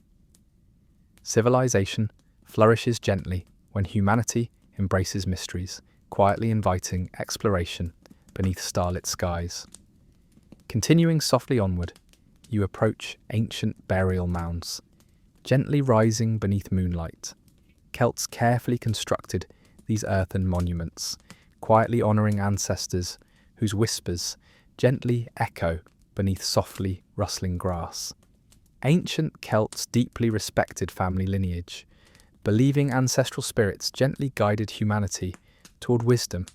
Civilization flourishes gently when humanity embraces mysteries, quietly inviting exploration beneath starlit skies. Continuing softly onward, you approach ancient burial mounds, gently rising beneath moonlight. Celts carefully constructed these earthen monuments, quietly honouring ancestors whose whispers gently echo beneath softly rustling grass. Ancient Celts deeply respected family lineage, believing ancestral spirits gently guided humanity toward wisdom,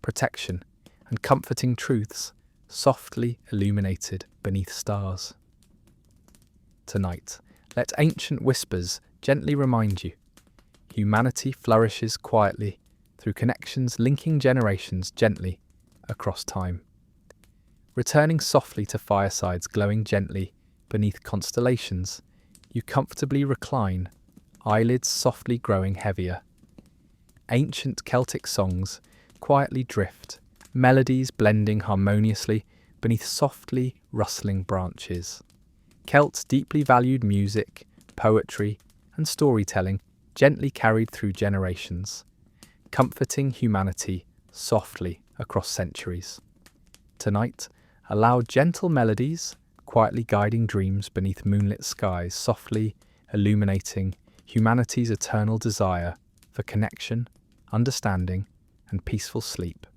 protection, and comforting truths softly illuminated beneath stars. Tonight, let ancient whispers gently remind you, humanity flourishes quietly through connections linking generations gently across time. Returning softly to firesides glowing gently beneath constellations, you comfortably recline, eyelids softly growing heavier. Ancient Celtic songs quietly drift, melodies blending harmoniously beneath softly rustling branches. Celts deeply valued music, poetry, and storytelling, gently carried through generations, comforting humanity softly across centuries. Tonight, allow gentle melodies, quietly guiding dreams beneath moonlit skies, softly illuminating humanity's eternal desire for connection, understanding, and peaceful sleep.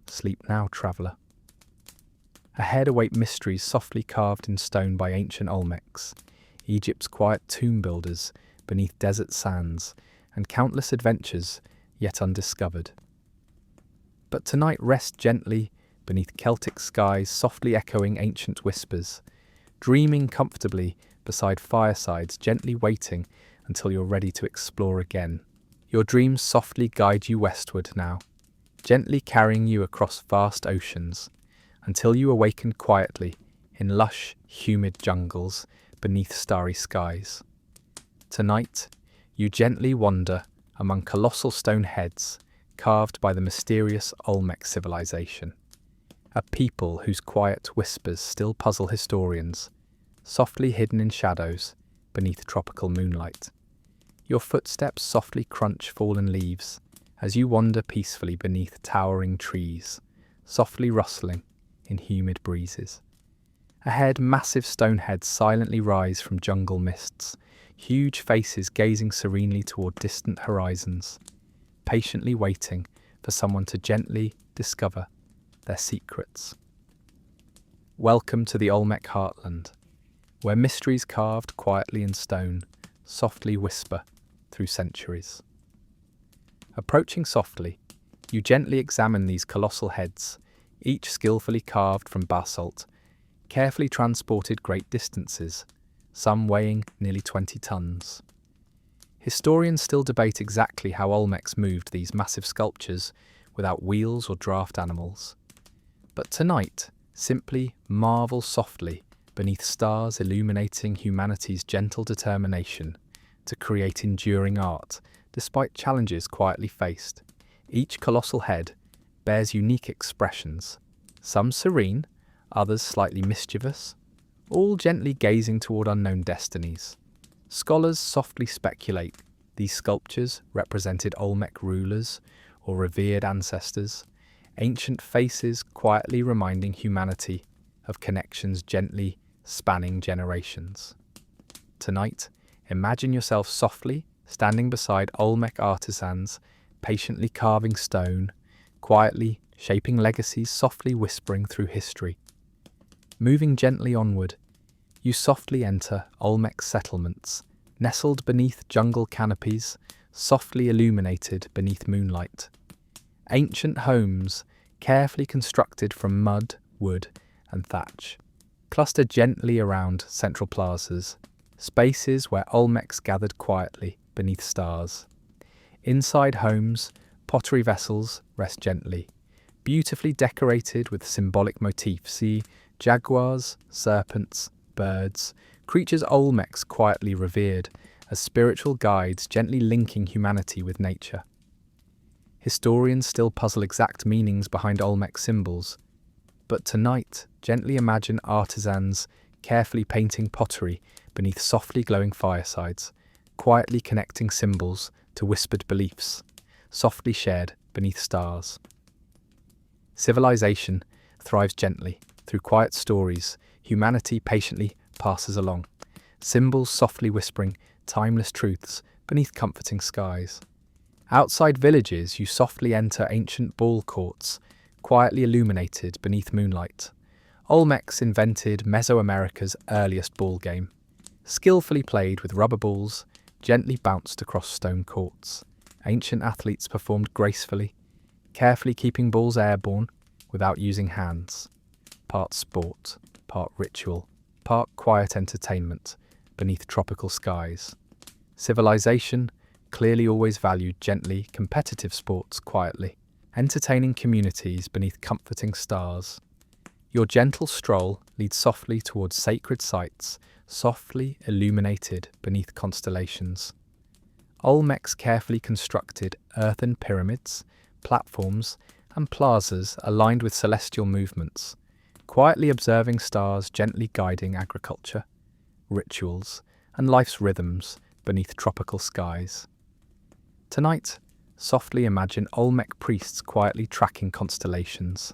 Sleep now, traveller. Ahead await mysteries softly carved in stone by ancient Olmecs, Egypt's quiet tomb builders beneath desert sands, and countless adventures yet undiscovered. But tonight rest gently beneath Celtic skies, softly echoing ancient whispers, dreaming comfortably beside firesides, gently waiting until you're ready to explore again. Your dreams softly guide you westward now, gently carrying you across vast oceans, until you awaken quietly in lush, humid jungles beneath starry skies. Tonight, you gently wander among colossal stone heads carved by the mysterious Olmec civilization, a people whose quiet whispers still puzzle historians, softly hidden in shadows beneath tropical moonlight. Your footsteps softly crunch fallen leaves as you wander peacefully beneath towering trees, softly rustling in humid breezes. Ahead, massive stone heads silently rise from jungle mists, huge faces gazing serenely toward distant horizons, patiently waiting for someone to gently discover their secrets. Welcome to the Olmec heartland, where mysteries carved quietly in stone softly whisper through centuries. Approaching softly, you gently examine these colossal heads, each skillfully carved from basalt, carefully transported great distances, some weighing nearly 20 tons. Historians still debate exactly how Olmecs moved these massive sculptures without wheels or draft animals. But tonight, simply marvel softly beneath stars illuminating humanity's gentle determination to create enduring art despite challenges quietly faced. Each colossal head bears unique expressions, some serene, others slightly mischievous, all gently gazing toward unknown destinies. Scholars softly speculate these sculptures represented Olmec rulers or revered ancestors, ancient faces quietly reminding humanity of connections gently spanning generations. Tonight, imagine yourself softly standing beside Olmec artisans, patiently carving stone, quietly shaping legacies, softly whispering through history. Moving gently onward, you softly enter Olmec settlements, nestled beneath jungle canopies, softly illuminated beneath moonlight. Ancient homes, carefully constructed from mud, wood, and thatch, cluster gently around central plazas, spaces where Olmecs gathered quietly beneath stars. Inside homes, pottery vessels rest gently, beautifully decorated with symbolic motifs. See jaguars, serpents, birds, creatures Olmecs quietly revered as spiritual guides gently linking humanity with nature. Historians still puzzle exact meanings behind Olmec symbols, but tonight, gently imagine artisans carefully painting pottery beneath softly glowing firesides, quietly connecting symbols to whispered beliefs, softly shared beneath stars. Civilization thrives gently through quiet stories humanity patiently passes along, symbols softly whispering timeless truths beneath comforting skies. Outside villages, you softly enter ancient ball courts, quietly illuminated beneath moonlight. Olmecs invented Mesoamerica's earliest ball game, skillfully played with rubber balls, gently bounced across stone courts. Ancient athletes performed gracefully, carefully keeping balls airborne without using hands. Part sport, part ritual, part quiet entertainment beneath tropical skies. Civilization clearly always valued gently competitive sports quietly, entertaining communities beneath comforting stars. Your gentle stroll leads softly towards sacred sites, softly illuminated beneath constellations. Olmecs carefully constructed earthen pyramids, platforms, and plazas aligned with celestial movements, quietly observing stars gently guiding agriculture, rituals, and life's rhythms beneath tropical skies. Tonight, softly imagine Olmec priests quietly tracking constellations,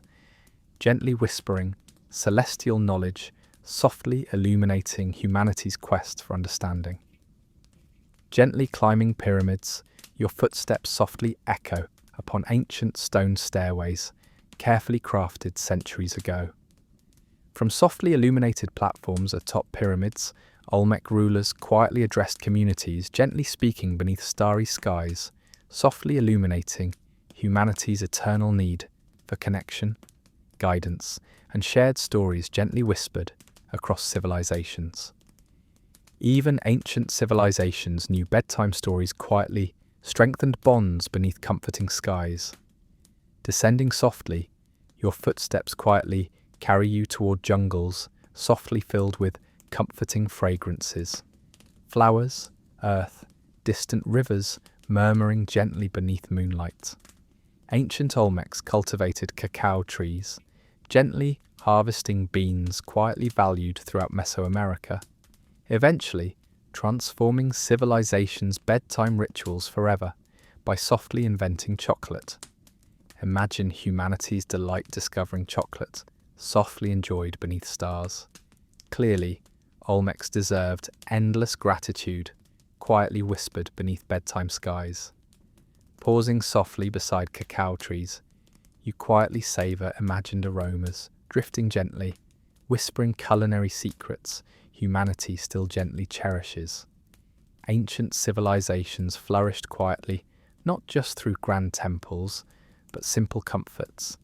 gently whispering celestial knowledge, softly illuminating humanity's quest for understanding. Gently climbing pyramids, your footsteps softly echo upon ancient stone stairways, carefully crafted centuries ago. From softly illuminated platforms atop pyramids, Olmec rulers quietly addressed communities, gently speaking beneath starry skies, softly illuminating humanity's eternal need for connection, guidance, and shared stories gently whispered across civilizations. Even ancient civilizations knew bedtime stories quietly strengthened bonds beneath comforting skies. Descending softly, your footsteps quietly carry you toward jungles softly filled with comforting fragrances. Flowers, earth, distant rivers murmuring gently beneath moonlight. Ancient Olmecs cultivated cacao trees, gently harvesting beans quietly valued throughout Mesoamerica, eventually transforming civilization's bedtime rituals forever by softly inventing chocolate. Imagine humanity's delight discovering chocolate, softly enjoyed beneath stars. Clearly, Olmecs deserved endless gratitude, quietly whispered beneath bedtime skies. Pausing softly beside cacao trees, you quietly savor imagined aromas, drifting gently, whispering culinary secrets humanity still gently cherishes. Ancient civilizations flourished quietly, not just through grand temples, but simple comforts,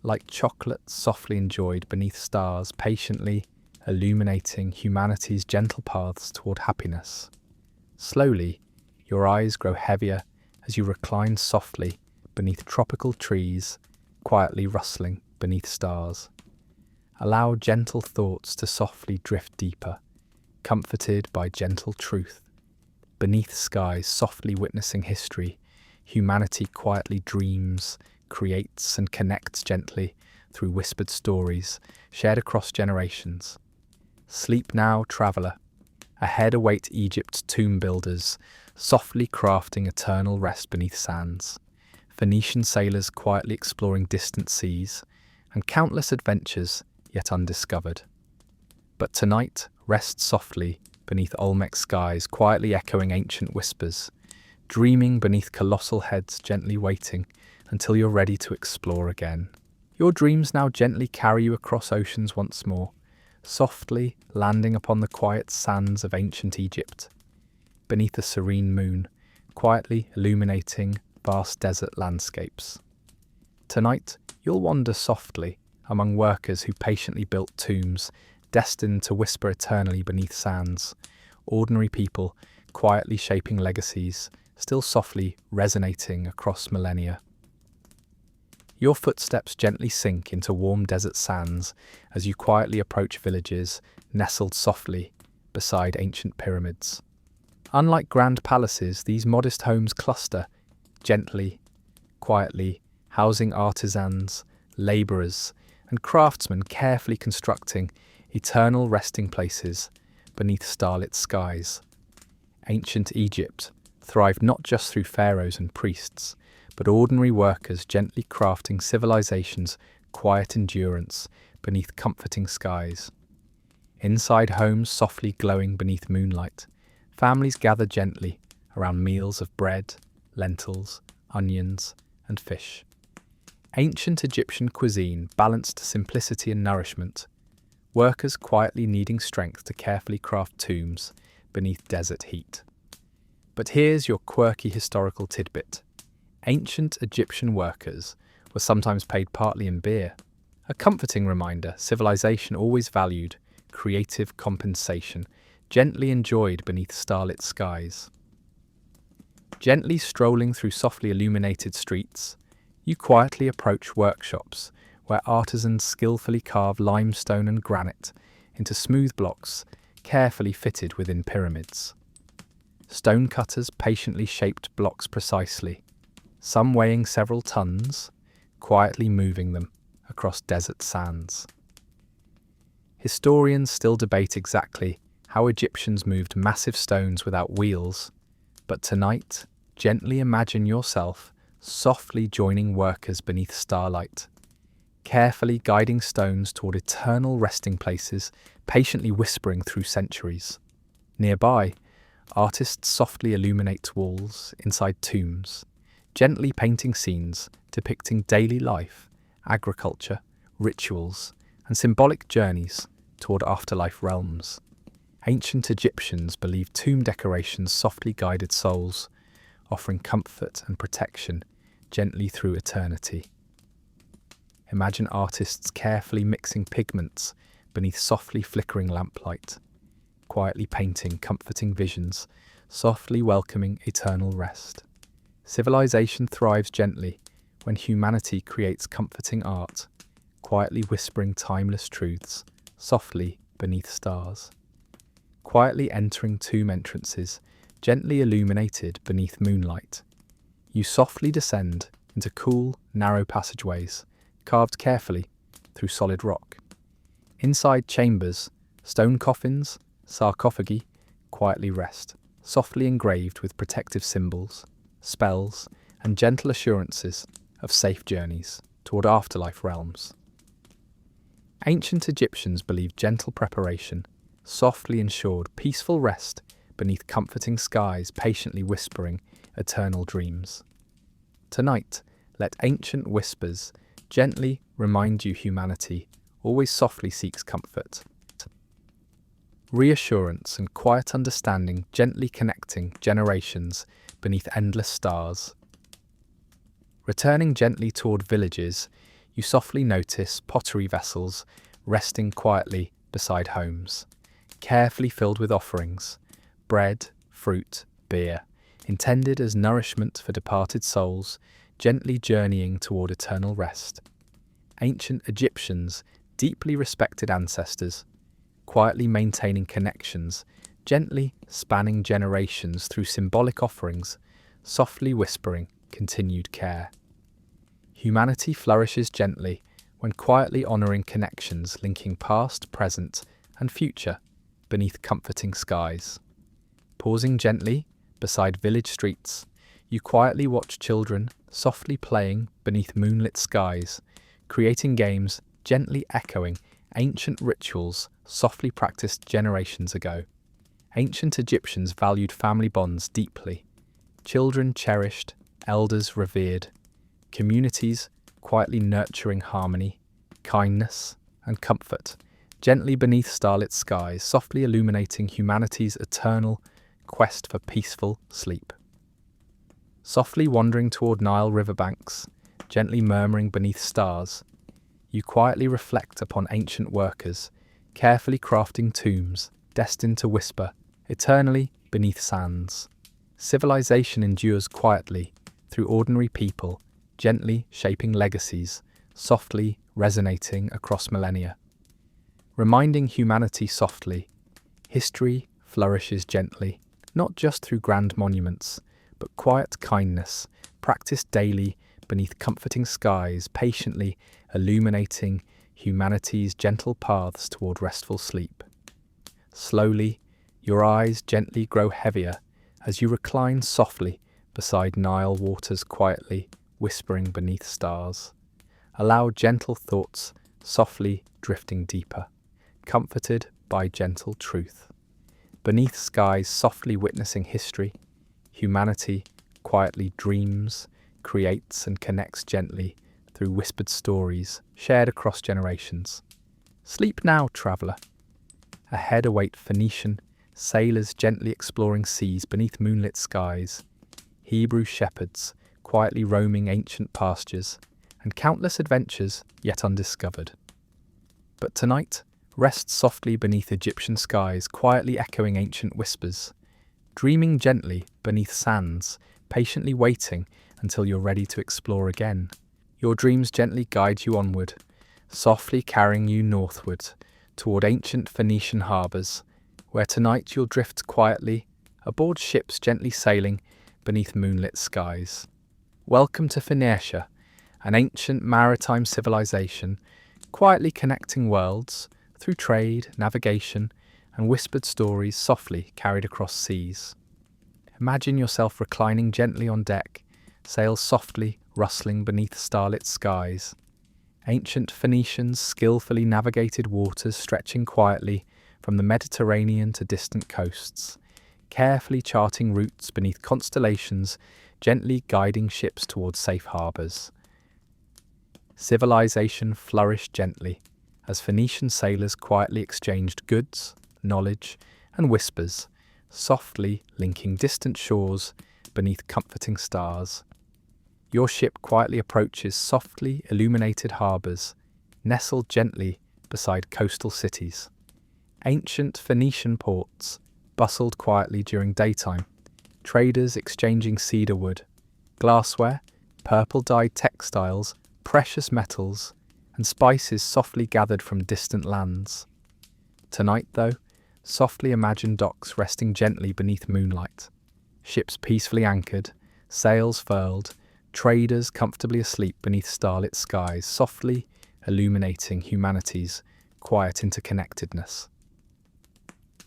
like chocolate softly enjoyed beneath stars, patiently illuminating humanity's gentle paths toward happiness. Slowly, your eyes grow heavier as you recline softly beneath tropical trees, quietly rustling beneath stars. Allow gentle thoughts to softly drift deeper, comforted by gentle truth. Beneath skies softly witnessing history, humanity quietly dreams, creates and connects gently through whispered stories shared across generations. Sleep now, traveller. Ahead await Egypt's tomb builders, softly crafting eternal rest beneath sands. Phoenician sailors quietly exploring distant seas, and countless adventures yet undiscovered. But tonight, rest softly beneath Olmec skies, quietly echoing ancient whispers, dreaming beneath colossal heads, gently waiting until you're ready to explore again. Your dreams now gently carry you across oceans once more, softly landing upon the quiet sands of ancient Egypt, beneath a serene moon, quietly illuminating vast desert landscapes. Tonight, you'll wander softly among workers who patiently built tombs, destined to whisper eternally beneath sands. Ordinary people, quietly shaping legacies, still softly resonating across millennia. Your footsteps gently sink into warm desert sands as you quietly approach villages nestled softly beside ancient pyramids. Unlike grand palaces, these modest homes cluster gently, quietly, housing artisans, labourers, and craftsmen carefully constructing eternal resting places beneath starlit skies. Ancient Egypt thrived not just through pharaohs and priests, but ordinary workers gently crafting civilization's quiet endurance beneath comforting skies. Inside homes softly glowing beneath moonlight, families gather gently around meals of bread, lentils, onions, and fish. Ancient Egyptian cuisine balanced simplicity and nourishment, workers quietly needing strength to carefully craft tombs beneath desert heat. But here's your quirky historical tidbit. Ancient Egyptian workers were sometimes paid partly in beer, a comforting reminder civilization always valued creative compensation, gently enjoyed beneath starlit skies. Gently strolling through softly illuminated streets, you quietly approach workshops where artisans skillfully carve limestone and granite into smooth blocks carefully fitted within pyramids. Stonecutters patiently shaped blocks precisely, some weighing several tons, quietly moving them across desert sands. Historians still debate exactly how Egyptians moved massive stones without wheels, but tonight, gently imagine yourself softly joining workers beneath starlight, carefully guiding stones toward eternal resting places, patiently whispering through centuries. Nearby, artists softly illuminate walls inside tombs, gently painting scenes depicting daily life, agriculture, rituals, and symbolic journeys toward afterlife realms. Ancient Egyptians believed tomb decorations softly guided souls, offering comfort and protection gently through eternity. Imagine artists carefully mixing pigments beneath softly flickering lamplight, quietly painting comforting visions, softly welcoming eternal rest. Civilization thrives gently when humanity creates comforting art, quietly whispering timeless truths, softly beneath stars. Quietly entering tomb entrances, gently illuminated beneath moonlight. You softly descend into cool, narrow passageways, carved carefully through solid rock. Inside chambers, stone coffins, sarcophagi quietly rest, softly engraved with protective symbols, spells, and gentle assurances of safe journeys toward afterlife realms. Ancient Egyptians believed gentle preparation softly ensured peaceful rest beneath comforting skies patiently whispering eternal dreams. Tonight, let ancient whispers gently remind you humanity always softly seeks comfort. Reassurance and quiet understanding gently connecting generations beneath endless stars. Returning gently toward villages, you softly notice pottery vessels resting quietly beside homes, carefully filled with offerings, bread, fruit, beer, intended as nourishment for departed souls, gently journeying toward eternal rest. Ancient Egyptians, deeply respected ancestors, quietly maintaining connections, gently spanning generations through symbolic offerings, softly whispering continued care. Humanity flourishes gently when quietly honouring connections linking past, present, and future beneath comforting skies. Pausing gently beside village streets, you quietly watch children softly playing beneath moonlit skies, creating games gently echoing ancient rituals softly practiced generations ago. Ancient Egyptians valued family bonds deeply. Children cherished, elders revered, communities quietly nurturing harmony, kindness, and comfort, gently beneath starlit skies, softly illuminating humanity's eternal quest for peaceful sleep. Softly wandering toward Nile riverbanks, gently murmuring beneath stars, you quietly reflect upon ancient workers, carefully crafting tombs destined to whisper eternally beneath sands. Civilization endures quietly through ordinary people, gently shaping legacies, softly resonating across millennia. Reminding humanity softly, history flourishes gently, not just through grand monuments, but quiet kindness, practiced daily beneath comforting skies, patiently illuminating humanity's gentle paths toward restful sleep. Slowly, your eyes gently grow heavier as you recline softly beside Nile waters, quietly whispering beneath stars. Allow gentle thoughts softly drifting deeper, comforted by gentle truth. Beneath skies softly witnessing history, humanity quietly dreams, creates and connects gently through whispered stories shared across generations. Sleep now, traveller. Ahead await Phoenician sailors gently exploring seas beneath moonlit skies, Hebrew shepherds quietly roaming ancient pastures, and countless adventures yet undiscovered. But tonight, rest softly beneath Egyptian skies, quietly echoing ancient whispers, dreaming gently beneath sands, patiently waiting until you're ready to explore again. Your dreams gently guide you onward, softly carrying you northward toward ancient Phoenician harbours, where tonight you'll drift quietly aboard ships gently sailing beneath moonlit skies. Welcome to Phoenicia, an ancient maritime civilization, quietly connecting worlds through trade, navigation, and whispered stories softly carried across seas. Imagine yourself reclining gently on deck, sails softly rustling beneath starlit skies. Ancient Phoenicians skillfully navigated waters stretching quietly from the Mediterranean to distant coasts, carefully charting routes beneath constellations, gently guiding ships towards safe harbours. Civilization flourished gently as Phoenician sailors quietly exchanged goods, knowledge, and whispers, softly linking distant shores beneath comforting stars. Your ship quietly approaches softly illuminated harbours, nestled gently beside coastal cities. Ancient Phoenician ports bustled quietly during daytime, traders exchanging cedar wood, glassware, purple-dyed textiles, precious metals, and spices softly gathered from distant lands. Tonight, though, softly imagine docks resting gently beneath moonlight, ships peacefully anchored, sails furled, traders comfortably asleep beneath starlit skies, softly illuminating humanity's quiet interconnectedness.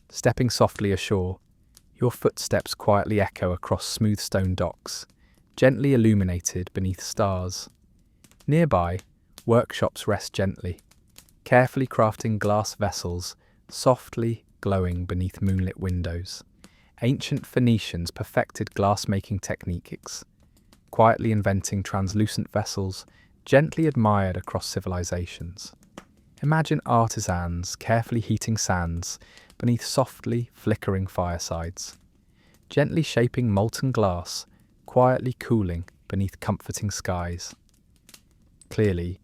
Stepping softly ashore, your footsteps quietly echo across smooth stone docks, gently illuminated beneath stars. Nearby, workshops rest gently, carefully crafting glass vessels, softly glowing beneath moonlit windows. Ancient Phoenicians perfected glass-making techniques, quietly inventing translucent vessels, gently admired across civilizations. Imagine artisans carefully heating sands beneath softly flickering firesides, gently shaping molten glass, quietly cooling beneath comforting skies. Clearly,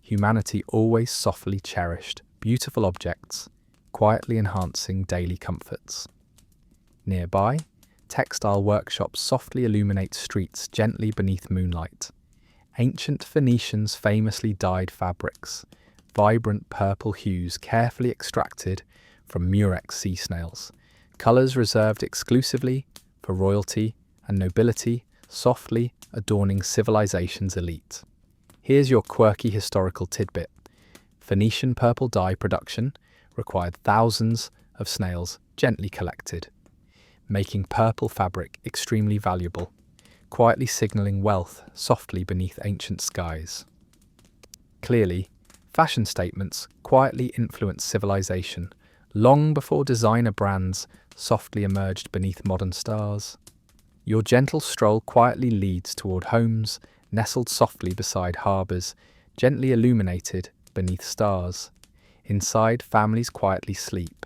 humanity always softly cherished beautiful objects, quietly enhancing daily comforts. Nearby, textile workshops softly illuminate streets gently beneath moonlight. Ancient Phoenicians famously dyed fabrics, vibrant purple hues carefully extracted from murex sea snails, colours reserved exclusively for royalty and nobility, softly adorning civilization's elite. Here's your quirky historical tidbit. Phoenician purple dye production required thousands of snails gently collected, making purple fabric extremely valuable, quietly signalling wealth softly beneath ancient skies. Clearly, fashion statements quietly influenced civilization long before designer brands softly emerged beneath modern stars. Your gentle stroll quietly leads toward homes nestled softly beside harbours, gently illuminated beneath stars. Inside, families quietly sleep,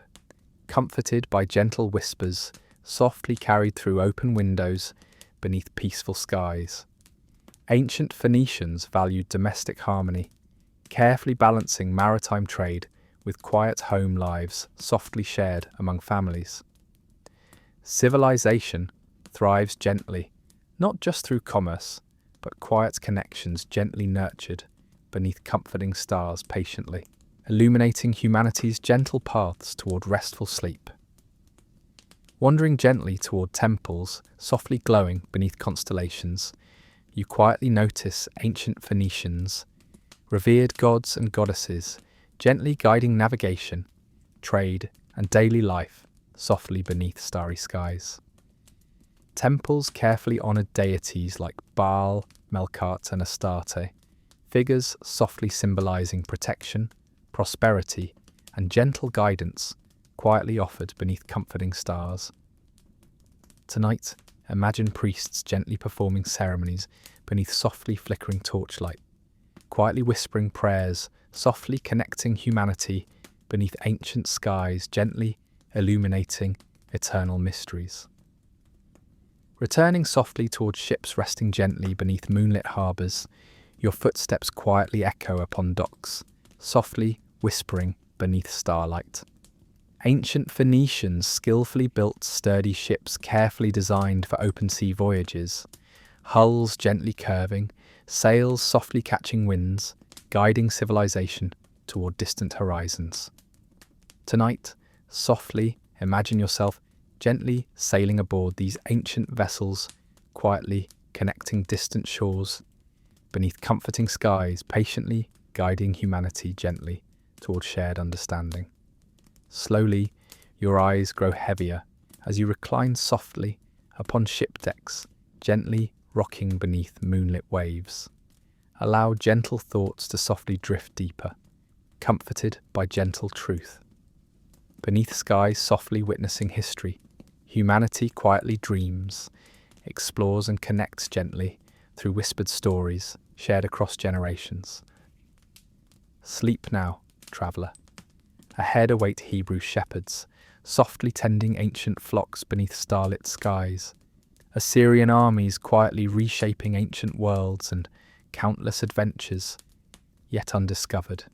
comforted by gentle whispers softly carried through open windows beneath peaceful skies. Ancient Phoenicians valued domestic harmony, carefully balancing maritime trade with quiet home lives softly shared among families. Civilization thrives gently, not just through commerce, but quiet connections gently nurtured beneath comforting stars patiently, illuminating humanity's gentle paths toward restful sleep. Wandering gently toward temples, softly glowing beneath constellations, you quietly notice ancient Phoenicians, revered gods and goddesses, gently guiding navigation, trade, and daily life softly beneath starry skies. Temples carefully honoured deities like Baal, Melkart, and Astarte, figures softly symbolising protection, prosperity, and gentle guidance quietly offered beneath comforting stars. Tonight, imagine priests gently performing ceremonies beneath softly flickering torchlight, quietly whispering prayers, softly connecting humanity beneath ancient skies, gently illuminating eternal mysteries. Returning softly towards ships resting gently beneath moonlit harbours, your footsteps quietly echo upon docks, softly whispering beneath starlight. Ancient Phoenicians skillfully built sturdy ships carefully designed for open sea voyages, hulls gently curving, sails softly catching winds, guiding civilization toward distant horizons. Tonight, softly imagine yourself gently sailing aboard these ancient vessels, quietly connecting distant shores, beneath comforting skies, patiently guiding humanity gently toward shared understanding. Slowly, your eyes grow heavier as you recline softly upon ship decks, gently rocking beneath moonlit waves. Allow gentle thoughts to softly drift deeper, comforted by gentle truth. Beneath skies softly witnessing history, humanity quietly dreams, explores and connects gently through whispered stories shared across generations. Sleep now, traveller. Ahead await Hebrew shepherds, softly tending ancient flocks beneath starlit skies. Assyrian armies quietly reshaping ancient worlds and countless adventures yet undiscovered.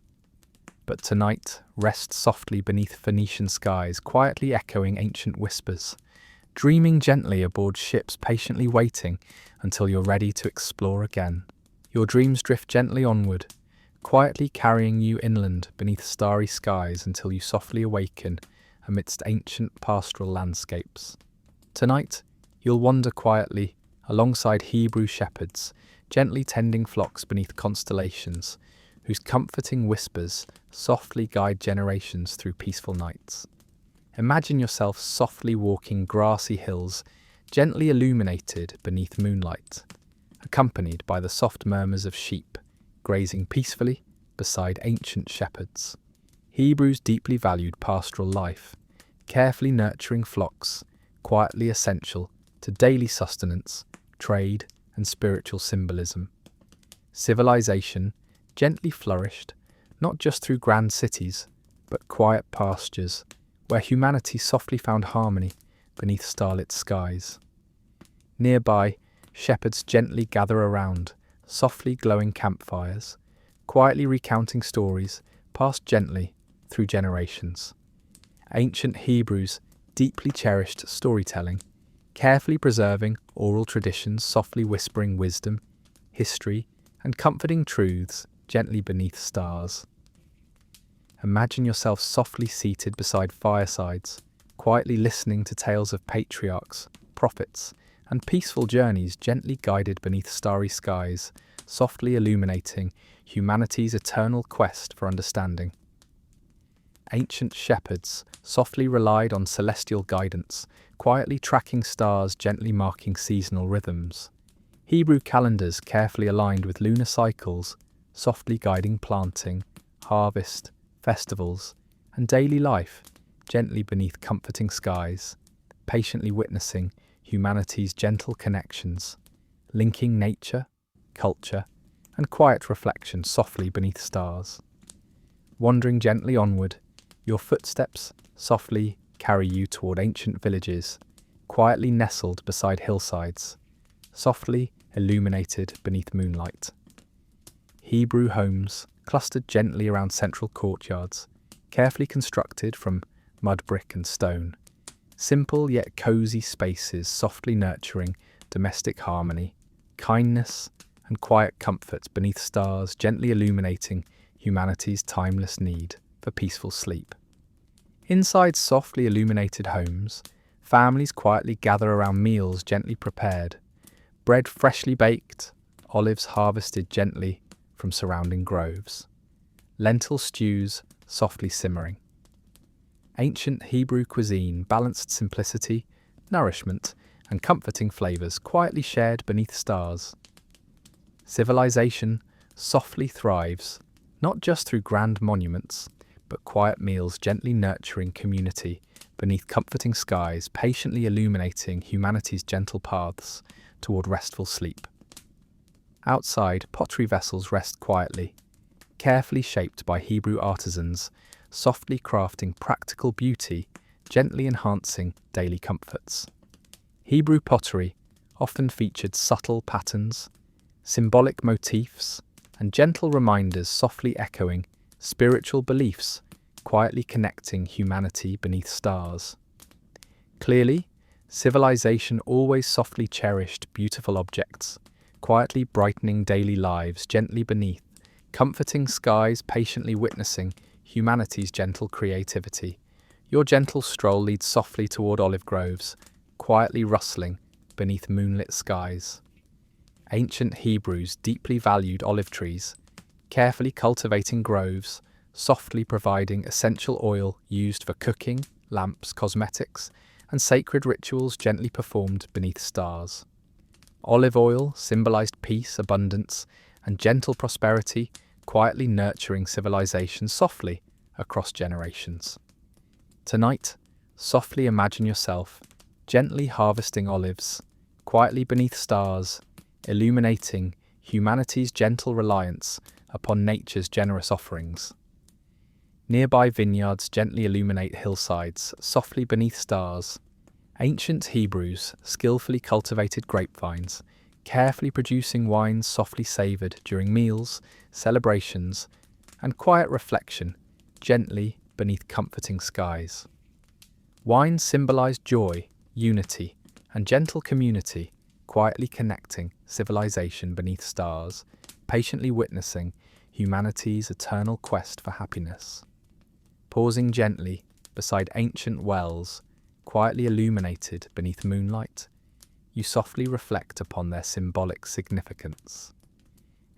But tonight, rest softly beneath Phoenician skies, quietly echoing ancient whispers, dreaming gently aboard ships patiently waiting until you're ready to explore again. Your dreams drift gently onward, quietly carrying you inland beneath starry skies until you softly awaken amidst ancient pastoral landscapes. Tonight, you'll wander quietly alongside Hebrew shepherds, gently tending flocks beneath constellations, whose comforting whispers softly guide generations through peaceful nights. Imagine yourself softly walking grassy hills, gently illuminated beneath moonlight, accompanied by the soft murmurs of sheep, grazing peacefully beside ancient shepherds. Hebrews deeply valued pastoral life, carefully nurturing flocks, quietly essential to daily sustenance, trade, and spiritual symbolism. Civilization gently flourished, not just through grand cities, but quiet pastures, where humanity softly found harmony beneath starlit skies. Nearby, shepherds gently gather around softly glowing campfires, quietly recounting stories passed gently through generations. Ancient Hebrews deeply cherished storytelling, carefully preserving oral traditions, softly whispering wisdom, history, and comforting truths gently beneath stars. Imagine yourself softly seated beside firesides, quietly listening to tales of patriarchs, prophets, and peaceful journeys gently guided beneath starry skies, softly illuminating humanity's eternal quest for understanding. Ancient shepherds softly relied on celestial guidance, quietly tracking stars, gently marking seasonal rhythms. Hebrew calendars carefully aligned with lunar cycles, softly guiding planting, harvest, festivals, and daily life, gently beneath comforting skies, patiently witnessing humanity's gentle connections, linking nature, culture, and quiet reflection softly beneath stars. Wandering gently onward, your footsteps softly carry you toward ancient villages, quietly nestled beside hillsides, softly illuminated beneath moonlight. Hebrew homes clustered gently around central courtyards, carefully constructed from mud, brick, and stone. Simple yet cozy spaces softly nurturing domestic harmony, kindness, and quiet comfort beneath stars gently illuminating humanity's timeless need for peaceful sleep. Inside softly illuminated homes, families quietly gather around meals gently prepared, bread freshly baked, olives harvested gently from surrounding groves, lentil stews softly simmering. Ancient Hebrew cuisine balanced simplicity, nourishment, and comforting flavors quietly shared beneath stars. Civilization softly thrives, not just through grand monuments, but quiet meals gently nurturing community beneath comforting skies, patiently illuminating humanity's gentle paths toward restful sleep. Outside, pottery vessels rest quietly, carefully shaped by Hebrew artisans, softly crafting practical beauty, gently enhancing daily comforts. Hebrew pottery often featured subtle patterns, symbolic motifs, and gentle reminders softly echoing spiritual beliefs, quietly connecting humanity beneath stars. Clearly, civilization always softly cherished beautiful objects, quietly brightening daily lives gently beneath comforting skies, patiently witnessing humanity's gentle creativity. Your gentle stroll leads softly toward olive groves, quietly rustling beneath moonlit skies. Ancient Hebrews deeply valued olive trees, carefully cultivating groves, softly providing essential oil used for cooking, lamps, cosmetics, and sacred rituals gently performed beneath stars. Olive oil symbolized peace, abundance, and gentle prosperity, quietly nurturing civilization softly across generations. Tonight, softly imagine yourself gently harvesting olives, quietly beneath stars, illuminating humanity's gentle reliance upon nature's generous offerings. Nearby vineyards gently illuminate hillsides, softly beneath stars, Ancient Hebrews skillfully cultivated grapevines, carefully producing wines softly savoured during meals, celebrations, and quiet reflection, gently beneath comforting skies. Wine symbolised joy, unity, and gentle community, quietly connecting civilization beneath stars, patiently witnessing humanity's eternal quest for happiness. Pausing gently beside ancient wells, quietly illuminated beneath moonlight, you softly reflect upon their symbolic significance.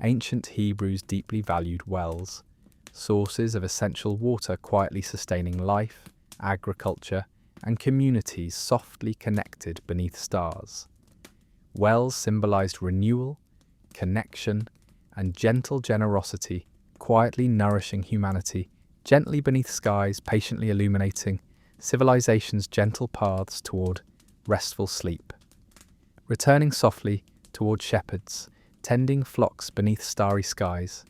Ancient Hebrews deeply valued wells, sources of essential water quietly sustaining life, agriculture, and communities softly connected beneath stars. Wells symbolized renewal, connection, and gentle generosity, quietly nourishing humanity, gently beneath skies, patiently illuminating civilization's gentle paths toward restful sleep. Returning softly toward shepherds, tending flocks beneath starry skies,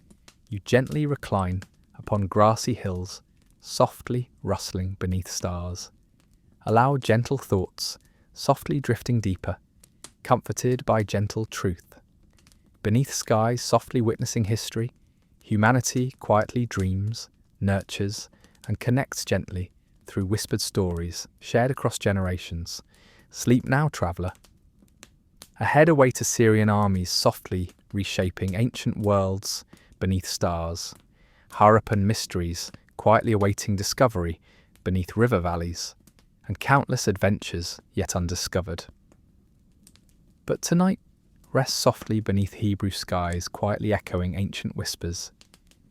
you gently recline upon grassy hills, softly rustling beneath stars. Allow gentle thoughts, softly drifting deeper, comforted by gentle truth. Beneath skies, softly witnessing history, humanity quietly dreams, nurtures, and connects gently through whispered stories shared across generations. Sleep now, traveller. Ahead await Assyrian armies softly reshaping ancient worlds beneath stars. Harappan mysteries quietly awaiting discovery beneath river valleys, and countless adventures yet undiscovered. But tonight, rest softly beneath Hebrew skies, quietly echoing ancient whispers,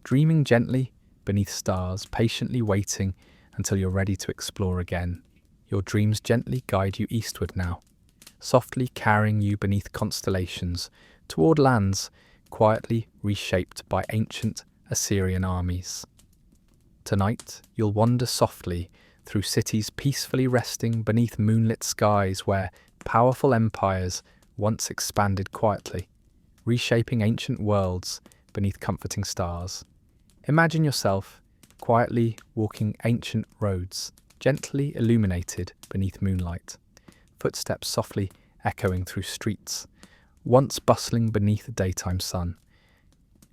dreaming gently beneath stars, patiently waiting until you're ready to explore again. Your dreams gently guide you eastward now, softly carrying you beneath constellations toward lands quietly reshaped by ancient Assyrian armies. Tonight, you'll wander softly through cities peacefully resting beneath moonlit skies where powerful empires once expanded quietly, reshaping ancient worlds beneath comforting stars. Imagine yourself quietly walking ancient roads, gently illuminated beneath moonlight, footsteps softly echoing through streets, once bustling beneath the daytime sun.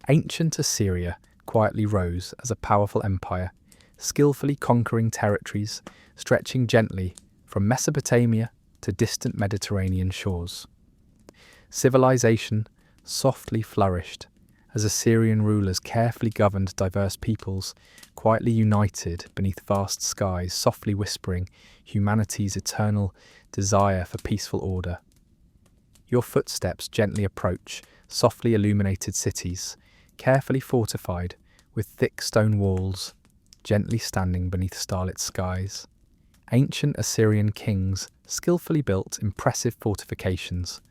Ancient Assyria quietly rose as a powerful empire, skillfully conquering territories, stretching gently from Mesopotamia to distant Mediterranean shores. Civilization softly flourished as Assyrian rulers carefully governed diverse peoples, quietly united beneath vast skies, softly whispering humanity's eternal desire for peaceful order. Your footsteps gently approach softly illuminated cities, carefully fortified with thick stone walls, gently standing beneath starlit skies. Ancient Assyrian kings skillfully built impressive fortifications,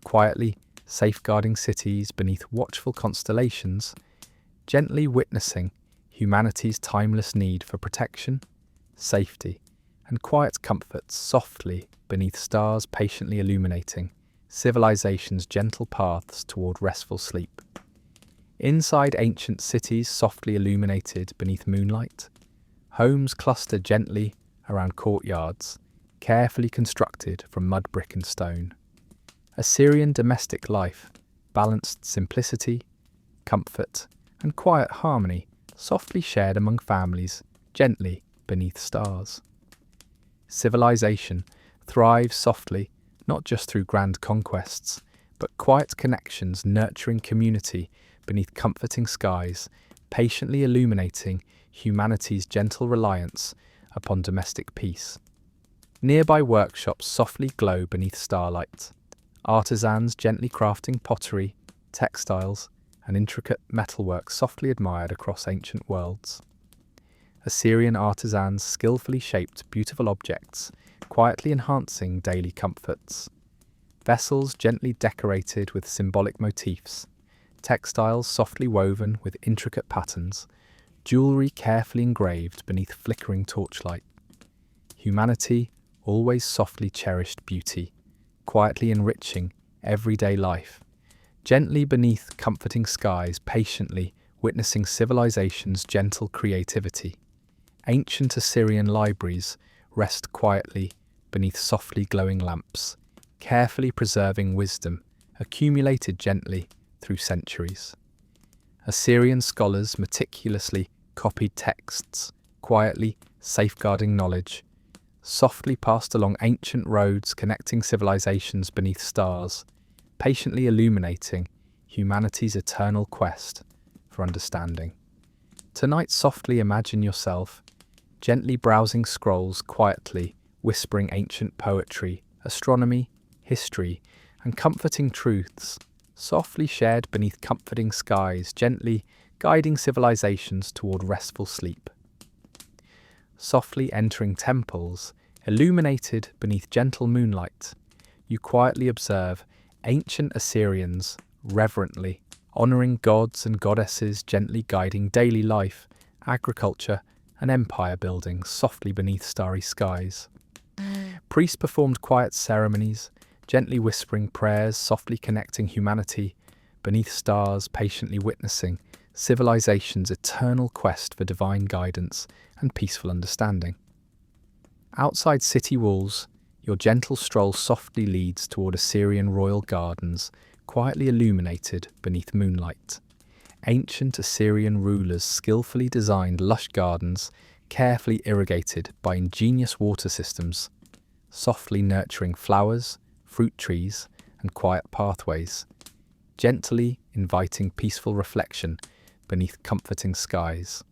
quietly safeguarding cities beneath watchful constellations, gently witnessing humanity's timeless need for protection, safety, and quiet comforts softly beneath stars patiently illuminating civilization's gentle paths toward restful sleep. Inside ancient cities softly illuminated beneath moonlight, homes cluster gently around courtyards, carefully constructed from mud, brick and stone. Assyrian domestic life balanced simplicity, comfort, and quiet harmony, softly shared among families, gently beneath stars. Civilization thrives softly, not just through grand conquests, but quiet connections nurturing community beneath comforting skies, patiently illuminating humanity's gentle reliance upon domestic peace. Nearby workshops softly glow beneath starlight, artisans gently crafting pottery, textiles, and intricate metalwork softly admired across ancient worlds. Assyrian artisans skillfully shaped beautiful objects, quietly enhancing daily comforts. Vessels gently decorated with symbolic motifs, textiles softly woven with intricate patterns, jewellery carefully engraved beneath flickering torchlight. Humanity always softly cherished beauty, quietly enriching everyday life, gently beneath comforting skies, patiently witnessing civilization's gentle creativity. Ancient Assyrian libraries rest quietly beneath softly glowing lamps, carefully preserving wisdom accumulated gently through centuries. Assyrian scholars meticulously copied texts, quietly safeguarding knowledge, softly passed along ancient roads connecting civilizations beneath stars, patiently illuminating humanity's eternal quest for understanding. Tonight, softly imagine yourself gently browsing scrolls, quietly whispering ancient poetry, astronomy, history, and comforting truths, softly shared beneath comforting skies, gently guiding civilizations toward restful sleep. Softly entering temples, illuminated beneath gentle moonlight, you quietly observe ancient Assyrians reverently, honoring gods and goddesses, gently guiding daily life, agriculture, and empire building softly beneath starry skies. Priests performed quiet ceremonies, gently whispering prayers, softly connecting humanity beneath stars, patiently witnessing civilization's eternal quest for divine guidance and peaceful understanding. Outside city walls, your gentle stroll softly leads toward Assyrian royal gardens, quietly illuminated beneath moonlight. Ancient Assyrian rulers skillfully designed lush gardens, carefully irrigated by ingenious water systems, softly nurturing flowers, fruit trees, and quiet pathways, gently inviting peaceful reflection beneath comforting skies.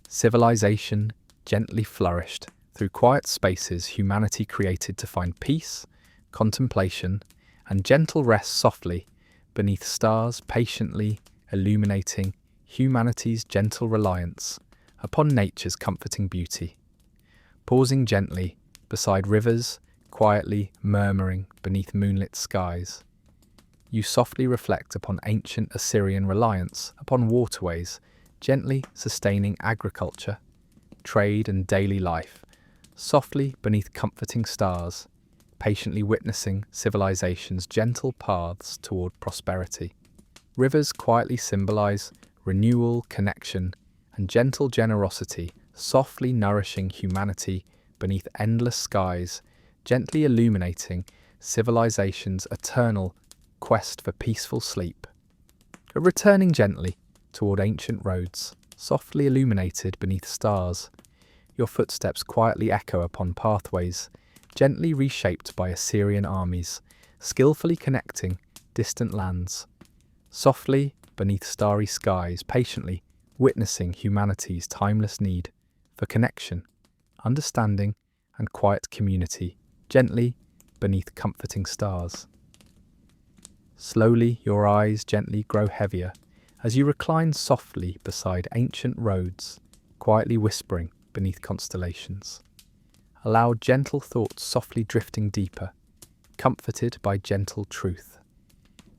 Civilization gently flourished through quiet spaces humanity created to find peace, contemplation, and gentle rest softly beneath stars, patiently illuminating humanity's gentle reliance upon nature's comforting beauty. Pausing gently beside rivers, quietly murmuring beneath moonlit skies, you softly reflect upon ancient Assyrian reliance upon waterways, gently sustaining agriculture, trade, and daily life, softly beneath comforting stars, patiently witnessing civilization's gentle paths toward prosperity. Rivers quietly symbolize renewal, connection, and gentle generosity, softly nourishing humanity beneath endless skies, gently illuminating civilization's eternal quest for peaceful sleep. Returning gently toward ancient roads, softly illuminated beneath stars, your footsteps quietly echo upon pathways, gently reshaped by Assyrian armies, skillfully connecting distant lands. Softly beneath starry skies, patiently witnessing humanity's timeless need for connection, understanding, and quiet community, gently beneath comforting stars. Slowly, your eyes gently grow heavier as you recline softly beside ancient roads, quietly whispering beneath constellations. Allow gentle thoughts softly drifting deeper, comforted by gentle truth.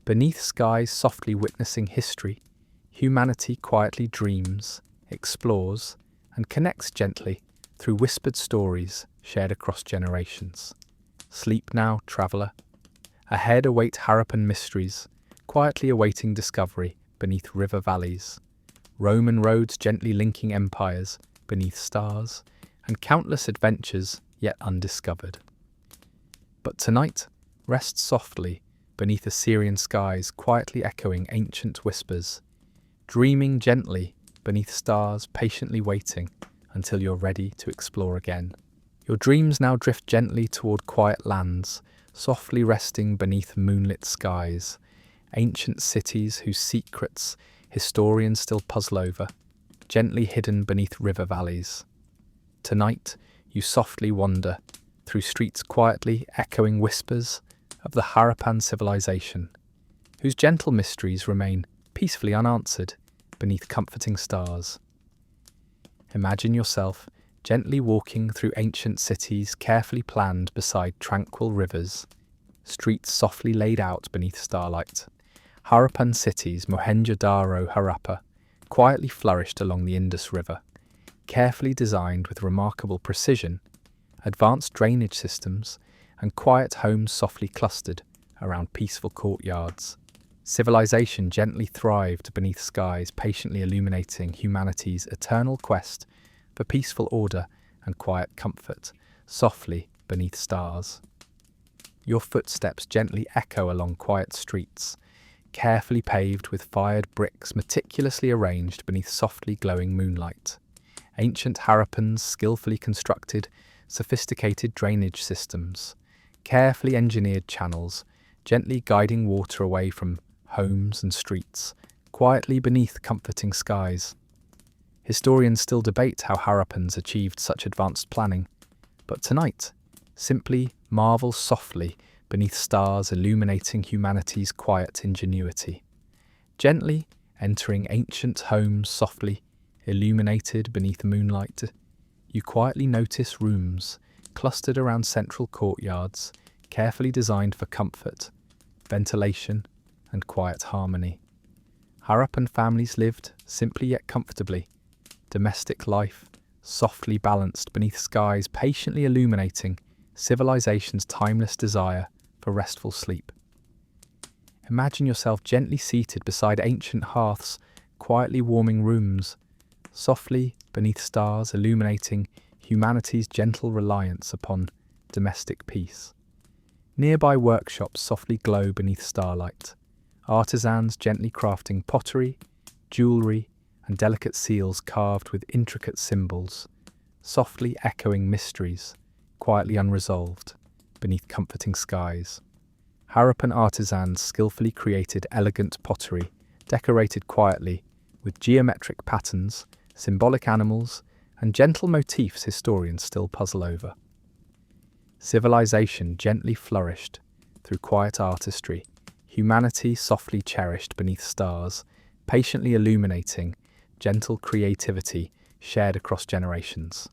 Beneath skies softly witnessing history, humanity quietly dreams, explores, and connects gently through whispered stories shared across generations. Sleep now, traveller. Ahead await Harappan mysteries, quietly awaiting discovery beneath river valleys. Roman roads gently linking empires beneath stars, and countless adventures yet undiscovered. But tonight, rest softly beneath Assyrian skies, quietly echoing ancient whispers, dreaming gently beneath stars, patiently waiting until you're ready to explore again. Your dreams now drift gently toward quiet lands, softly resting beneath moonlit skies, ancient cities whose secrets historians still puzzle over, gently hidden beneath river valleys. Tonight, you softly wander through streets quietly echoing whispers of the Harappan civilization, whose gentle mysteries remain peacefully unanswered beneath comforting stars. Imagine yourself gently walking through ancient cities carefully planned beside tranquil rivers, streets softly laid out beneath starlight. Harappan cities, Mohenjo-Daro, Harappa, quietly flourished along the Indus River, carefully designed with remarkable precision, advanced drainage systems, and quiet homes softly clustered around peaceful courtyards. Civilization gently thrived beneath skies, patiently illuminating humanity's eternal quest for peaceful order and quiet comfort, softly beneath stars. Your footsteps gently echo along quiet streets, carefully paved with fired bricks meticulously arranged beneath softly glowing moonlight. Ancient Harappans skillfully constructed, sophisticated drainage systems, carefully engineered channels, gently guiding water away from homes and streets, quietly beneath comforting skies. Historians still debate how Harappans achieved such advanced planning, but tonight, simply marvel softly beneath stars illuminating humanity's quiet ingenuity. Gently entering ancient homes softly illuminated beneath moonlight, you quietly notice rooms clustered around central courtyards, carefully designed for comfort, ventilation, and quiet harmony. Harappan families lived simply yet comfortably, domestic life softly balanced beneath skies patiently illuminating civilization's timeless desire for restful sleep. Imagine yourself gently seated beside ancient hearths, quietly warming rooms, softly beneath stars illuminating humanity's gentle reliance upon domestic peace. Nearby workshops softly glow beneath starlight, artisans gently crafting pottery, jewellery, and delicate seals carved with intricate symbols, softly echoing mysteries, quietly unresolved, beneath comforting skies. Harappan artisans skillfully created elegant pottery, decorated quietly, with geometric patterns, symbolic animals, and gentle motifs historians still puzzle over. Civilization gently flourished through quiet artistry, humanity softly cherished beneath stars, patiently illuminating gentle creativity shared across generations.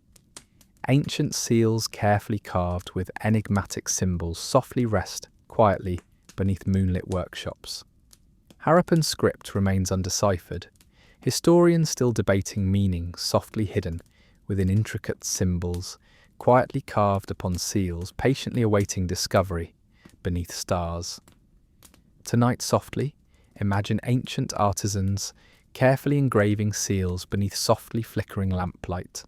Ancient seals carefully carved with enigmatic symbols softly rest quietly beneath moonlit workshops. Harappan script remains undeciphered, historians still debating meanings softly hidden within intricate symbols, quietly carved upon seals, patiently awaiting discovery beneath stars. Tonight softly, imagine ancient artisans carefully engraving seals beneath softly flickering lamplight,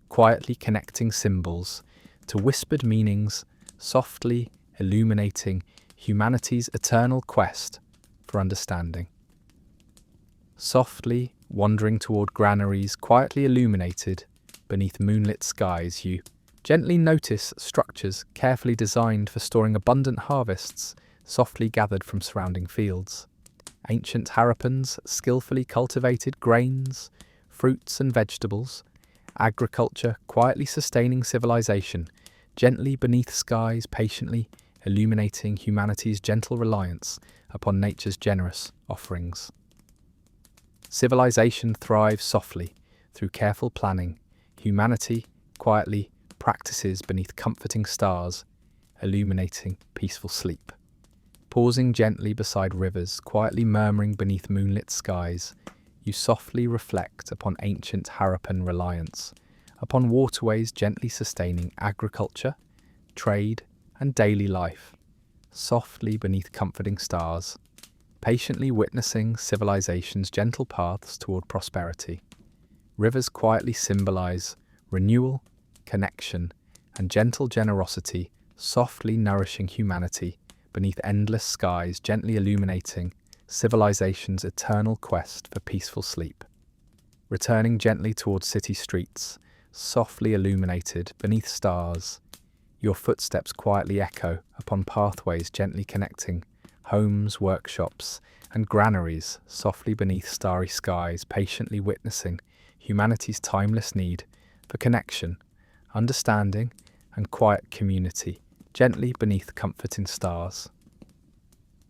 quietly connecting symbols to whispered meanings, softly illuminating humanity's eternal quest for understanding. Softly wandering toward granaries quietly illuminated beneath moonlit skies, you gently notice structures carefully designed for storing abundant harvests softly gathered from surrounding fields. Ancient Harappans skillfully cultivated grains, fruits and vegetables, agriculture quietly sustaining civilization, gently beneath skies patiently illuminating humanity's gentle reliance upon nature's generous offerings. Civilization thrives softly through careful planning, humanity quietly practices beneath comforting stars, illuminating peaceful sleep. Pausing gently beside rivers, quietly murmuring beneath moonlit skies, you softly reflect upon ancient Harappan reliance, upon waterways gently sustaining agriculture, trade, and daily life, softly beneath comforting stars, patiently witnessing civilization's gentle paths toward prosperity. Rivers quietly symbolize renewal, connection, and gentle generosity, softly nourishing humanity beneath endless skies, gently illuminating civilization's eternal quest for peaceful sleep. Returning gently towards city streets, softly illuminated beneath stars, your footsteps quietly echo upon pathways gently connecting homes, workshops, and granaries softly beneath starry skies, patiently witnessing humanity's timeless need for connection, understanding, and quiet community, gently beneath comforting stars.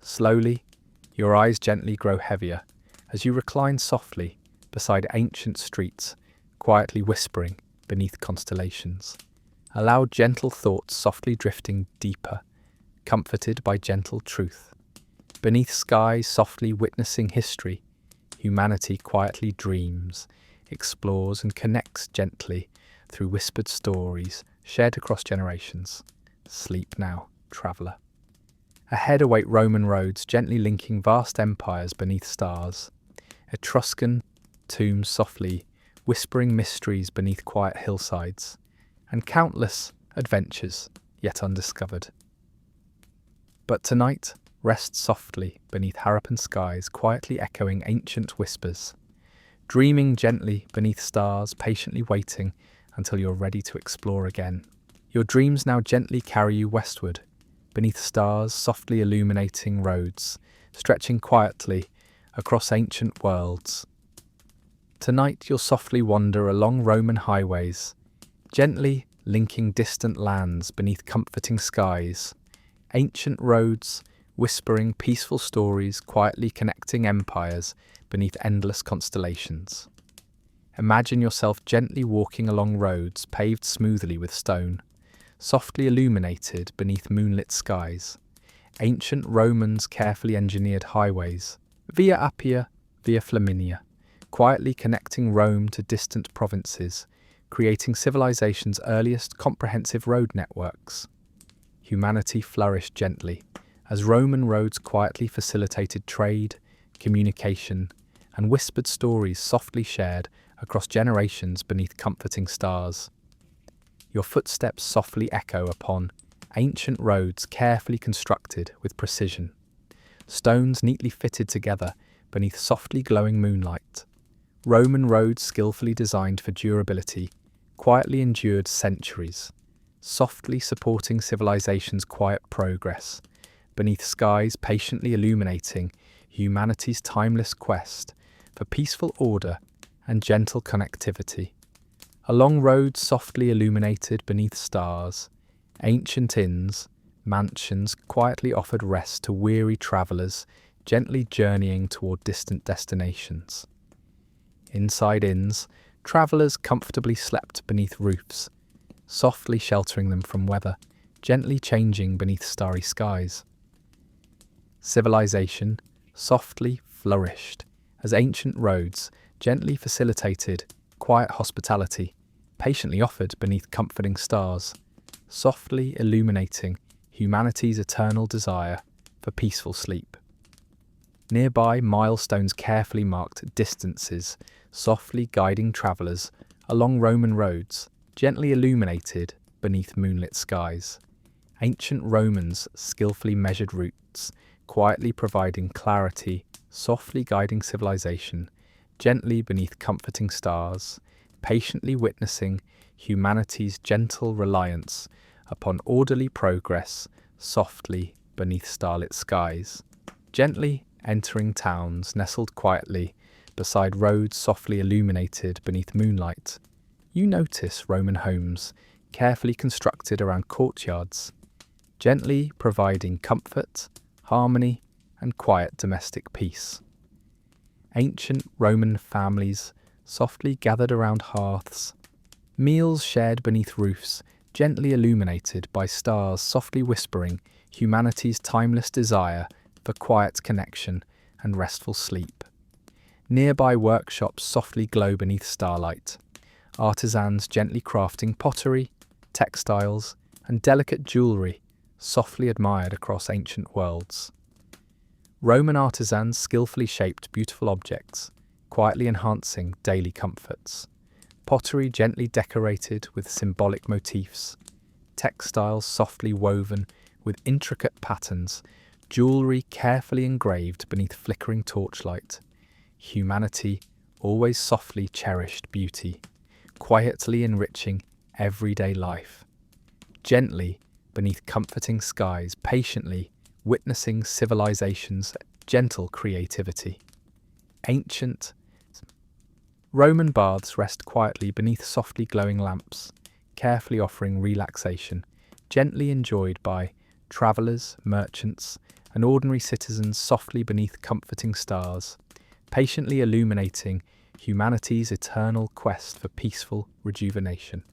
Slowly, your eyes gently grow heavier as you recline softly beside ancient streets, quietly whispering beneath constellations. Allow gentle thoughts softly drifting deeper, comforted by gentle truth. Beneath skies softly witnessing history, humanity quietly dreams, explores and connects gently through whispered stories shared across generations. Sleep now, traveller. Ahead await Roman roads gently linking vast empires beneath stars, Etruscan tombs softly whispering mysteries beneath quiet hillsides, and countless adventures yet undiscovered. But tonight, rest softly beneath Harappan skies, quietly echoing ancient whispers, dreaming gently beneath stars, patiently waiting until you're ready to explore again. Your dreams now gently carry you westward, beneath stars softly illuminating roads, stretching quietly across ancient worlds. Tonight you'll softly wander along Roman highways, gently linking distant lands beneath comforting skies, ancient roads whispering peaceful stories, quietly connecting empires beneath endless constellations. Imagine yourself gently walking along roads paved smoothly with stone, softly illuminated beneath moonlit skies. Ancient Romans carefully engineered highways, Via Appia, Via Flaminia, quietly connecting Rome to distant provinces, creating civilization's earliest comprehensive road networks. Humanity flourished gently, as Roman roads quietly facilitated trade, communication, and whispered stories softly shared across generations beneath comforting stars. Your footsteps softly echo upon ancient roads carefully constructed with precision, stones neatly fitted together beneath softly glowing moonlight. Roman roads skillfully designed for durability, quietly endured centuries, softly supporting civilization's quiet progress, beneath skies patiently illuminating humanity's timeless quest for peaceful order and gentle connectivity. Along roads softly illuminated beneath stars, ancient inns, mansions quietly offered rest to weary travellers gently journeying toward distant destinations. Inside inns, travellers comfortably slept beneath roofs, softly sheltering them from weather, gently changing beneath starry skies. Civilization softly flourished as ancient roads gently facilitated quiet hospitality, patiently offered beneath comforting stars, softly illuminating humanity's eternal desire for peaceful sleep. Nearby, milestones carefully marked distances, softly guiding travellers along Roman roads, gently illuminated beneath moonlit skies. Ancient Romans skillfully measured routes, quietly providing clarity, softly guiding civilization, gently beneath comforting stars, patiently witnessing humanity's gentle reliance upon orderly progress, softly beneath starlit skies. Gently entering towns nestled quietly beside roads softly illuminated beneath moonlight, you notice Roman homes carefully constructed around courtyards, gently providing comfort, harmony, and quiet domestic peace. Ancient Roman families softly gathered around hearths, meals shared beneath roofs, gently illuminated by stars softly whispering humanity's timeless desire for quiet connection and restful sleep. Nearby workshops softly glow beneath starlight, artisans gently crafting pottery, textiles, and delicate jewellery softly admired across ancient worlds. Roman artisans skillfully shaped beautiful objects, quietly enhancing daily comforts. Pottery gently decorated with symbolic motifs, textiles softly woven with intricate patterns, jewellery carefully engraved beneath flickering torchlight. Humanity always softly cherished beauty, quietly enriching everyday life. Gently beneath comforting skies, patiently witnessing civilization's gentle creativity. Ancient Roman baths rest quietly beneath softly glowing lamps, carefully offering relaxation, gently enjoyed by travellers, merchants, and ordinary citizens softly beneath comforting stars, patiently illuminating humanity's eternal quest for peaceful rejuvenation.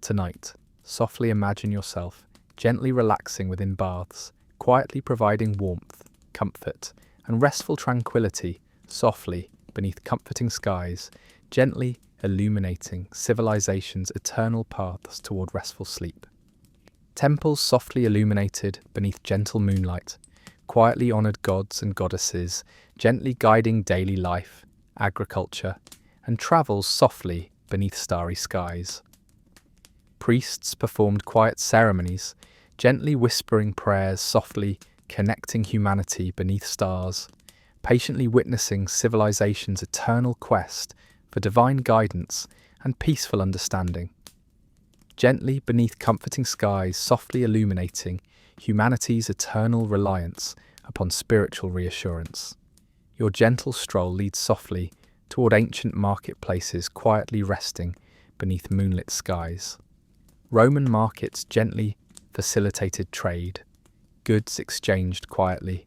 Tonight, softly imagine yourself gently relaxing within baths, quietly providing warmth, comfort, and restful tranquility softly beneath comforting skies, gently illuminating civilization's eternal paths toward restful sleep. Temples softly illuminated beneath gentle moonlight, quietly honoured gods and goddesses, gently guiding daily life, agriculture, and travels softly beneath starry skies. Priests performed quiet ceremonies, gently whispering prayers, softly connecting humanity beneath stars, patiently witnessing civilization's eternal quest for divine guidance and peaceful understanding. Gently beneath comforting skies, softly illuminating humanity's eternal reliance upon spiritual reassurance. Your gentle stroll leads softly toward ancient marketplaces, quietly resting beneath moonlit skies. Roman markets gently facilitated trade, goods exchanged quietly,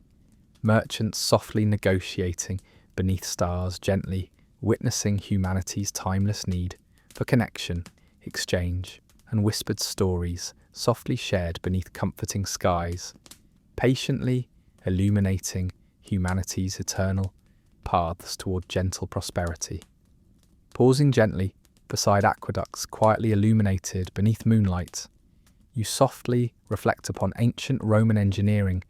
merchants softly negotiating beneath stars, gently witnessing humanity's timeless need for connection, exchange, and whispered stories softly shared beneath comforting skies, patiently illuminating humanity's eternal paths toward gentle prosperity. Pausing gently beside aqueducts quietly illuminated beneath moonlight, you softly reflect upon ancient Roman engineering,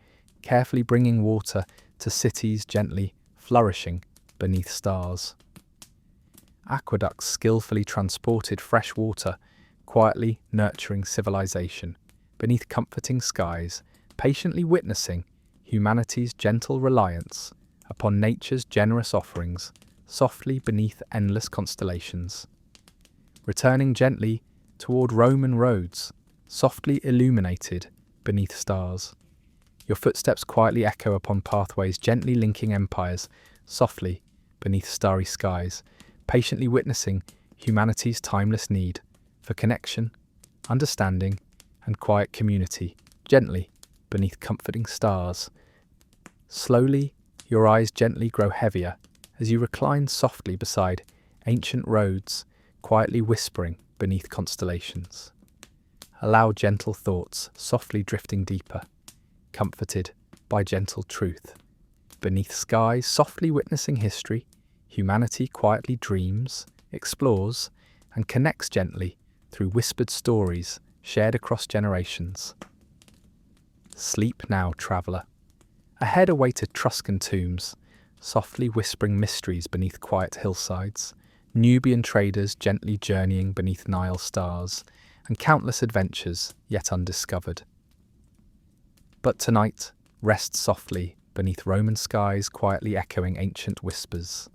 carefully bringing water to cities gently flourishing beneath stars. Aqueducts skillfully transported fresh water, quietly nurturing civilization beneath comforting skies, patiently witnessing humanity's gentle reliance upon nature's generous offerings, softly beneath endless constellations. Returning gently toward Roman roads, softly illuminated beneath stars. Your footsteps quietly echo upon pathways gently linking empires, softly beneath starry skies, patiently witnessing humanity's timeless need for connection, understanding, and quiet community, gently beneath comforting stars. Slowly, your eyes gently grow heavier as you recline softly beside ancient roads, quietly whispering beneath constellations. Allow gentle thoughts softly drifting deeper, comforted by gentle truth. Beneath skies, softly witnessing history, humanity quietly dreams, explores, and connects gently through whispered stories shared across generations. Sleep now, traveller. Ahead await Etruscan tombs, softly whispering mysteries beneath quiet hillsides, Nubian traders gently journeying beneath Nile stars, and countless adventures yet undiscovered. But tonight, rest softly beneath Roman skies, quietly echoing ancient whispers,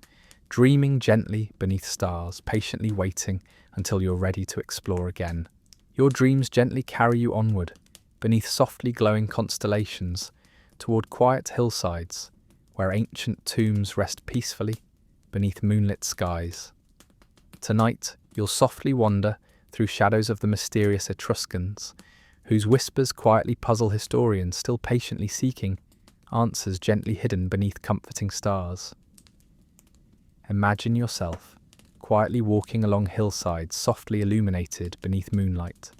dreaming gently beneath stars, patiently waiting until you're ready to explore again. Your dreams gently carry you onward, beneath softly glowing constellations, toward quiet hillsides, where ancient tombs rest peacefully beneath moonlit skies. Tonight, you'll softly wander through shadows of the mysterious Etruscans, whose whispers quietly puzzle historians still patiently seeking answers gently hidden beneath comforting stars. Imagine yourself quietly walking along hillsides softly illuminated beneath moonlight,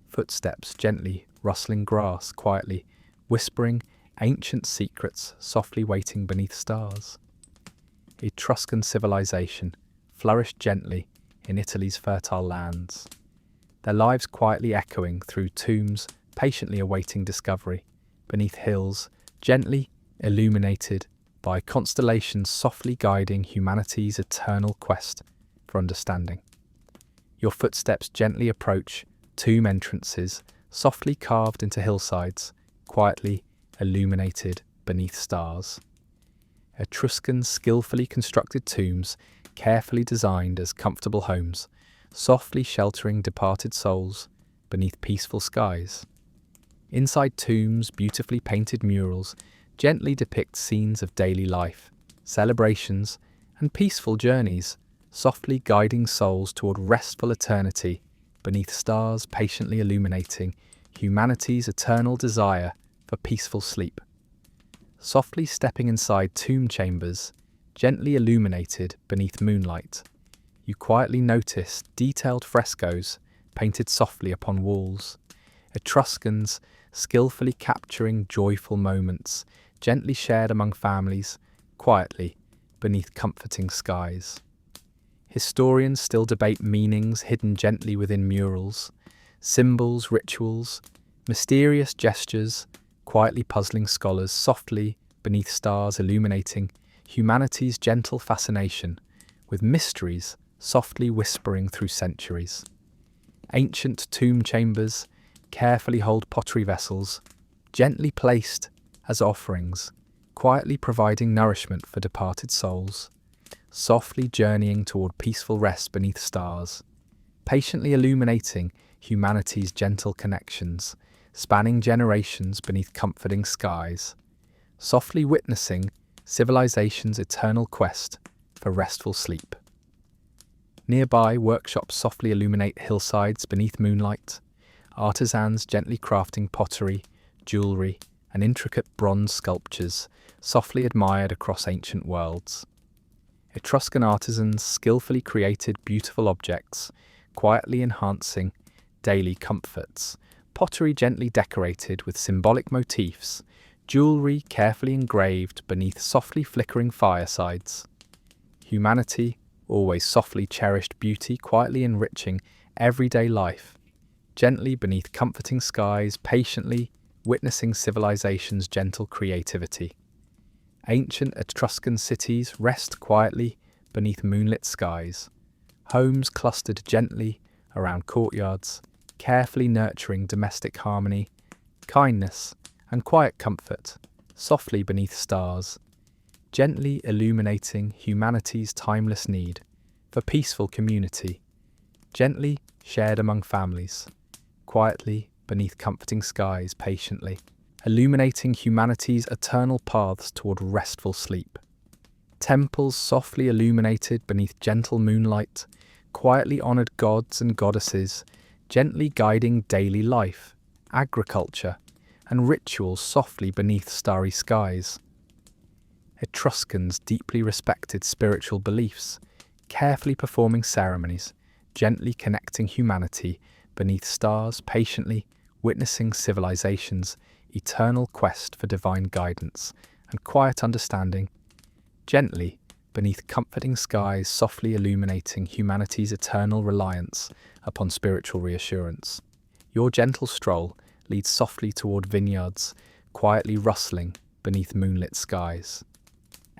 footsteps gently rustling grass, quietly whispering ancient secrets softly waiting beneath stars. Etruscan civilization flourished gently in Italy's fertile lands, their lives quietly echoing through tombs patiently awaiting discovery, beneath hills gently illuminated by constellations softly guiding humanity's eternal quest for understanding. Your footsteps gently approach tomb entrances softly carved into hillsides, quietly illuminated beneath stars. Etruscan skillfully constructed tombs, carefully designed as comfortable homes, softly sheltering departed souls beneath peaceful skies. Inside tombs, beautifully painted murals gently depict scenes of daily life, celebrations, and peaceful journeys, softly guiding souls toward restful eternity beneath stars patiently illuminating humanity's eternal desire for peaceful sleep. Softly stepping inside tomb chambers, gently illuminated beneath moonlight, you quietly notice detailed frescoes painted softly upon walls, Etruscans skillfully capturing joyful moments, gently shared among families, quietly beneath comforting skies. Historians still debate meanings hidden gently within murals, symbols, rituals, mysterious gestures, quietly puzzling scholars softly beneath stars illuminating humanity's gentle fascination with mysteries softly whispering through centuries. Ancient tomb chambers carefully hold pottery vessels, gently placed as offerings, quietly providing nourishment for departed souls, softly journeying toward peaceful rest beneath stars, patiently illuminating humanity's gentle connections, spanning generations beneath comforting skies, softly witnessing civilization's eternal quest for restful sleep. Nearby, workshops softly illuminate hillsides beneath moonlight, artisans gently crafting pottery, jewellery, and intricate bronze sculptures softly admired across ancient worlds. Etruscan artisans skillfully created beautiful objects, quietly enhancing daily comforts, pottery gently decorated with symbolic motifs, jewellery carefully engraved beneath softly flickering firesides. Humanity always softly cherished beauty, quietly enriching everyday life, gently beneath comforting skies, patiently witnessing civilization's gentle creativity. Ancient Etruscan cities rest quietly beneath moonlit skies, homes clustered gently around courtyards, carefully nurturing domestic harmony, kindness, and quiet comfort, softly beneath stars, gently illuminating humanity's timeless need for peaceful community, gently shared among families, quietly beneath comforting skies, patiently illuminating humanity's eternal paths toward restful sleep. Temples softly illuminated beneath gentle moonlight, quietly honoured gods and goddesses, gently guiding daily life, agriculture, and rituals softly beneath starry skies. Etruscans deeply respected spiritual beliefs, carefully performing ceremonies, gently connecting humanity beneath stars, patiently witnessing civilization's eternal quest for divine guidance and quiet understanding, gently beneath comforting skies, softly illuminating humanity's eternal reliance upon spiritual reassurance. Your gentle stroll leads softly toward vineyards, quietly rustling beneath moonlit skies.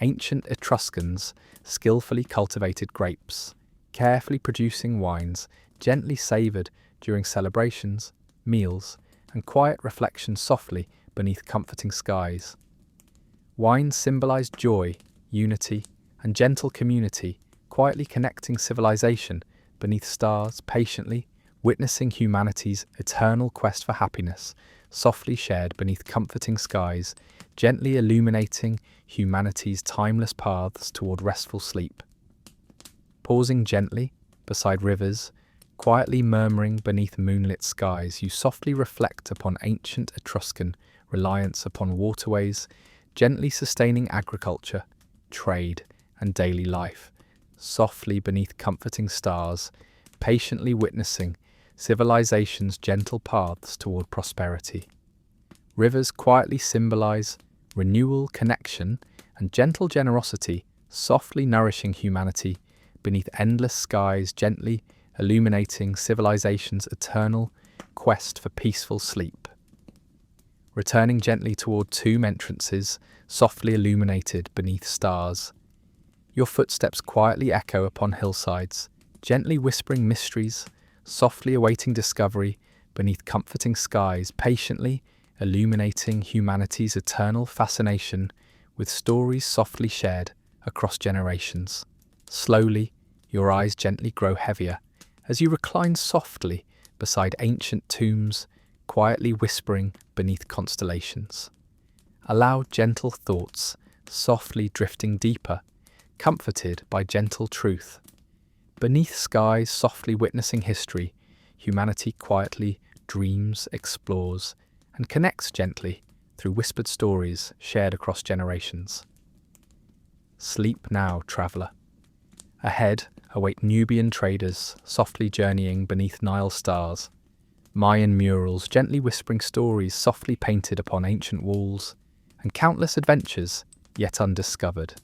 Ancient Etruscans skillfully cultivated grapes, carefully producing wines, gently savoured during celebrations, meals, and quiet reflection softly beneath comforting skies. Wines symbolized joy, unity, and gentle community, quietly connecting civilization beneath stars, patiently witnessing humanity's eternal quest for happiness, softly shared beneath comforting skies, gently illuminating humanity's timeless paths toward restful sleep. Pausing gently beside rivers, quietly murmuring beneath moonlit skies, you softly reflect upon ancient Etruscan reliance upon waterways, gently sustaining agriculture, trade, and daily life, softly beneath comforting stars, patiently witnessing civilization's gentle paths toward prosperity. Rivers quietly symbolize renewal, connection, and gentle generosity, softly nourishing humanity beneath endless skies, gently illuminating civilization's eternal quest for peaceful sleep. Returning gently toward tomb entrances, softly illuminated beneath stars, your footsteps quietly echo upon hillsides, gently whispering mysteries, softly awaiting discovery beneath comforting skies, patiently illuminating humanity's eternal fascination with stories softly shared across generations. Slowly, your eyes gently grow heavier as you recline softly beside ancient tombs, quietly whispering beneath constellations. Allow gentle thoughts softly drifting deeper, comforted by gentle truth. Beneath skies softly witnessing history, humanity quietly dreams, explores, and connects gently through whispered stories shared across generations. Sleep now, traveller. Ahead await Nubian traders softly journeying beneath Nile stars, Mayan murals gently whispering stories softly painted upon ancient walls, and countless adventures yet undiscovered.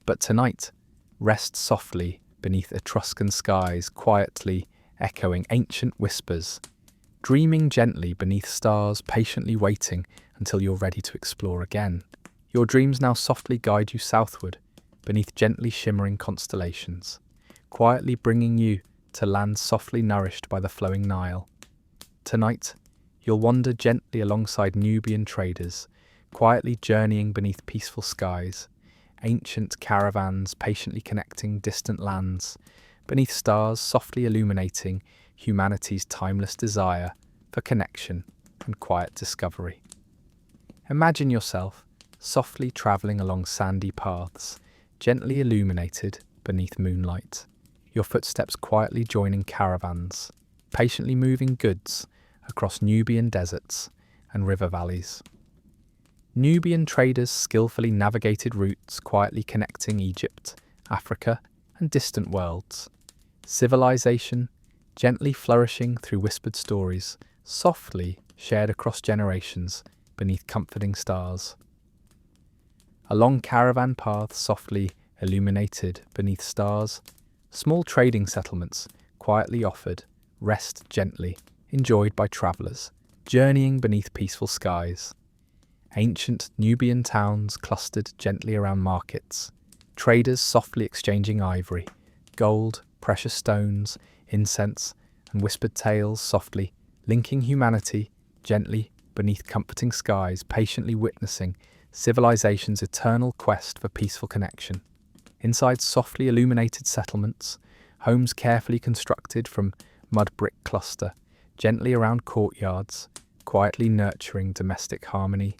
But tonight, rest softly beneath Etruscan skies, quietly echoing ancient whispers, dreaming gently beneath stars, patiently waiting until you're ready to explore again. Your dreams now softly guide you southward, beneath gently shimmering constellations, quietly bringing you to lands softly nourished by the flowing Nile. Tonight, you'll wander gently alongside Nubian traders, quietly journeying beneath peaceful skies, ancient caravans patiently connecting distant lands, beneath stars softly illuminating humanity's timeless desire for connection and quiet discovery. Imagine yourself softly travelling along sandy paths, gently illuminated beneath moonlight, your footsteps quietly joining caravans, patiently moving goods across Nubian deserts and river valleys. Nubian traders skillfully navigated routes quietly connecting Egypt, Africa, and distant worlds. Civilization gently flourishing through whispered stories, softly shared across generations beneath comforting stars. Along caravan paths softly illuminated beneath stars, small trading settlements quietly offered rest gently enjoyed by travellers journeying beneath peaceful skies. Ancient Nubian towns clustered gently around markets, traders softly exchanging ivory, gold, precious stones, incense, and whispered tales softly linking humanity gently beneath comforting skies, patiently witnessing civilization's eternal quest for peaceful connection. Inside softly illuminated settlements, homes carefully constructed from mud brick cluster, gently around courtyards, quietly nurturing domestic harmony,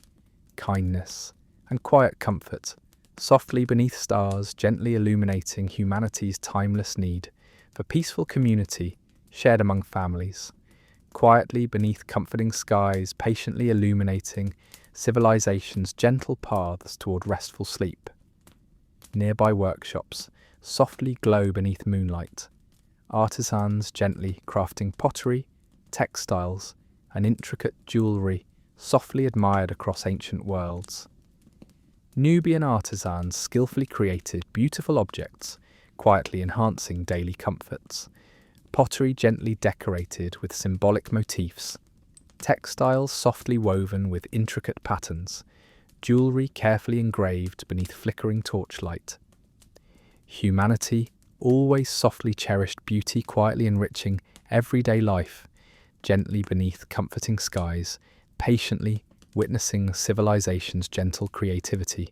kindness, and quiet comfort, softly beneath stars, gently illuminating humanity's timeless need for peaceful community shared among families, quietly beneath comforting skies, patiently illuminating civilization's gentle paths toward restful sleep. Nearby workshops softly glow beneath moonlight, artisans gently crafting pottery, textiles, and intricate jewellery softly admired across ancient worlds. Nubian artisans skillfully created beautiful objects, quietly enhancing daily comforts. Pottery gently decorated with symbolic motifs, textiles softly woven with intricate patterns, jewellery carefully engraved beneath flickering torchlight. Humanity always softly cherished beauty, quietly enriching everyday life, gently beneath comforting skies, patiently witnessing civilization's gentle creativity.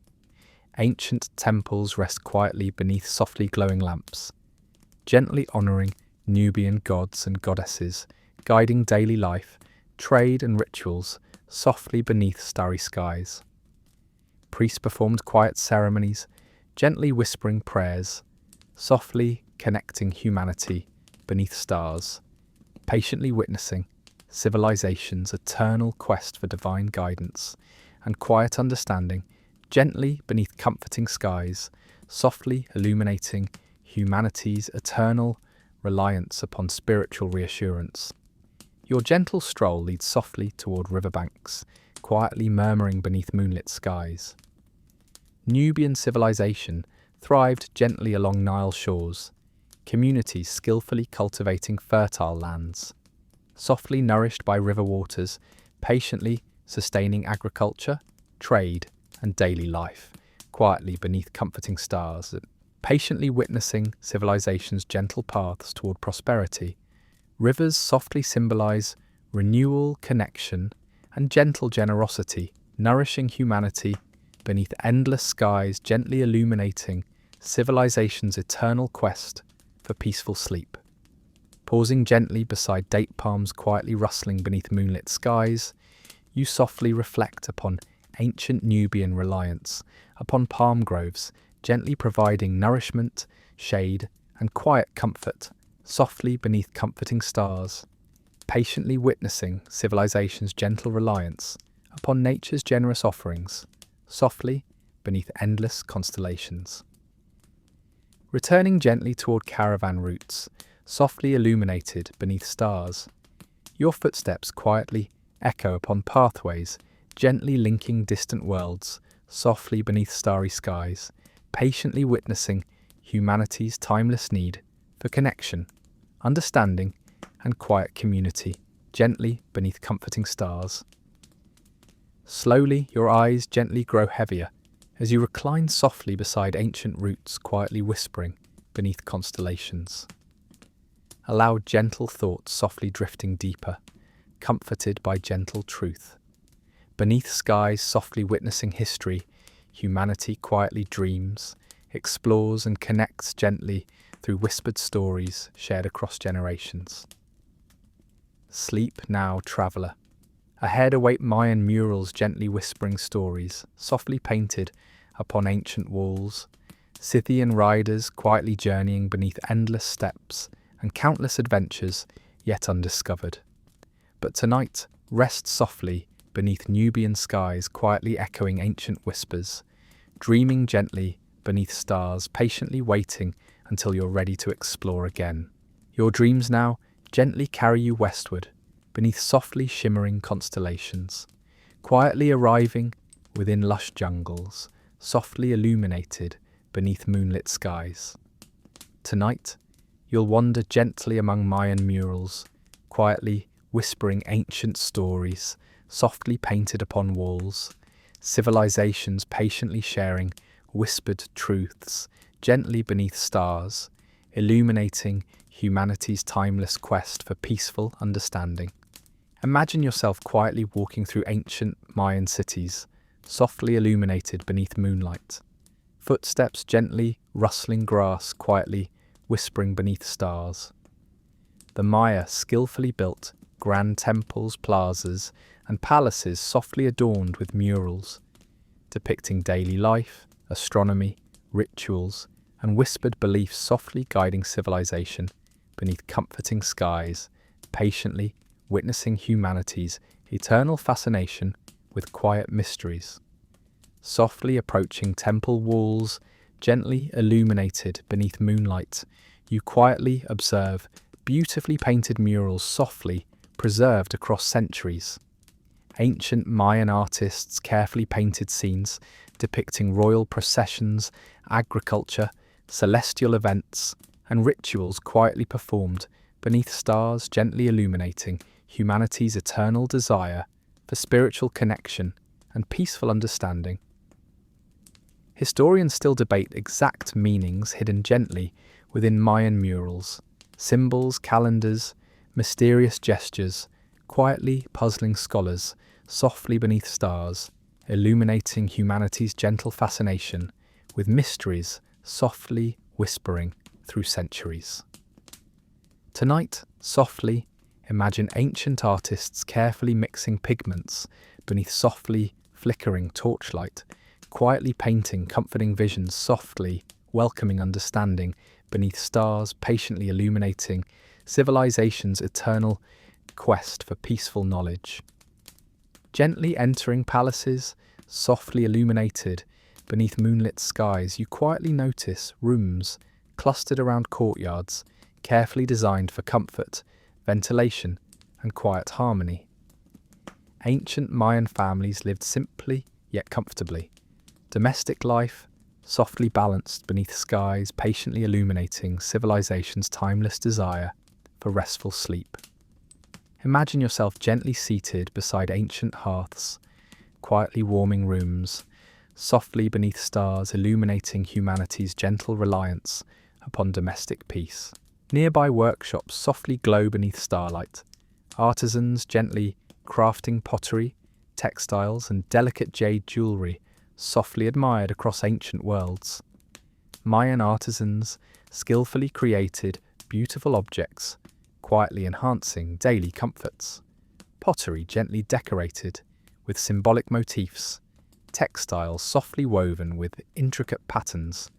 Ancient temples rest quietly beneath softly glowing lamps, gently honouring Nubian gods and goddesses, guiding daily life, trade and rituals softly beneath starry skies. Priests performed quiet ceremonies, gently whispering prayers, softly connecting humanity beneath stars, patiently witnessing civilization's eternal quest for divine guidance and quiet understanding, gently beneath comforting skies, softly illuminating humanity's eternal reliance upon spiritual reassurance. Your gentle stroll leads softly toward riverbanks, quietly murmuring beneath moonlit skies. Nubian civilization thrived gently along Nile shores, communities skillfully cultivating fertile lands, softly nourished by river waters, patiently sustaining agriculture, trade, and daily life, quietly beneath comforting stars, patiently witnessing civilization's gentle paths toward prosperity. Rivers softly symbolize renewal, connection, and gentle generosity, nourishing humanity beneath endless skies, gently illuminating civilization's eternal quest for peaceful sleep. Pausing gently beside date palms quietly rustling beneath moonlit skies, you softly reflect upon ancient Nubian reliance upon palm groves, gently providing nourishment, shade, and quiet comfort, softly beneath comforting stars, patiently witnessing civilization's gentle reliance upon nature's generous offerings, softly beneath endless constellations. Returning gently toward caravan routes, softly illuminated beneath stars, your footsteps quietly echo upon pathways, gently linking distant worlds, softly beneath starry skies, patiently witnessing humanity's timeless need for connection, understanding, and quiet community, gently beneath comforting stars. Slowly, your eyes gently grow heavier as you recline softly beside ancient roots, quietly whispering beneath constellations. Allow gentle thoughts softly drifting deeper, comforted by gentle truth. Beneath skies softly witnessing history, humanity quietly dreams, explores and connects gently through whispered stories shared across generations. Sleep now, traveller. Ahead await Mayan murals gently whispering stories, softly painted upon ancient walls, Scythian riders quietly journeying beneath endless steppes and countless adventures yet undiscovered. But tonight, rest softly beneath Nubian skies quietly echoing ancient whispers, dreaming gently beneath stars, patiently waiting until you're ready to explore again. Your dreams now gently carry you westward, beneath softly shimmering constellations, quietly arriving within lush jungles, softly illuminated beneath moonlit skies. Tonight, you'll wander gently among Mayan murals, quietly whispering ancient stories, softly painted upon walls, civilizations patiently sharing whispered truths gently beneath stars, illuminating humanity's timeless quest for peaceful understanding. Imagine yourself quietly walking through ancient Mayan cities, softly illuminated beneath moonlight. Footsteps gently rustling grass, quietly whispering beneath stars. The Maya skillfully built grand temples, plazas, and palaces softly adorned with murals, depicting daily life, astronomy, rituals, and whispered beliefs softly guiding civilization beneath comforting skies, patiently witnessing humanity's eternal fascination with quiet mysteries. Softly approaching temple walls, gently illuminated beneath moonlight, you quietly observe beautifully painted murals softly preserved across centuries. Ancient Mayan artists carefully painted scenes depicting royal processions, agriculture, celestial events, and rituals quietly performed beneath stars, gently illuminating humanity's eternal desire for spiritual connection and peaceful understanding. Historians still debate exact meanings hidden gently within Mayan murals, symbols, calendars, mysterious gestures, quietly puzzling scholars softly beneath stars, illuminating humanity's gentle fascination with mysteries softly whispering through centuries. Tonight, softly, imagine ancient artists carefully mixing pigments beneath softly flickering torchlight, quietly painting comforting visions softly, welcoming understanding beneath stars, patiently illuminating civilization's eternal quest for peaceful knowledge. Gently entering palaces, softly illuminated beneath moonlit skies, you quietly notice rooms clustered around courtyards, carefully designed for comfort, ventilation, and quiet harmony. Ancient Mayan families lived simply yet comfortably. Domestic life, softly balanced beneath skies, patiently illuminating civilization's timeless desire for restful sleep. Imagine yourself gently seated beside ancient hearths, quietly warming rooms, softly beneath stars illuminating humanity's gentle reliance upon domestic peace. Nearby workshops softly glow beneath starlight, artisans gently crafting pottery, textiles, and delicate jade jewellery softly admired across ancient worlds. Mayan artisans skillfully created beautiful objects, quietly enhancing daily comforts. Pottery gently decorated with symbolic motifs, textiles softly woven with intricate patterns,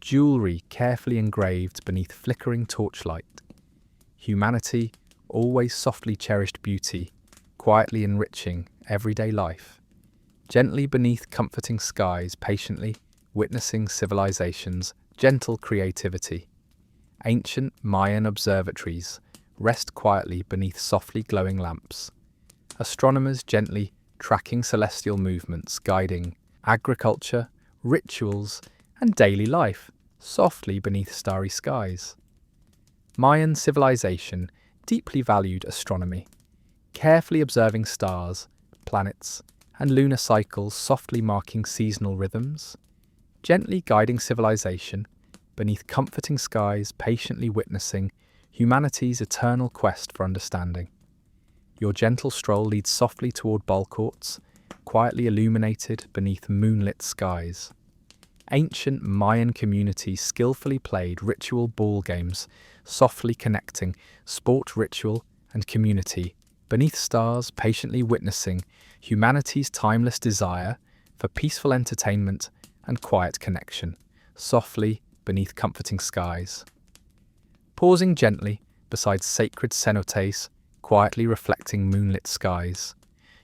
jewellery carefully engraved beneath flickering torchlight. Humanity always softly cherished beauty, quietly enriching everyday life. Gently beneath comforting skies, patiently witnessing civilization's gentle creativity. Ancient Mayan observatories rest quietly beneath softly glowing lamps. Astronomers gently tracking celestial movements, guiding agriculture, rituals, and daily life softly beneath starry skies. Mayan civilization deeply valued astronomy, carefully observing stars, planets, and lunar cycles softly marking seasonal rhythms, gently guiding civilization beneath comforting skies, patiently witnessing humanity's eternal quest for understanding. Your gentle stroll leads softly toward ball courts, quietly illuminated beneath moonlit skies. Ancient Mayan communities skillfully played ritual ball games, softly connecting sport, ritual, and community, beneath stars patiently witnessing humanity's timeless desire for peaceful entertainment and quiet connection, softly beneath comforting skies. Pausing gently beside sacred cenotes, quietly reflecting moonlit skies,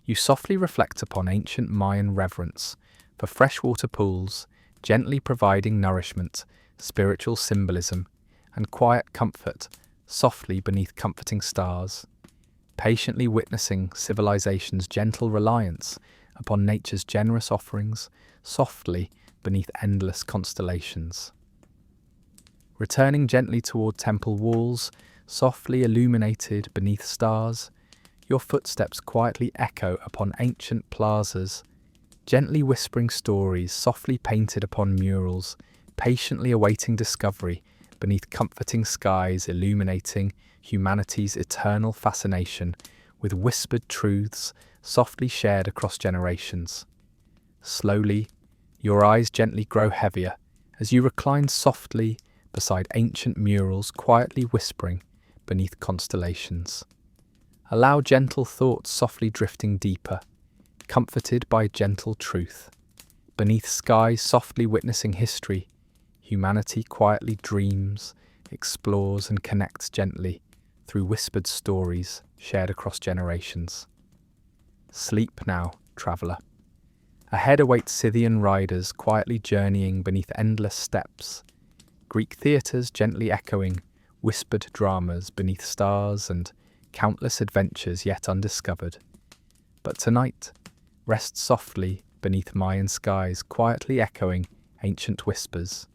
you softly reflect upon ancient Mayan reverence for freshwater pools, gently providing nourishment, spiritual symbolism, and quiet comfort, softly beneath comforting stars, patiently witnessing civilization's gentle reliance upon nature's generous offerings, softly beneath endless constellations. Returning gently toward temple walls, softly illuminated beneath stars, your footsteps quietly echo upon ancient plazas, gently whispering stories softly painted upon murals, patiently awaiting discovery beneath comforting skies, illuminating humanity's eternal fascination with whispered truths softly shared across generations. Slowly, your eyes gently grow heavier as you recline softly beside ancient murals, quietly whispering beneath constellations. Allow gentle thoughts softly drifting deeper, comforted by gentle truth. Beneath skies softly witnessing history, humanity quietly dreams, explores and connects gently through whispered stories shared across generations. Sleep now, traveller. Ahead await Scythian riders quietly journeying beneath endless steps, Greek theatres gently echoing whispered dramas beneath stars and countless adventures yet undiscovered. But tonight, rest softly beneath Mayan skies, quietly echoing ancient whispers,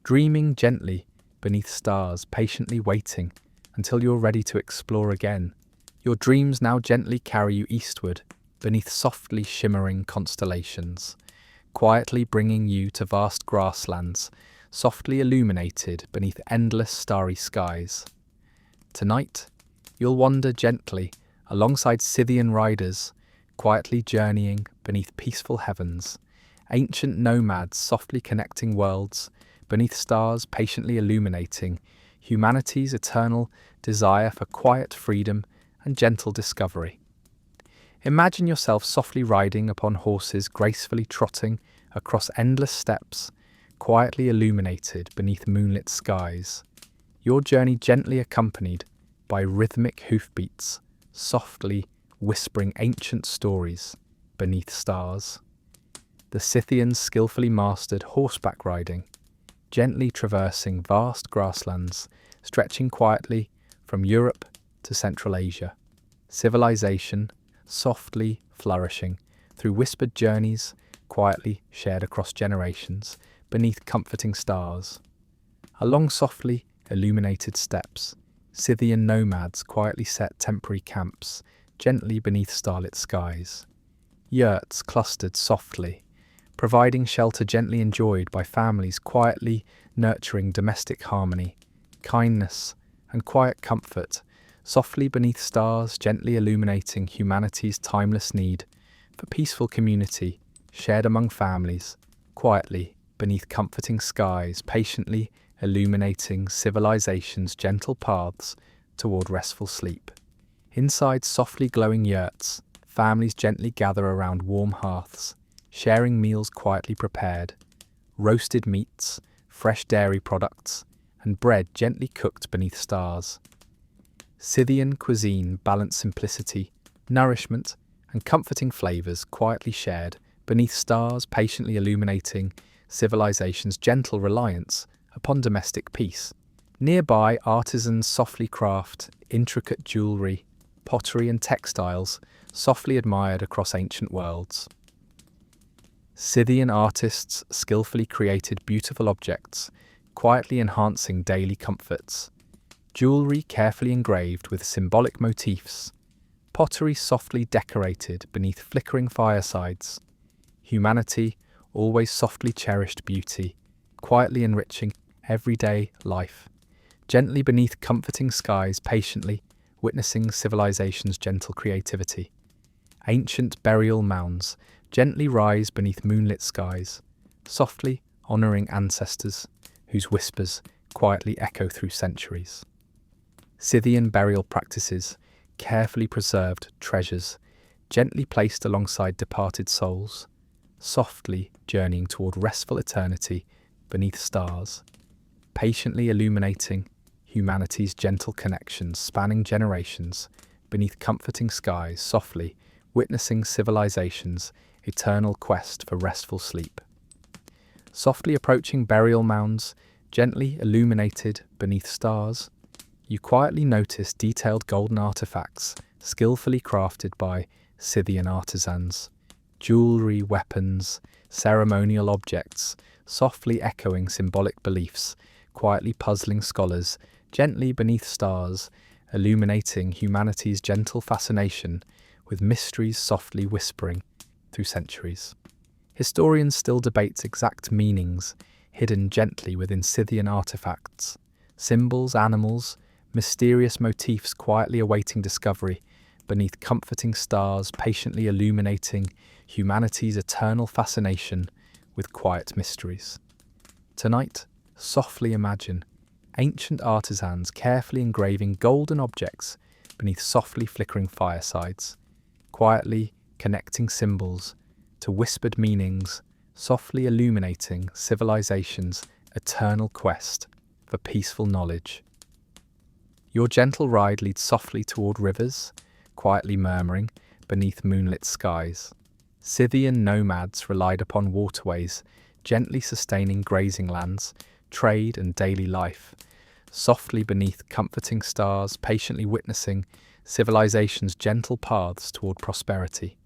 dreaming gently beneath stars, patiently waiting until you're ready to explore again. Your dreams now gently carry you eastward, beneath softly shimmering constellations, quietly bringing you to vast grasslands, softly illuminated beneath endless starry skies. Tonight, you'll wander gently alongside Scythian riders, quietly journeying beneath peaceful heavens, ancient nomads softly connecting worlds, beneath stars patiently illuminating humanity's eternal desire for quiet freedom and gentle discovery. Imagine yourself softly riding upon horses, gracefully trotting across endless steppes, quietly illuminated beneath moonlit skies, your journey gently accompanied by rhythmic hoofbeats, softly whispering ancient stories beneath stars. The Scythians skillfully mastered horseback riding, gently traversing vast grasslands, stretching quietly from Europe to Central Asia. Civilization softly flourishing through whispered journeys, quietly shared across generations, beneath comforting stars. Along softly illuminated steps, Scythian nomads quietly set temporary camps, gently beneath starlit skies. Yurts clustered softly, providing shelter gently enjoyed by families, quietly nurturing domestic harmony, kindness, and quiet comfort, softly beneath stars, gently illuminating humanity's timeless need for peaceful community, shared among families, quietly beneath comforting skies, patiently illuminating civilization's gentle paths toward restful sleep. Inside softly glowing yurts, families gently gather around warm hearths, sharing meals quietly prepared, roasted meats, fresh dairy products, and bread gently cooked beneath stars. Scythian cuisine balanced simplicity, nourishment, and comforting flavors quietly shared beneath stars, patiently illuminating civilization's gentle reliance upon domestic peace. Nearby, artisans softly craft intricate jewelry, pottery, and textiles, softly admired across ancient worlds. Scythian artists skillfully created beautiful objects, quietly enhancing daily comforts. Jewelry carefully engraved with symbolic motifs, pottery softly decorated beneath flickering firesides. Humanity always softly cherished beauty, quietly enriching everyday life. gently beneath comforting skies, patiently witnessing civilization's gentle creativity. Ancient burial mounds gently rise beneath moonlit skies, softly honouring ancestors whose whispers quietly echo through centuries. Scythian burial practices, carefully preserved treasures, gently placed alongside departed souls, softly journeying toward restful eternity beneath stars, patiently illuminating humanity's gentle connections spanning generations beneath comforting skies, softly witnessing civilization's eternal quest for restful sleep. Softly approaching burial mounds, gently illuminated beneath stars, you quietly notice detailed golden artifacts skillfully crafted by Scythian artisans, jewelry, weapons, ceremonial objects, softly echoing symbolic beliefs, quietly puzzling scholars, gently beneath stars, illuminating humanity's gentle fascination with mysteries softly whispering through centuries. Historians still debate exact meanings hidden gently within Scythian artifacts, symbols, animals, mysterious motifs quietly awaiting discovery beneath comforting stars, patiently illuminating humanity's eternal fascination with quiet mysteries. Tonight, softly imagine ancient artisans carefully engraving golden objects beneath softly flickering firesides, quietly connecting symbols to whispered meanings, softly illuminating civilization's eternal quest for peaceful knowledge. Your gentle ride leads softly toward rivers, quietly murmuring beneath moonlit skies. Scythian nomads relied upon waterways, gently sustaining grazing lands, trade and daily life, softly beneath comforting stars, patiently witnessing civilization's gentle paths toward prosperity.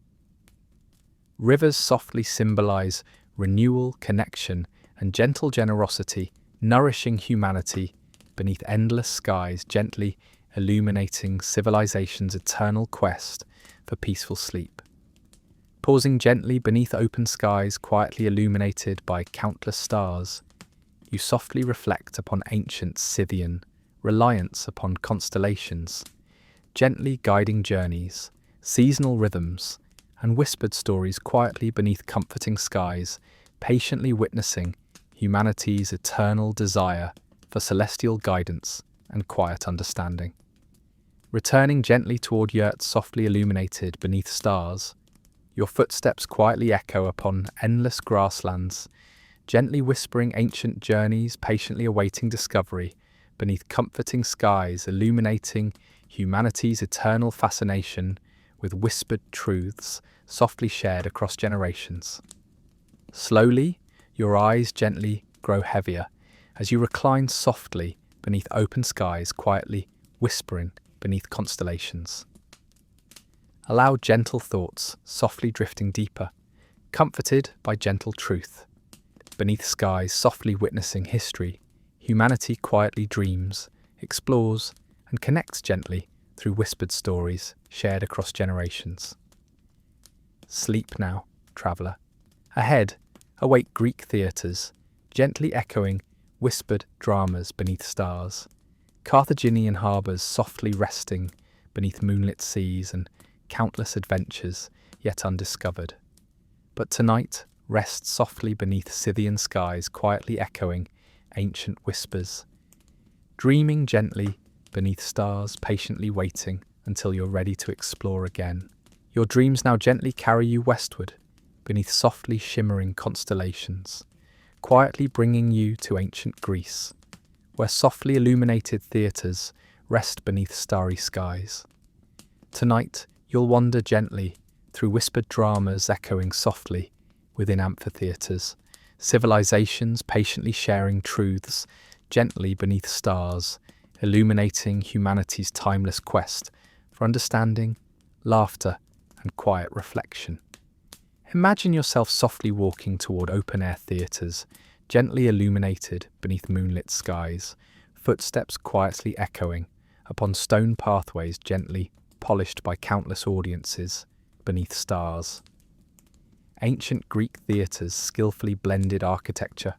Rivers softly symbolize renewal, connection, and gentle generosity, nourishing humanity beneath endless skies, gently illuminating civilization's eternal quest for peaceful sleep. Pausing gently beneath open skies, quietly illuminated by countless stars, you softly reflect upon ancient Scythian reliance upon constellations, gently guiding journeys, seasonal rhythms, and whispered stories quietly beneath comforting skies, patiently witnessing humanity's eternal desire for celestial guidance and quiet understanding. Returning gently toward yurts softly illuminated beneath stars, your footsteps quietly echo upon endless grasslands, gently whispering ancient journeys, patiently awaiting discovery beneath comforting skies, illuminating humanity's eternal fascination with whispered truths softly shared across generations. Slowly, your eyes gently grow heavier as you recline softly beneath open skies, quietly whispering beneath constellations. Allow gentle thoughts softly drifting deeper, comforted by gentle truth. Beneath skies softly witnessing history, humanity quietly dreams, explores, and connects gently through whispered stories shared across generations. Sleep now, traveller. Ahead, await Greek theatres, gently echoing whispered dramas beneath stars, Carthaginian harbours softly resting beneath moonlit seas, and countless adventures yet undiscovered. But tonight, rest softly beneath Scythian skies, quietly echoing ancient whispers, dreaming gently beneath stars, patiently waiting until you're ready to explore again. Your dreams now gently carry you westward, beneath softly shimmering constellations, quietly bringing you to ancient Greece, where softly illuminated theatres rest beneath starry skies. Tonight, you'll wander gently through whispered dramas echoing softly within amphitheatres, civilizations patiently sharing truths gently beneath stars, illuminating humanity's timeless quest for understanding, laughter, and quiet reflection. Imagine yourself softly walking toward open-air theatres, gently illuminated beneath moonlit skies, footsteps quietly echoing upon stone pathways gently polished by countless audiences beneath stars. Ancient Greek theatres skillfully blended architecture,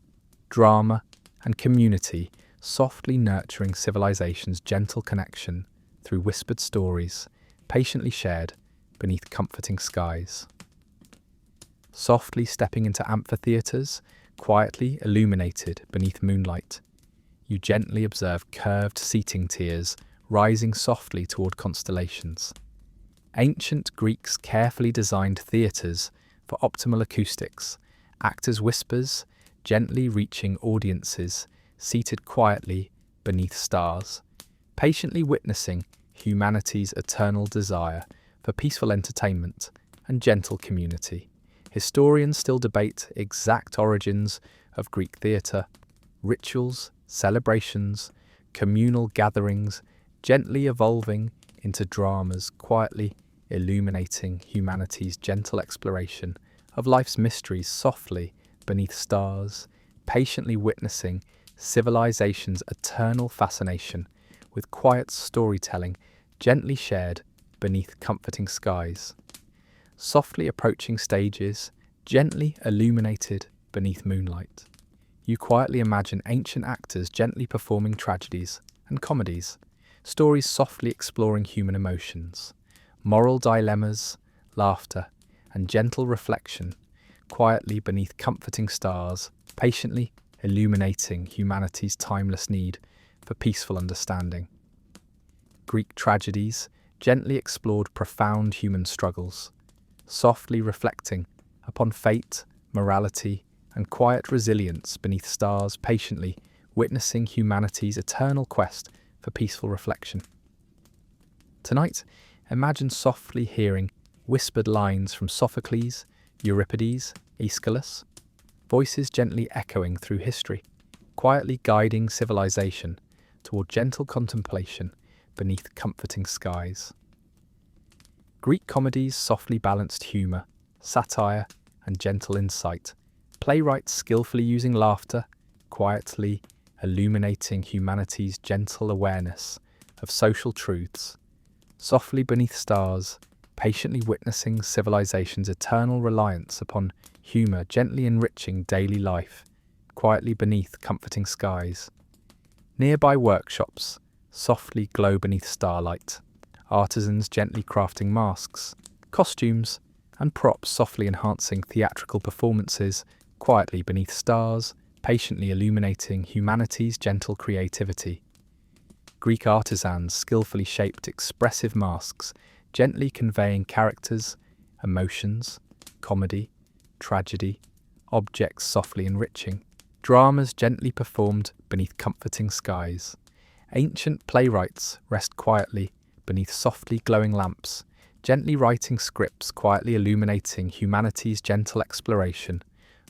drama, and community softly nurturing civilization's gentle connection through whispered stories, patiently shared beneath comforting skies. Softly stepping into amphitheatres, quietly illuminated beneath moonlight, you gently observe curved seating tiers rising softly toward constellations. Ancient Greeks carefully designed theatres for optimal acoustics, act as whispers, gently reaching audiences seated quietly beneath stars, patiently witnessing humanity's eternal desire for peaceful entertainment and gentle community. Historians still debate exact origins of Greek theatre, rituals, celebrations, communal gatherings, gently evolving into dramas, quietly illuminating humanity's gentle exploration of life's mysteries softly beneath stars, patiently witnessing civilization's eternal fascination with quiet storytelling gently shared beneath comforting skies. Softly approaching stages, gently illuminated beneath moonlight, you quietly imagine ancient actors gently performing tragedies and comedies, stories softly exploring human emotions, moral dilemmas, laughter, and gentle reflection, quietly beneath comforting stars, patiently illuminating humanity's timeless need for peaceful understanding. Greek tragedies gently explored profound human struggles, softly reflecting upon fate, morality, and quiet resilience beneath stars, patiently witnessing humanity's eternal quest for peaceful reflection. Tonight, imagine softly hearing whispered lines from Sophocles, Euripides, Aeschylus, voices gently echoing through history, quietly guiding civilization toward gentle contemplation beneath comforting skies. Greek comedies softly balanced humour, satire, and gentle insight, playwrights skillfully using laughter, quietly illuminating humanity's gentle awareness of social truths, softly beneath stars, patiently witnessing civilization's eternal reliance upon humour gently enriching daily life, quietly beneath comforting skies. Nearby workshops softly glow beneath starlight, artisans gently crafting masks, costumes, and props softly enhancing theatrical performances, quietly beneath stars, patiently illuminating humanity's gentle creativity. Greek artisans skillfully shaped expressive masks, gently conveying characters, emotions, comedy, tragedy, objects softly enriching, dramas gently performed beneath comforting skies. Ancient playwrights rest quietly beneath softly glowing lamps, gently writing scripts quietly illuminating humanity's gentle exploration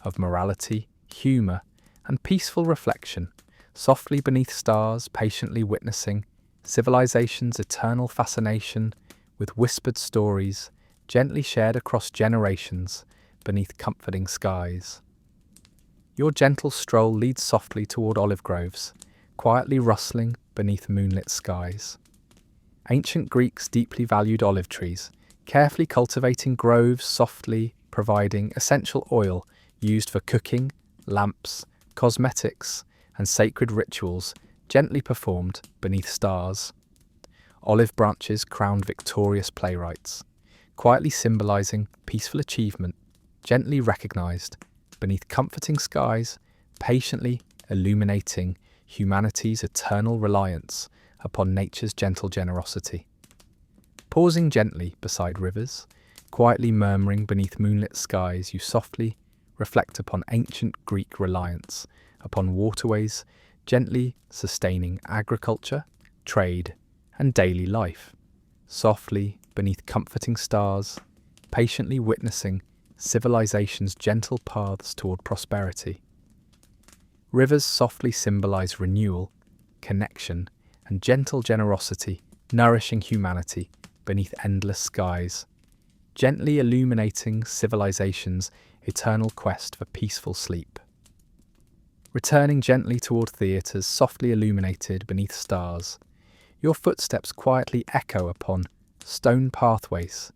of morality, humour, and peaceful reflection, softly beneath stars, patiently witnessing civilization's eternal fascination with whispered stories, gently shared across generations beneath comforting skies. Your gentle stroll leads softly toward olive groves, quietly rustling beneath moonlit skies. Ancient Greeks deeply valued olive trees, carefully cultivating groves softly providing essential oil used for cooking, lamps, cosmetics, and sacred rituals gently performed beneath stars. Olive branches crowned victorious playwrights, quietly symbolizing peaceful achievement, gently recognized beneath comforting skies, patiently illuminating humanity's eternal reliance upon nature's gentle generosity. Pausing gently beside rivers, quietly murmuring beneath moonlit skies, you softly reflect upon ancient Greek reliance upon waterways, gently sustaining agriculture, trade, and daily life. Softly beneath comforting stars, patiently witnessing civilization's gentle paths toward prosperity. Rivers softly symbolize renewal, connection, and gentle generosity, nourishing humanity beneath endless skies, gently illuminating civilization's eternal quest for peaceful sleep. Returning gently toward theatres softly illuminated beneath stars, your footsteps quietly echo upon stone pathways,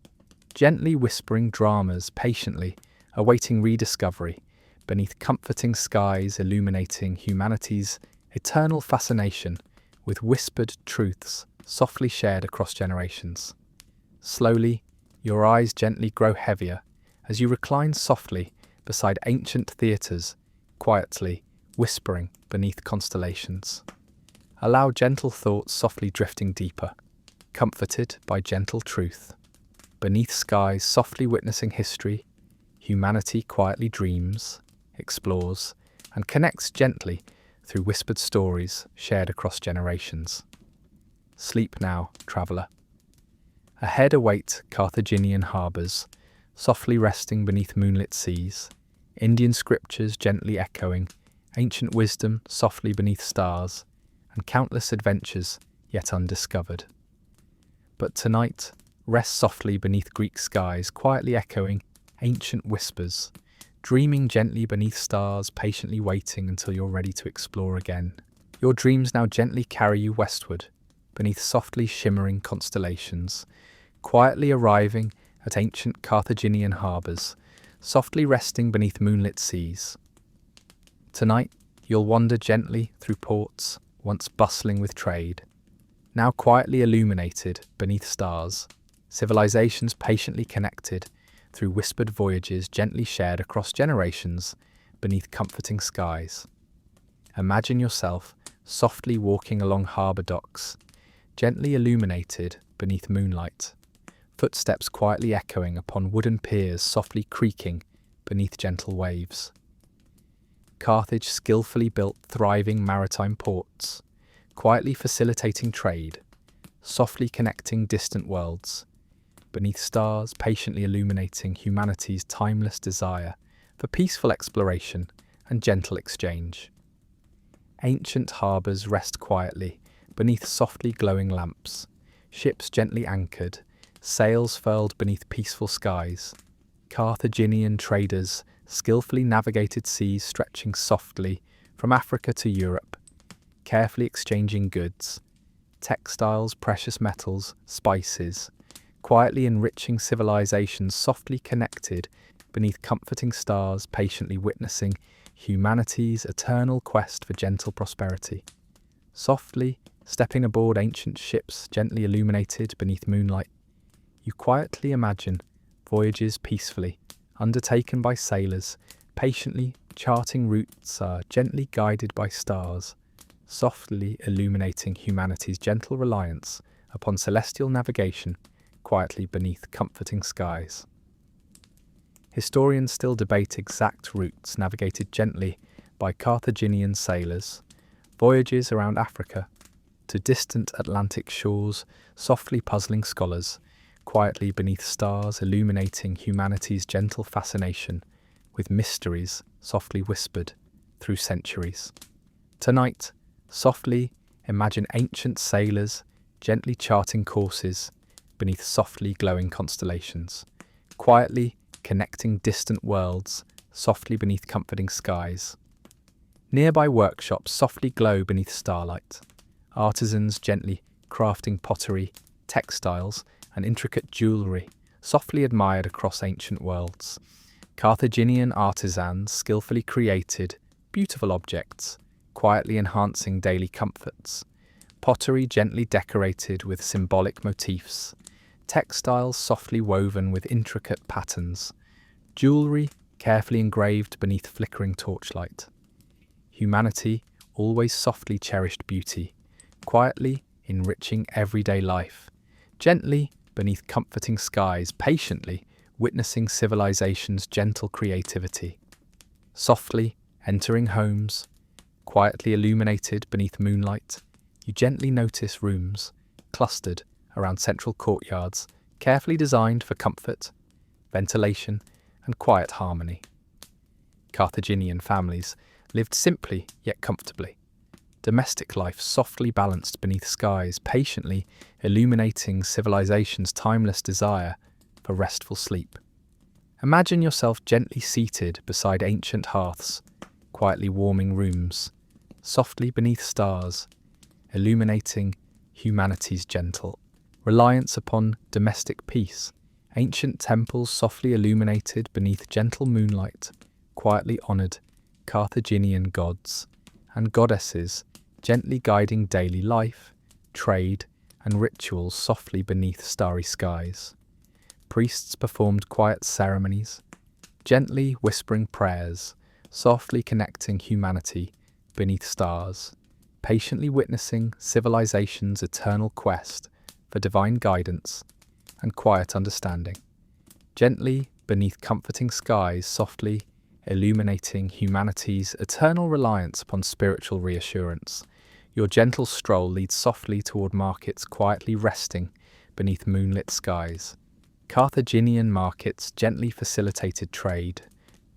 gently whispering dramas patiently awaiting rediscovery beneath comforting skies illuminating humanity's eternal fascination with whispered truths softly shared across generations. Slowly, your eyes gently grow heavier as you recline softly beside ancient theatres, quietly whispering beneath constellations. Allow gentle thoughts softly drifting deeper, comforted by gentle truth. Beneath skies softly witnessing history, humanity quietly dreams, explores, and connects gently through whispered stories shared across generations. Sleep now, traveller. Ahead await Carthaginian harbours, softly resting beneath moonlit seas, Indian scriptures gently echoing, ancient wisdom softly beneath stars, and countless adventures yet undiscovered. But tonight, rest softly beneath Greek skies, quietly echoing ancient whispers, dreaming gently beneath stars, patiently waiting until you're ready to explore again. Your dreams now gently carry you westward, beneath softly shimmering constellations, quietly arriving at ancient Carthaginian harbours, softly resting beneath moonlit seas. Tonight, you'll wander gently through ports once bustling with trade, now quietly illuminated beneath stars, civilizations patiently connected through whispered voyages gently shared across generations beneath comforting skies. Imagine yourself softly walking along harbour docks, gently illuminated beneath moonlight, footsteps quietly echoing upon wooden piers softly creaking beneath gentle waves. Carthage skillfully built thriving maritime ports, quietly facilitating trade, softly connecting distant worlds, beneath stars patiently illuminating humanity's timeless desire for peaceful exploration and gentle exchange. Ancient harbours rest quietly beneath softly glowing lamps, ships gently anchored, sails furled beneath peaceful skies, Carthaginian traders skillfully navigated seas stretching softly from Africa to Europe, carefully exchanging goods, textiles, precious metals, spices, quietly enriching civilizations softly connected beneath comforting stars, patiently witnessing humanity's eternal quest for gentle prosperity. Softly stepping aboard ancient ships gently illuminated beneath moonlight, you quietly imagine voyages peacefully undertaken by sailors, patiently charting routes gently guided by stars, softly illuminating humanity's gentle reliance upon celestial navigation quietly beneath comforting skies. Historians still debate exact routes navigated gently by Carthaginian sailors, voyages around Africa to distant Atlantic shores, softly puzzling scholars, quietly beneath stars illuminating humanity's gentle fascination with mysteries softly whispered through centuries. Tonight, softly imagine ancient sailors gently charting courses beneath softly glowing constellations, quietly connecting distant worlds softly beneath comforting skies. Nearby workshops softly glow beneath starlight, artisans gently crafting pottery, textiles, and intricate jewellery, softly admired across ancient worlds. Carthaginian artisans skillfully created beautiful objects, quietly enhancing daily comforts. Pottery gently decorated with symbolic motifs, textiles softly woven with intricate patterns, jewellery carefully engraved beneath flickering torchlight. Humanity always softly cherished beauty, quietly enriching everyday life, gently beneath comforting skies, patiently witnessing civilization's gentle creativity. Softly entering homes, quietly illuminated beneath moonlight, you gently notice rooms clustered around central courtyards, carefully designed for comfort, ventilation, and quiet harmony. Carthaginian families lived simply yet comfortably. Domestic life softly balanced beneath skies, patiently illuminating civilization's timeless desire for restful sleep. Imagine yourself gently seated beside ancient hearths, quietly warming rooms, softly beneath stars, illuminating humanity's gentle reliance upon domestic peace. Ancient temples softly illuminated beneath gentle moonlight, quietly honoured Carthaginian gods and goddesses gently guiding daily life, trade, and rituals softly beneath starry skies. Priests performed quiet ceremonies, gently whispering prayers, softly connecting humanity beneath stars, patiently witnessing civilization's eternal quest for divine guidance and quiet understanding. Gently beneath comforting skies, softly illuminating humanity's eternal reliance upon spiritual reassurance. Your gentle stroll leads softly toward markets quietly resting beneath moonlit skies. Carthaginian markets gently facilitated trade,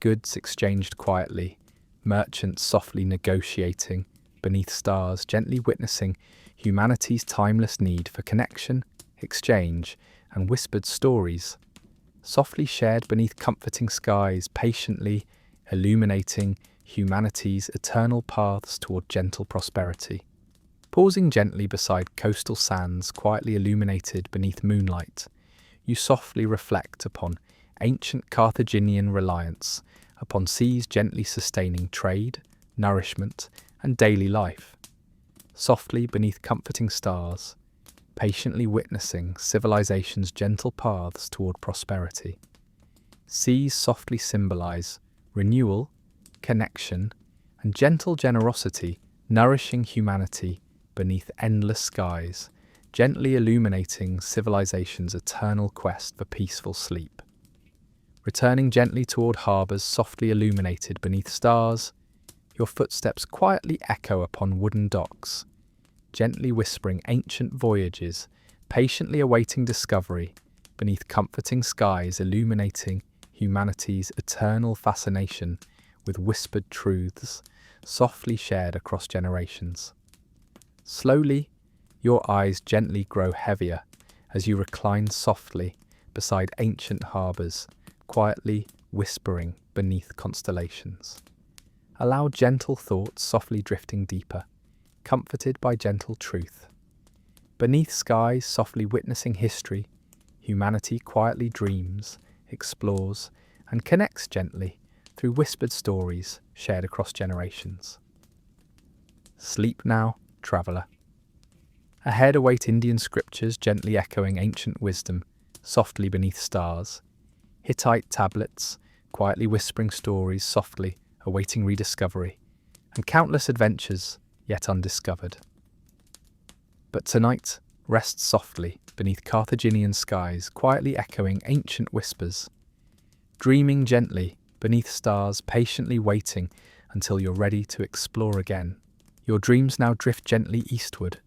goods exchanged quietly, merchants softly negotiating beneath stars, gently witnessing humanity's timeless need for connection, exchange, and whispered stories, softly shared beneath comforting skies, patiently illuminating humanity's eternal paths toward gentle prosperity. Pausing gently beside coastal sands quietly illuminated beneath moonlight, you softly reflect upon ancient Carthaginian reliance upon seas gently sustaining trade, nourishment, and daily life. Softly beneath comforting stars, patiently witnessing civilization's gentle paths toward prosperity. Seas softly symbolize renewal, connection, and gentle generosity, nourishing humanity beneath endless skies, gently illuminating civilization's eternal quest for peaceful sleep. Returning gently toward harbors softly illuminated beneath stars, your footsteps quietly echo upon wooden docks, gently whispering ancient voyages, patiently awaiting discovery beneath comforting skies, illuminating humanity's eternal fascination with whispered truths, softly shared across generations. Slowly, your eyes gently grow heavier as you recline softly beside ancient harbours, quietly whispering beneath constellations. Allow gentle thoughts softly drifting deeper, comforted by gentle truth. Beneath skies softly witnessing history, humanity quietly dreams, explores, and connects gently through whispered stories shared across generations. Sleep now, traveller. Ahead await Indian scriptures gently echoing ancient wisdom, softly beneath stars. Hittite tablets, quietly whispering stories softly, awaiting rediscovery, and countless adventures yet undiscovered. But tonight, rest softly beneath Carthaginian skies, quietly echoing ancient whispers. Dreaming gently beneath stars, patiently waiting until you're ready to explore again. Your dreams now drift gently eastward,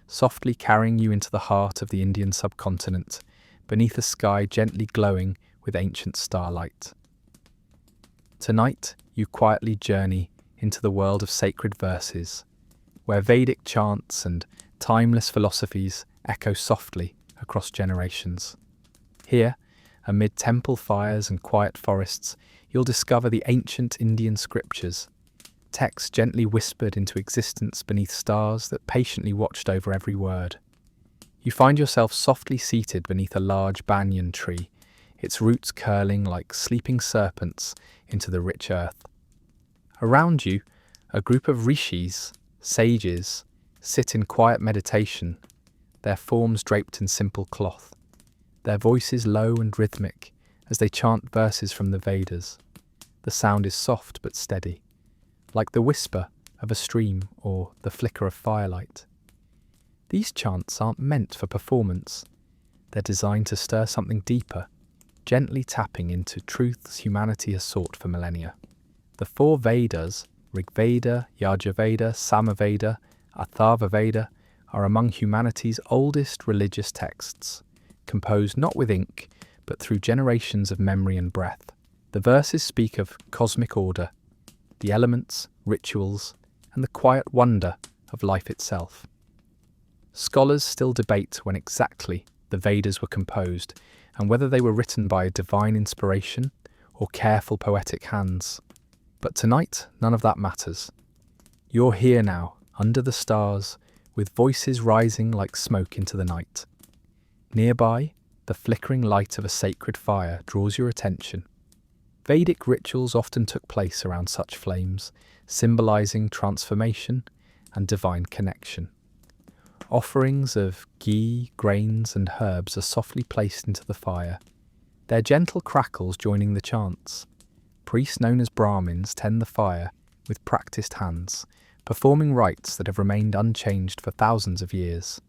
softly carrying you into the heart of the Indian subcontinent, beneath a sky gently glowing with ancient starlight. Tonight, you quietly journey into the world of sacred verses, where Vedic chants and timeless philosophies echo softly across generations. Here, amid temple fires and quiet forests, you'll discover the ancient Indian scriptures, texts gently whispered into existence beneath stars that patiently watched over every word. You find yourself softly seated beneath a large banyan tree, its roots curling like sleeping serpents into the rich earth. Around you, a group of rishis, sages, sit in quiet meditation, their forms draped in simple cloth, their voices low and rhythmic as they chant verses from the Vedas. The sound is soft but steady, like the whisper of a stream or the flicker of firelight. These chants aren't meant for performance. They're designed to stir something deeper, gently tapping into truths humanity has sought for millennia. The four Vedas, Rigveda, Yajurveda, Samaveda, Atharvaveda, are among humanity's oldest religious texts, composed not with ink, but through generations of memory and breath. The verses speak of cosmic order, the elements, rituals, and the quiet wonder of life itself. Scholars still debate when exactly the Vedas were composed and whether they were written by a divine inspiration or careful poetic hands. But tonight, none of that matters. You're here now, under the stars, with voices rising like smoke into the night. Nearby, the flickering light of a sacred fire draws your attention. Vedic rituals often took place around such flames, symbolizing transformation, and divine connection. Offerings of ghee, grains, and herbs are softly placed into the fire, their gentle crackles joining the chants. Priests known as Brahmins tend the fire with practiced hands, performing rites that have remained unchanged for thousands of years.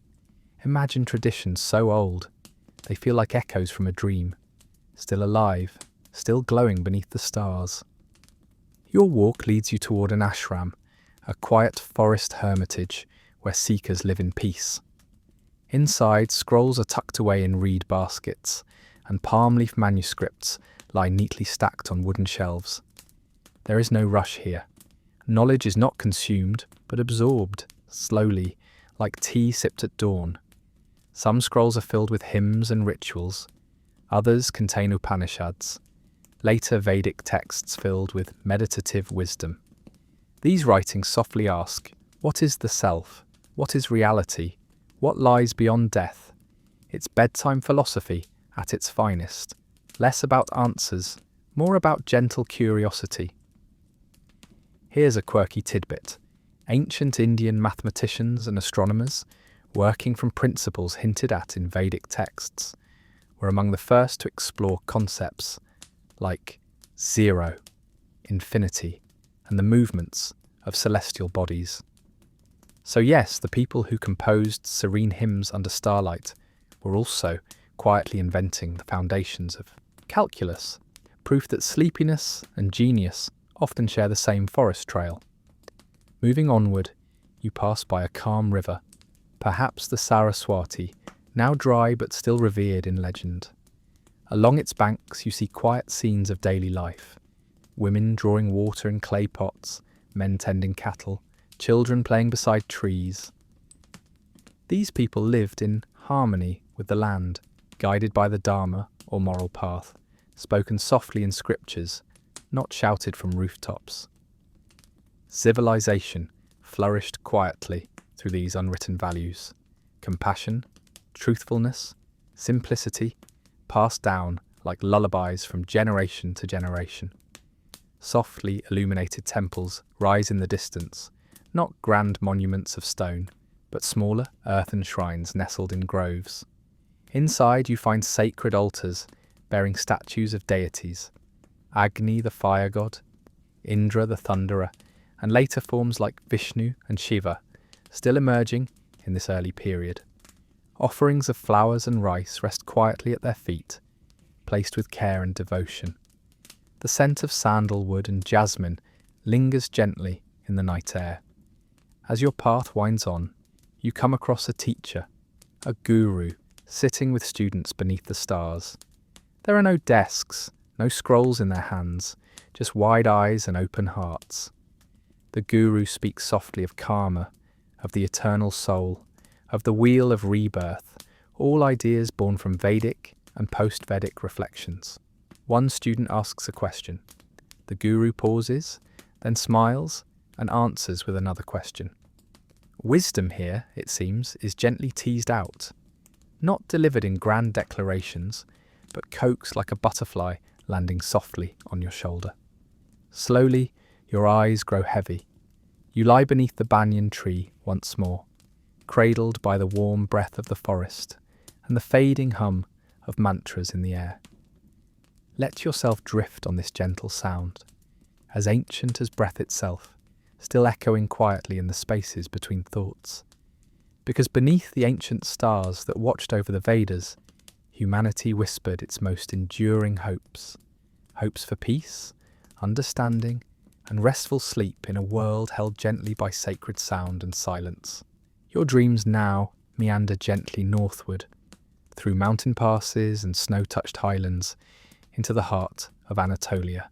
Imagine traditions so old, they feel like echoes from a dream, still alive, still glowing beneath the stars. Your walk leads you toward an ashram, a quiet forest hermitage where seekers live in peace. Inside, scrolls are tucked away in reed baskets, and palm leaf manuscripts lie neatly stacked on wooden shelves. There is no rush here. Knowledge is not consumed, but absorbed, slowly, like tea sipped at dawn. Some scrolls are filled with hymns and rituals. Others contain Upanishads, later Vedic texts filled with meditative wisdom. These writings softly ask, what is the self? What is reality? What lies beyond death? It's bedtime philosophy at its finest. Less about answers, more about gentle curiosity. Here's a quirky tidbit. Ancient Indian mathematicians and astronomers, working from principles hinted at in Vedic texts, were among the first to explore concepts like zero, infinity, and the movements of celestial bodies. So yes, the people who composed serene hymns under starlight were also quietly inventing the foundations of calculus, proof that sleepiness and genius often share the same forest trail. Moving onward, you pass by a calm river, perhaps the Saraswati, now dry but still revered in legend. Along its banks you see quiet scenes of daily life. Women drawing water in clay pots, men tending cattle, children playing beside trees. These people lived in harmony with the land, guided by the Dharma or moral path, spoken softly in scriptures, not shouted from rooftops. Civilization flourished quietly through these unwritten values. Compassion, truthfulness, simplicity, passed down like lullabies from generation to generation. Softly illuminated temples rise in the distance, not grand monuments of stone, but smaller earthen shrines nestled in groves. Inside you find sacred altars bearing statues of deities, Agni the fire god, Indra the thunderer, and later forms like Vishnu and Shiva, still emerging in this early period. Offerings of flowers and rice rest quietly at their feet, placed with care and devotion. The scent of sandalwood and jasmine lingers gently in the night air. As your path winds on, you come across a teacher, a guru, sitting with students beneath the stars. There are no desks, no scrolls in their hands, just wide eyes and open hearts. The guru speaks softly of karma, of the eternal soul, of the wheel of rebirth, all ideas born from Vedic and post-Vedic reflections. One student asks a question. The guru pauses, then smiles and answers with another question. Wisdom here, it seems, is gently teased out, not delivered in grand declarations, but coaxed like a butterfly landing softly on your shoulder. Slowly, your eyes grow heavy. You lie beneath the banyan tree once more, cradled by the warm breath of the forest and the fading hum of mantras in the air. Let yourself drift on this gentle sound, as ancient as breath itself, still echoing quietly in the spaces between thoughts. Because beneath the ancient stars that watched over the Vedas, humanity whispered its most enduring hopes. Hopes for peace, understanding, and restful sleep in a world held gently by sacred sound and silence. Your dreams now meander gently northward, through mountain passes and snow-touched highlands, into the heart of Anatolia.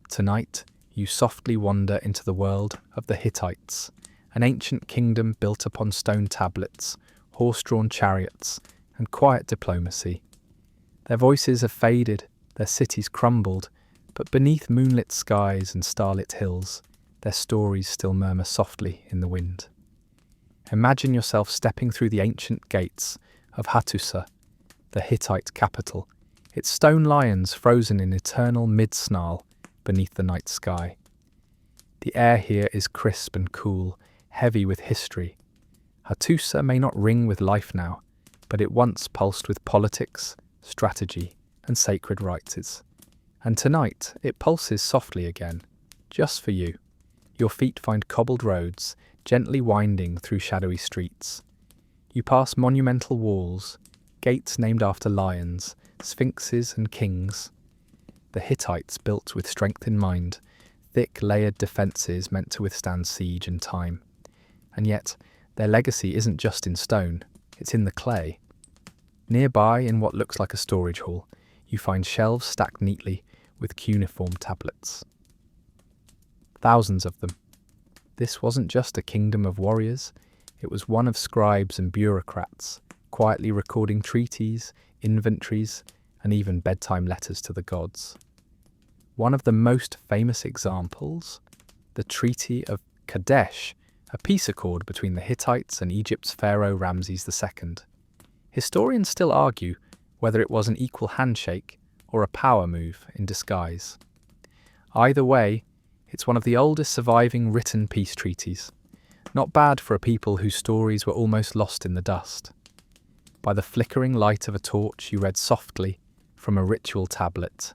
Tonight, you softly wander into the world of the Hittites, an ancient kingdom built upon stone tablets, horse-drawn chariots, and quiet diplomacy. Their voices have faded, their cities crumbled, but beneath moonlit skies and starlit hills, their stories still murmur softly in the wind. Imagine yourself stepping through the ancient gates of Hattusa, the Hittite capital, its stone lions frozen in eternal mid-snarl beneath the night sky. The air here is crisp and cool, heavy with history. Hattusa may not ring with life now, but it once pulsed with politics, strategy, and sacred rites. And tonight it pulses softly again, just for you. Your feet find cobbled roads, gently winding through shadowy streets. You pass monumental walls, gates named after lions, sphinxes and kings. The Hittites built with strength in mind, thick layered defences meant to withstand siege and time. And yet, their legacy isn't just in stone, it's in the clay. Nearby, in what looks like a storage hall, you find shelves stacked neatly with cuneiform tablets. Thousands of them. This wasn't just a kingdom of warriors, it was one of scribes and bureaucrats, quietly recording treaties, inventories, and even bedtime letters to the gods. One of the most famous examples, the Treaty of Kadesh, a peace accord between the Hittites and Egypt's pharaoh Ramses II. Historians still argue whether it was an equal handshake or a power move in disguise. Either way, it's one of the oldest surviving written peace treaties. Not bad for a people whose stories were almost lost in the dust. By the flickering light of a torch, you read softly from a ritual tablet,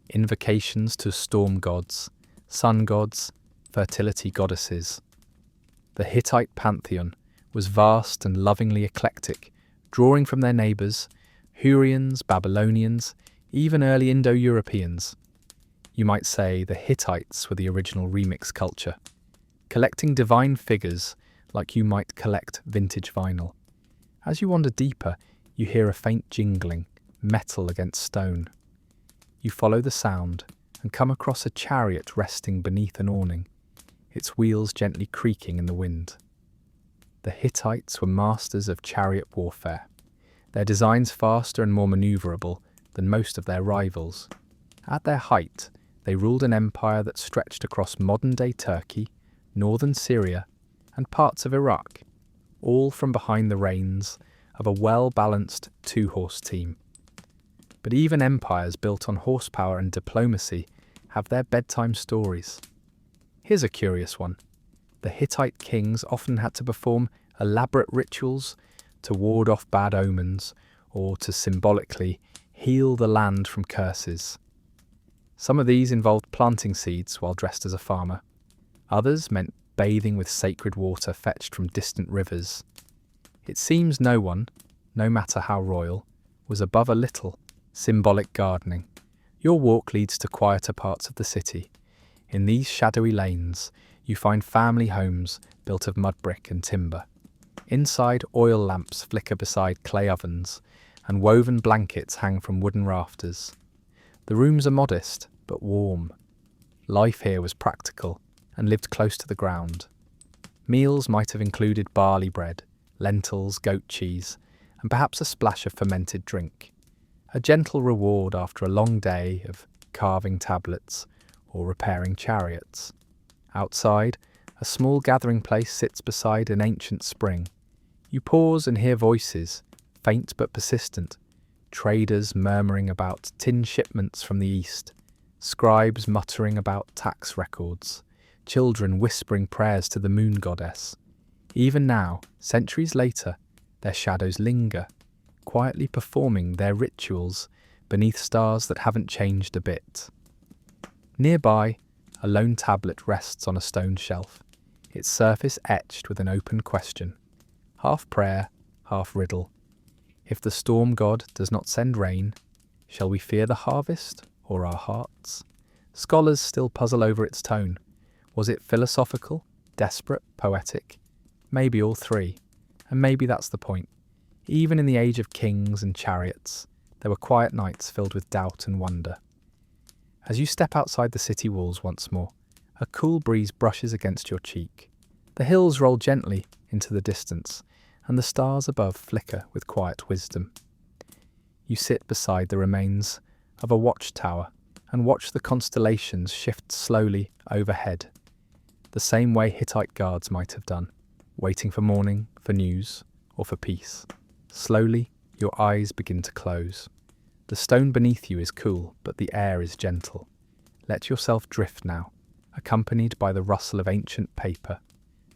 invocations to storm gods, sun gods, fertility goddesses. The Hittite pantheon was vast and lovingly eclectic, drawing from their neighbours, Hurrians, Babylonians, even early Indo-Europeans. You might say the Hittites were the original remix culture, collecting divine figures like you might collect vintage vinyl. As you wander deeper, you hear a faint jingling, metal against stone. You follow the sound and come across a chariot resting beneath an awning, its wheels gently creaking in the wind. The Hittites were masters of chariot warfare, their designs faster and more manoeuvrable than most of their rivals. At their height, they ruled an empire that stretched across modern-day Turkey, northern Syria, and parts of Iraq, all from behind the reins of a well-balanced two-horse team. But even empires built on horsepower and diplomacy have their bedtime stories. Here's a curious one. The Hittite kings often had to perform elaborate rituals to ward off bad omens or to symbolically heal the land from curses. Some of these involved planting seeds while dressed as a farmer. Others meant bathing with sacred water fetched from distant rivers. It seems no one, no matter how royal, was above a little symbolic gardening. Your walk leads to quieter parts of the city. In these shadowy lanes, you find family homes built of mud brick and timber. Inside, oil lamps flicker beside clay ovens, and woven blankets hang from wooden rafters. The rooms are modest, but warm. Life here was practical and lived close to the ground. Meals might have included barley bread, lentils, goat cheese, and perhaps a splash of fermented drink. A gentle reward after a long day of carving tablets or repairing chariots. Outside, a small gathering place sits beside an ancient spring. You pause and hear voices, faint but persistent, traders murmuring about tin shipments from the east, scribes muttering about tax records, children whispering prayers to the moon goddess. Even now, centuries later, their shadows linger, quietly performing their rituals beneath stars that haven't changed a bit. Nearby, a lone tablet rests on a stone shelf, its surface etched with an open question, half prayer, half riddle. If the storm god does not send rain, shall we fear the harvest or our hearts? Scholars still puzzle over its tone. Was it philosophical, desperate, poetic? Maybe all three. And maybe that's the point. Even in the age of kings and chariots, there were quiet nights filled with doubt and wonder. As you step outside the city walls once more, a cool breeze brushes against your cheek. The hills roll gently into the distance, and the stars above flicker with quiet wisdom. You sit beside the remains of a watchtower and watch the constellations shift slowly overhead, the same way Hittite guards might have done, waiting for morning, for news, or for peace. Slowly, your eyes begin to close. The stone beneath you is cool, but the air is gentle. Let yourself drift now, accompanied by the rustle of ancient paper,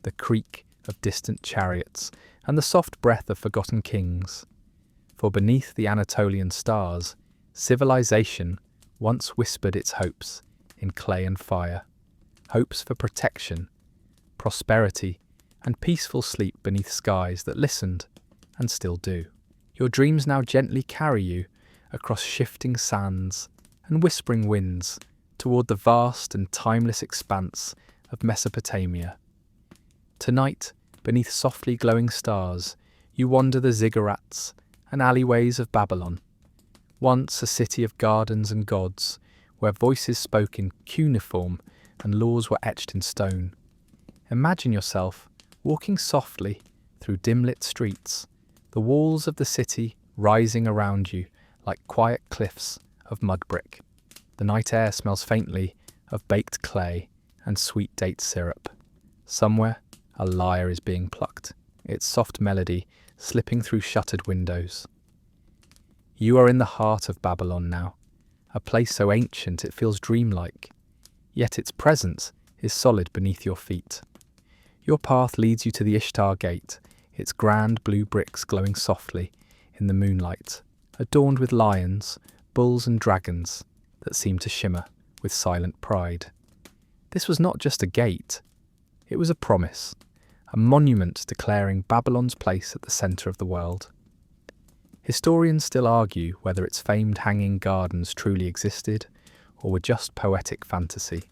the creak of distant chariots, and the soft breath of forgotten kings. For beneath the Anatolian stars, civilization once whispered its hopes in clay and fire, hopes for protection, prosperity, and peaceful sleep beneath skies that listened, and still do. Your dreams now gently carry you across shifting sands and whispering winds toward the vast and timeless expanse of Mesopotamia. Tonight, beneath softly glowing stars, you wander the ziggurats and alleyways of Babylon, once a city of gardens and gods, where voices spoke in cuneiform and laws were etched in stone. Imagine yourself walking softly through dim-lit streets, the walls of the city rising around you like quiet cliffs of mud brick. The night air smells faintly of baked clay and sweet date syrup. Somewhere, a lyre is being plucked, its soft melody slipping through shuttered windows. You are in the heart of Babylon now, a place so ancient it feels dreamlike, yet its presence is solid beneath your feet. Your path leads you to the Ishtar Gate, its grand blue bricks glowing softly in the moonlight, adorned with lions, bulls and dragons that seem to shimmer with silent pride. This was not just a gate, it was a promise, a monument declaring Babylon's place at the centre of the world. Historians still argue whether its famed hanging gardens truly existed or were just poetic fantasy.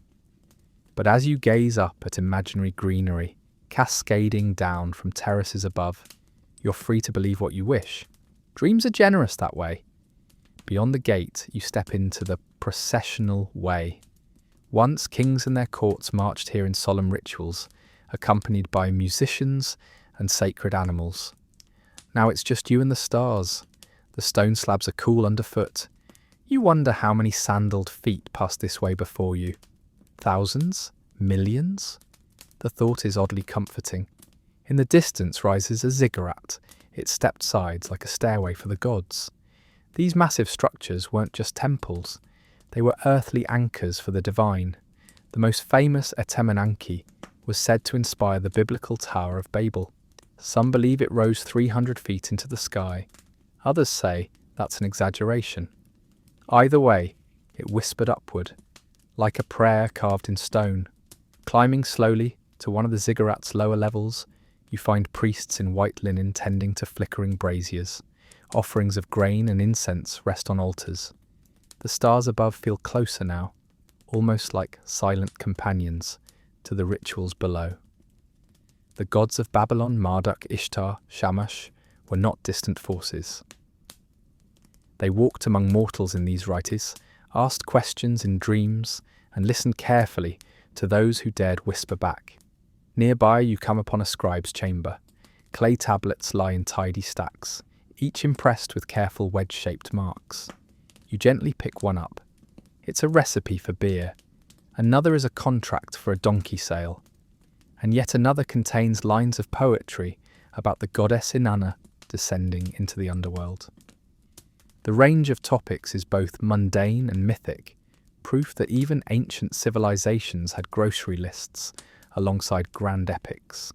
But as you gaze up at imaginary greenery cascading down from terraces above, you're free to believe what you wish. Dreams are generous that way. Beyond the gate, you step into the processional way. Once kings and their courts marched here in solemn rituals, accompanied by musicians and sacred animals. Now it's just you and the stars. The stone slabs are cool underfoot. You wonder how many sandaled feet passed this way before you. Thousands? Millions? The thought is oddly comforting. In the distance rises a ziggurat, its stepped sides like a stairway for the gods. These massive structures weren't just temples, they were earthly anchors for the divine. The most famous Etemenanke was said to inspire the biblical Tower of Babel. Some believe it rose 300 feet into the sky. Others say that's an exaggeration. Either way, it whispered upward, like a prayer carved in stone. Climbing slowly to one of the ziggurat's lower levels, you find priests in white linen tending to flickering braziers. Offerings of grain and incense rest on altars. The stars above feel closer now, almost like silent companions to the rituals below. The gods of Babylon, Marduk, Ishtar, Shamash, were not distant forces. They walked among mortals in these rites, asked questions in dreams, and listened carefully to those who dared whisper back. Nearby you come upon a scribe's chamber. Clay tablets lie in tidy stacks, each impressed with careful wedge-shaped marks. You gently pick one up. It's a recipe for beer. Another is a contract for a donkey sale. And yet another contains lines of poetry about the goddess Inanna descending into the underworld. The range of topics is both mundane and mythic, proof that even ancient civilizations had grocery lists alongside grand epics.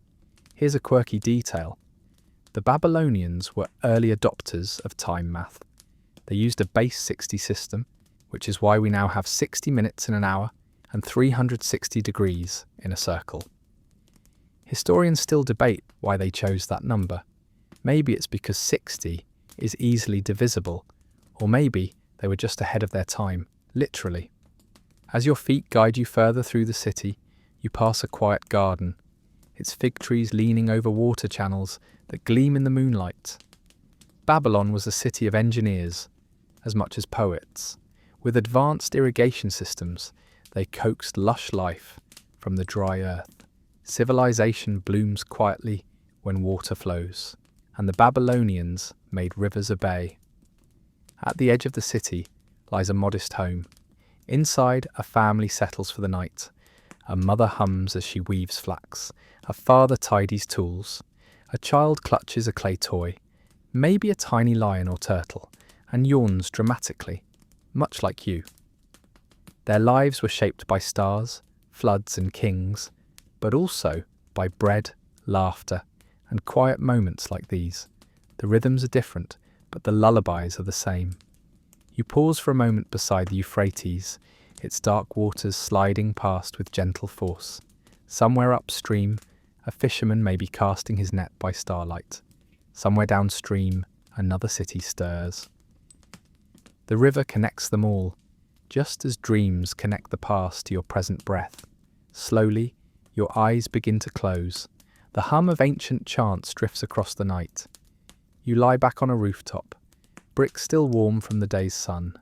Here's a quirky detail. The Babylonians were early adopters of time math. They used a base 60 system, which is why we now have 60 minutes in an hour and 360 degrees in a circle. Historians still debate why they chose that number. Maybe it's because 60 is easily divisible, or maybe they were just ahead of their time, literally. As your feet guide you further through the city, you pass a quiet garden, its fig trees leaning over water channels that gleam in the moonlight. Babylon was a city of engineers, as much as poets. With advanced irrigation systems, they coaxed lush life from the dry earth. Civilization blooms quietly when water flows, and the Babylonians made rivers obey. At the edge of the city lies a modest home. Inside, a family settles for the night. A mother hums as she weaves flax. A father tidies tools. A child clutches a clay toy, maybe a tiny lion or turtle, and yawns dramatically, much like you. Their lives were shaped by stars, floods and kings, but also by bread, laughter, and quiet moments like these. The rhythms are different, but the lullabies are the same. You pause for a moment beside the Euphrates, its dark waters sliding past with gentle force. Somewhere upstream, a fisherman may be casting his net by starlight. Somewhere downstream, another city stirs. The river connects them all, just as dreams connect the past to your present breath. Slowly, your eyes begin to close. The hum of ancient chants drifts across the night. You lie back on a rooftop, bricks still warm from the day's sun.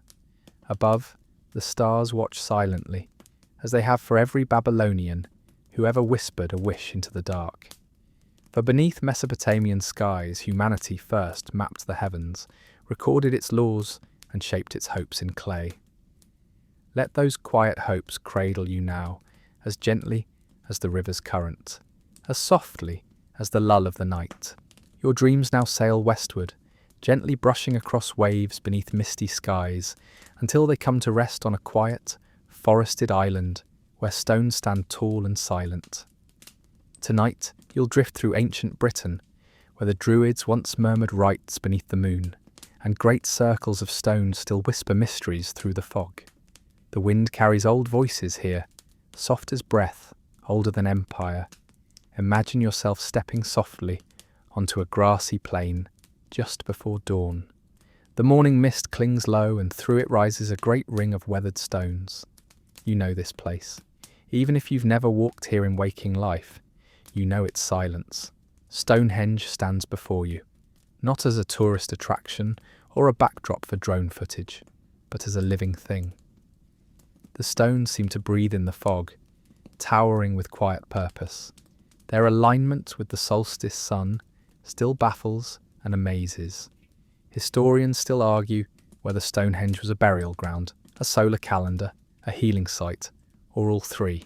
Above, the stars watch silently, as they have for every Babylonian who ever whispered a wish into the dark. For beneath Mesopotamian skies, humanity first mapped the heavens, recorded its laws, and shaped its hopes in clay. Let those quiet hopes cradle you now, as gently as the river's current, as softly as the lull of the night. Your dreams now sail westward, gently brushing across waves beneath misty skies, until they come to rest on a quiet, forested island where stones stand tall and silent. Tonight, you'll drift through ancient Britain, where the Druids once murmured rites beneath the moon, and great circles of stone still whisper mysteries through the fog. The wind carries old voices here, soft as breath, older than empire. Imagine yourself stepping softly onto a grassy plain just before dawn. The morning mist clings low, and through it rises a great ring of weathered stones. You know this place. Even if you've never walked here in waking life, you know its silence. Stonehenge stands before you, not as a tourist attraction or a backdrop for drone footage, but as a living thing. The stones seem to breathe in the fog, towering with quiet purpose. Their alignment with the solstice sun still baffles and amazes. Historians still argue whether Stonehenge was a burial ground, a solar calendar, a healing site, or all three.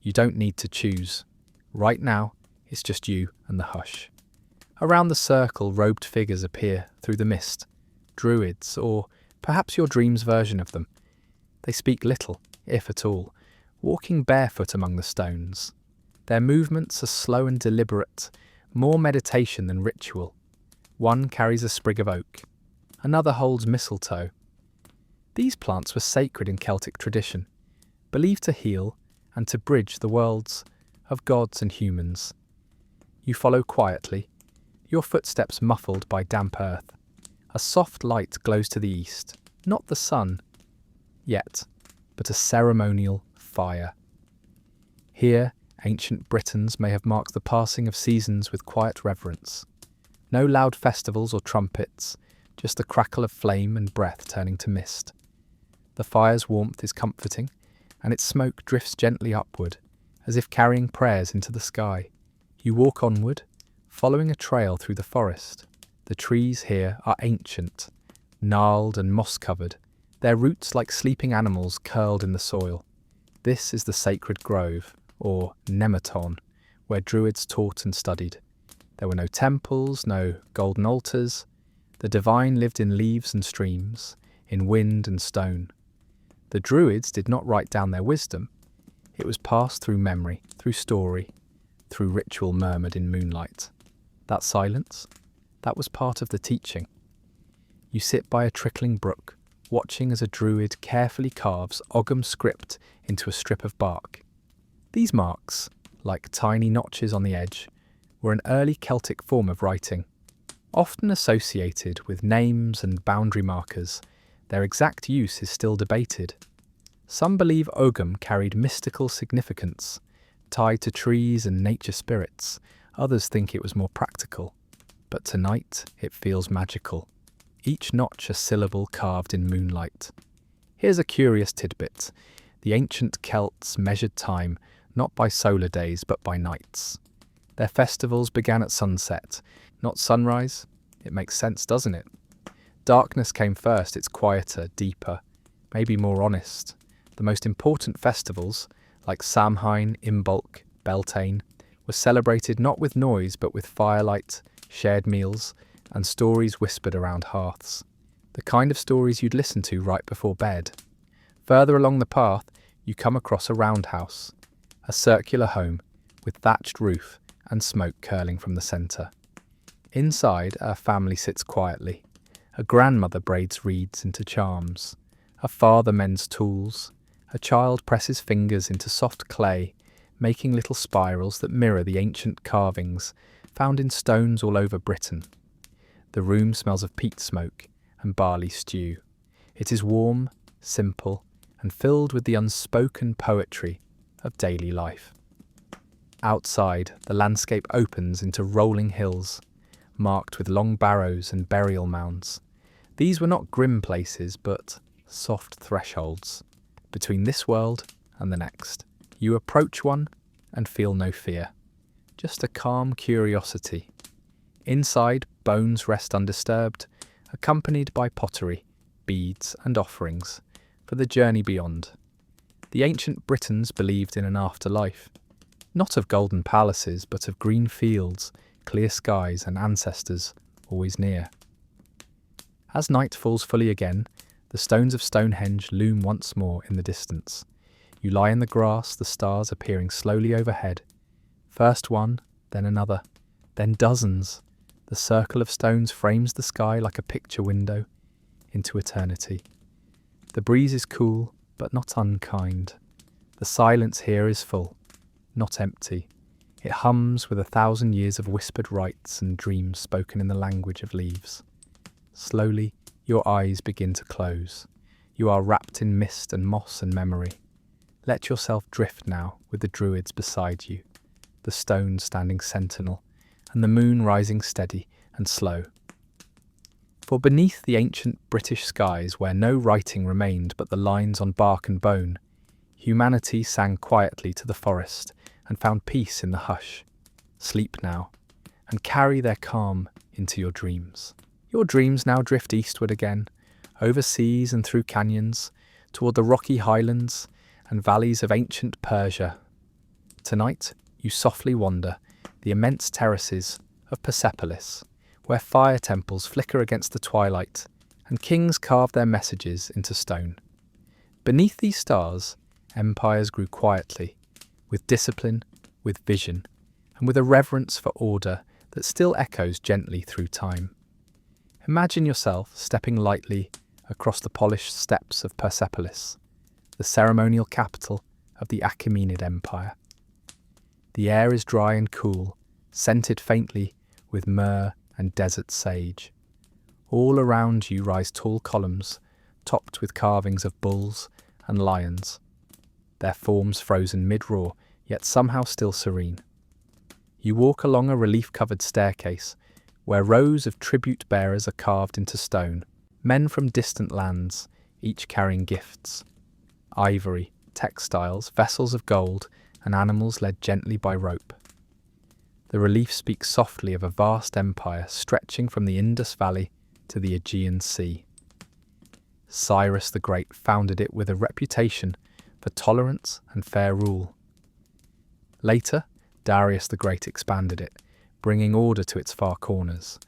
You don't need to choose. Right now, it's just you and the hush. Around the circle, robed figures appear through the mist. Druids, or perhaps your dream's version of them. They speak little, if at all, walking barefoot among the stones. Their movements are slow and deliberate, more meditation than ritual. One carries a sprig of oak. Another holds mistletoe. These plants were sacred in Celtic tradition, believed to heal and to bridge the worlds of gods and humans. You follow quietly, your footsteps muffled by damp earth. A soft light glows to the east, not the sun yet, but a ceremonial fire. Here, ancient Britons may have marked the passing of seasons with quiet reverence. No loud festivals or trumpets, just the crackle of flame and breath turning to mist. The fire's warmth is comforting, and its smoke drifts gently upward, as if carrying prayers into the sky. You walk onward, following a trail through the forest. The trees here are ancient, gnarled and moss-covered, their roots like sleeping animals curled in the soil. This is the sacred grove, or nematon, where Druids taught and studied. There were no temples, no golden altars. The divine lived in leaves and streams, in wind and stone. The Druids did not write down their wisdom. It was passed through memory, through story, through ritual murmured in moonlight. That silence, that was part of the teaching. You sit by a trickling brook, watching as a Druid carefully carves Ogham script into a strip of bark. These marks, like tiny notches on the edge, were an early Celtic form of writing. Often associated with names and boundary markers, their exact use is still debated. Some believe Ogham carried mystical significance, tied to trees and nature spirits. Others think it was more practical. But tonight, it feels magical. Each notch a syllable carved in moonlight. Here's a curious tidbit. The ancient Celts measured time not by solar days but by nights. Their festivals began at sunset, not sunrise. It makes sense, doesn't it? Darkness came first. It's quieter, deeper, maybe more honest. The most important festivals, like Samhain, Imbolc, Beltane, were celebrated not with noise but with firelight, shared meals, and stories whispered around hearths. The kind of stories you'd listen to right before bed. Further along the path, you come across a roundhouse, a circular home with thatched roof and smoke curling from the centre. Inside, a family sits quietly. A grandmother braids reeds into charms. A father mends tools. A child presses fingers into soft clay, making little spirals that mirror the ancient carvings found in stones all over Britain. The room smells of peat smoke and barley stew. It is warm, simple, and filled with the unspoken poetry of daily life. Outside, the landscape opens into rolling hills, marked with long barrows and burial mounds. These were not grim places, but soft thresholds between this world and the next. You approach one and feel no fear, just a calm curiosity. Inside, bones rest undisturbed, accompanied by pottery, beads and offerings for the journey beyond. The ancient Britons believed in an afterlife, not of golden palaces, but of green fields, clear skies and ancestors always near. As night falls fully again, the stones of Stonehenge loom once more in the distance. You lie in the grass, the stars appearing slowly overhead. First one, then another, then dozens. The circle of stones frames the sky like a picture window into eternity. The breeze is cool, but not unkind. The silence here is full, not empty. It hums with 1,000 years of whispered rites and dreams spoken in the language of leaves. Slowly, your eyes begin to close. You are wrapped in mist and moss and memory. Let yourself drift now with the druids beside you, the stones standing sentinel, and the moon rising steady and slow. For beneath the ancient British skies, where no writing remained but the lines on bark and bone, humanity sang quietly to the forest and found peace in the hush. Sleep now, and carry their calm into your dreams. Your dreams now drift eastward again, over seas and through canyons, toward the rocky highlands and valleys of ancient Persia. Tonight, you softly wander the immense terraces of Persepolis, where fire temples flicker against the twilight and kings carve their messages into stone. Beneath these stars, empires grew quietly, with discipline, with vision, and with a reverence for order that still echoes gently through time. Imagine yourself stepping lightly across the polished steps of Persepolis, the ceremonial capital of the Achaemenid Empire. The air is dry and cool, scented faintly with myrrh and desert sage. All around you rise tall columns, topped with carvings of bulls and lions, their forms frozen mid-roar, yet somehow still serene. You walk along a relief-covered staircase, where rows of tribute-bearers are carved into stone, men from distant lands, each carrying gifts. Ivory, textiles, vessels of gold, and animals led gently by rope. The relief speaks softly of a vast empire stretching from the Indus Valley to the Aegean Sea. Cyrus the Great founded it with a reputation for tolerance and fair rule. Later, Darius the Great expanded it, bringing order to its far corners.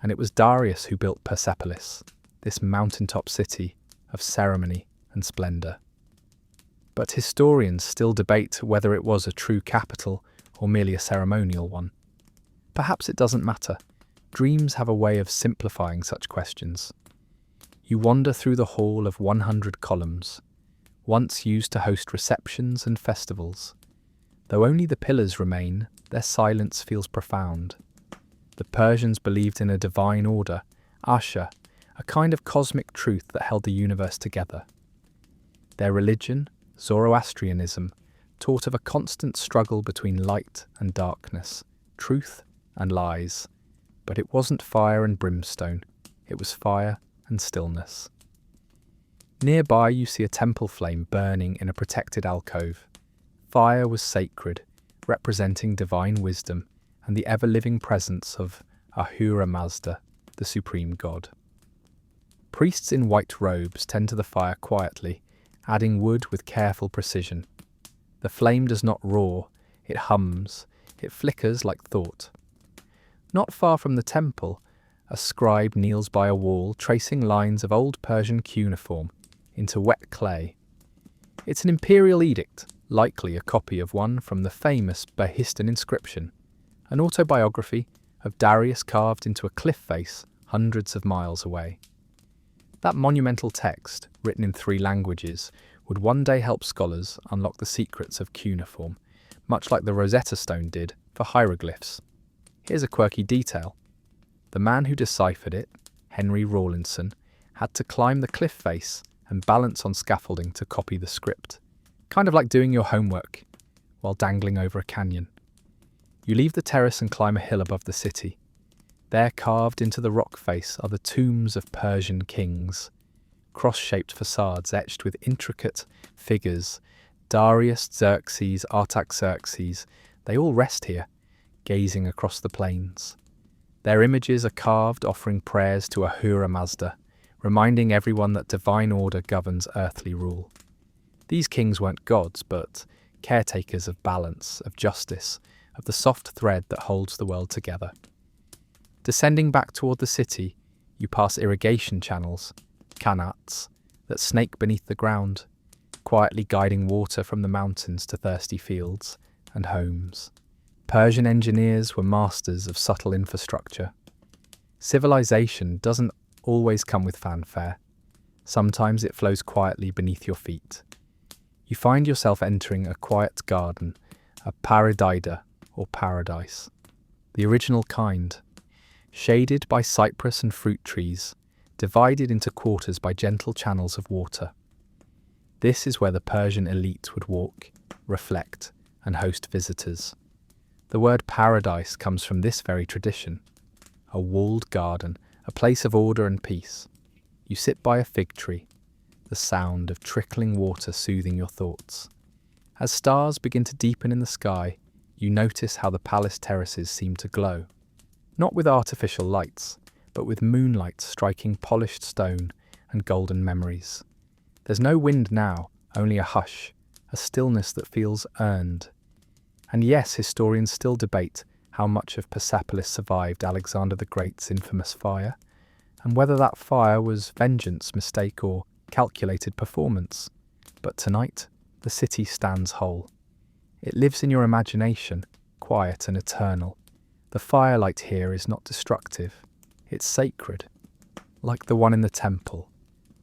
And it was Darius who built Persepolis, this mountaintop city of ceremony and splendour. But historians still debate whether it was a true capital or merely a ceremonial one. Perhaps it doesn't matter. Dreams have a way of simplifying such questions. You wander through the hall of 100 columns, once used to host receptions and festivals. Though only the pillars remain, their silence feels profound. The Persians believed in a divine order, Asha, a kind of cosmic truth that held the universe together. Their religion, Zoroastrianism, taught of a constant struggle between light and darkness, truth and lies. But it wasn't fire and brimstone, it was fire and stillness. Nearby you see a temple flame burning in a protected alcove. Fire was sacred, representing divine wisdom and the ever-living presence of Ahura Mazda, the supreme god. Priests in white robes tend to the fire quietly, adding wood with careful precision. The flame does not roar, it hums, it flickers like thought. Not far from the temple, a scribe kneels by a wall, tracing lines of old Persian cuneiform into wet clay. It's an imperial edict, likely a copy of one from the famous Behistun inscription, an autobiography of Darius carved into a cliff face hundreds of miles away. That monumental text, written in 3 languages, would one day help scholars unlock the secrets of cuneiform, much like the Rosetta Stone did for hieroglyphs. Here's a quirky detail. The man who deciphered it, Henry Rawlinson, had to climb the cliff face and balance on scaffolding to copy the script. Kind of like doing your homework while dangling over a canyon. You leave the terrace and climb a hill above the city. There, carved into the rock face, are the tombs of Persian kings, cross-shaped facades etched with intricate figures. Darius, Xerxes, Artaxerxes, they all rest here, gazing across the plains. Their images are carved offering prayers to Ahura Mazda, reminding everyone that divine order governs earthly rule. These kings weren't gods, but caretakers of balance, of justice, of the soft thread that holds the world together. Descending back toward the city, you pass irrigation channels, qanats, that snake beneath the ground, quietly guiding water from the mountains to thirsty fields and homes. Persian engineers were masters of subtle infrastructure. Civilization doesn't always come with fanfare. Sometimes it flows quietly beneath your feet. You find yourself entering a quiet garden, a paradida or paradise, the original kind, shaded by cypress and fruit trees, divided into quarters by gentle channels of water. This is where the Persian elite would walk, reflect, and host visitors. The word paradise comes from this very tradition, a walled garden, a place of order and peace. You sit by a fig tree, the sound of trickling water soothing your thoughts. As stars begin to deepen in the sky, you notice how the palace terraces seem to glow. Not with artificial lights, but with moonlight striking polished stone and golden memories. There's no wind now, only a hush, a stillness that feels earned. And yes, historians still debate how much of Persepolis survived Alexander the Great's infamous fire, and whether that fire was vengeance, mistake, or calculated performance. But tonight, the city stands whole. It lives in your imagination, quiet and eternal. The firelight here is not destructive, it's sacred, like the one in the temple,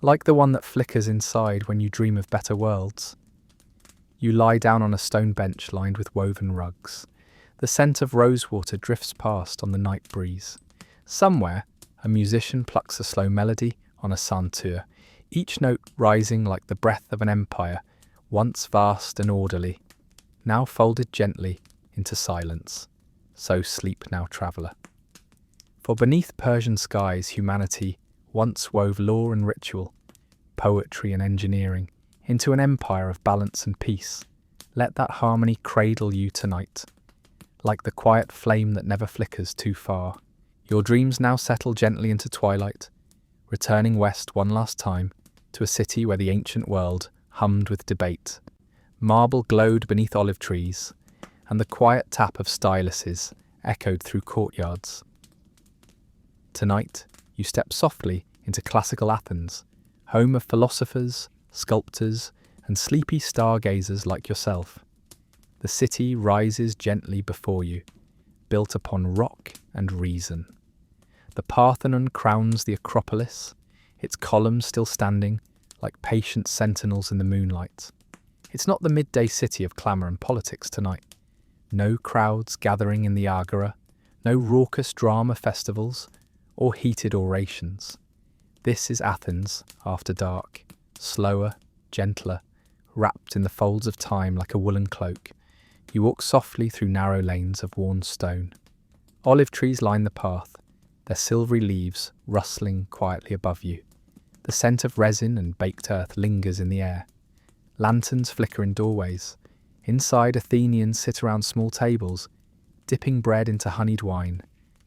like the one that flickers inside when you dream of better worlds. You lie down on a stone bench lined with woven rugs. The scent of rosewater drifts past on the night breeze. Somewhere, a musician plucks a slow melody on a santur, each note rising like the breath of an empire, once vast and orderly, now folded gently into silence. So sleep now, traveller. For beneath Persian skies, humanity once wove law and ritual, poetry and engineering, into an empire of balance and peace. Let that harmony cradle you tonight, like the quiet flame that never flickers too far. Your dreams now settle gently into twilight, returning west one last time to a city where the ancient world hummed with debate. Marble glowed beneath olive trees, and the quiet tap of styluses echoed through courtyards. Tonight, you step softly into classical Athens, home of philosophers, sculptors, and sleepy stargazers like yourself. The city rises gently before you, built upon rock and reason. The Parthenon crowns the Acropolis, its columns still standing like patient sentinels in the moonlight. It's not the midday city of clamour and politics tonight. No crowds gathering in the Agora, no raucous drama festivals or heated orations. This is Athens after dark, slower, gentler, wrapped in the folds of time like a woolen cloak. You walk softly through narrow lanes of worn stone. Olive trees line the path, their silvery leaves rustling quietly above you. The scent of resin and baked earth lingers in the air. Lanterns flicker in doorways. Inside, Athenians sit around small tables, dipping bread into honeyed wine,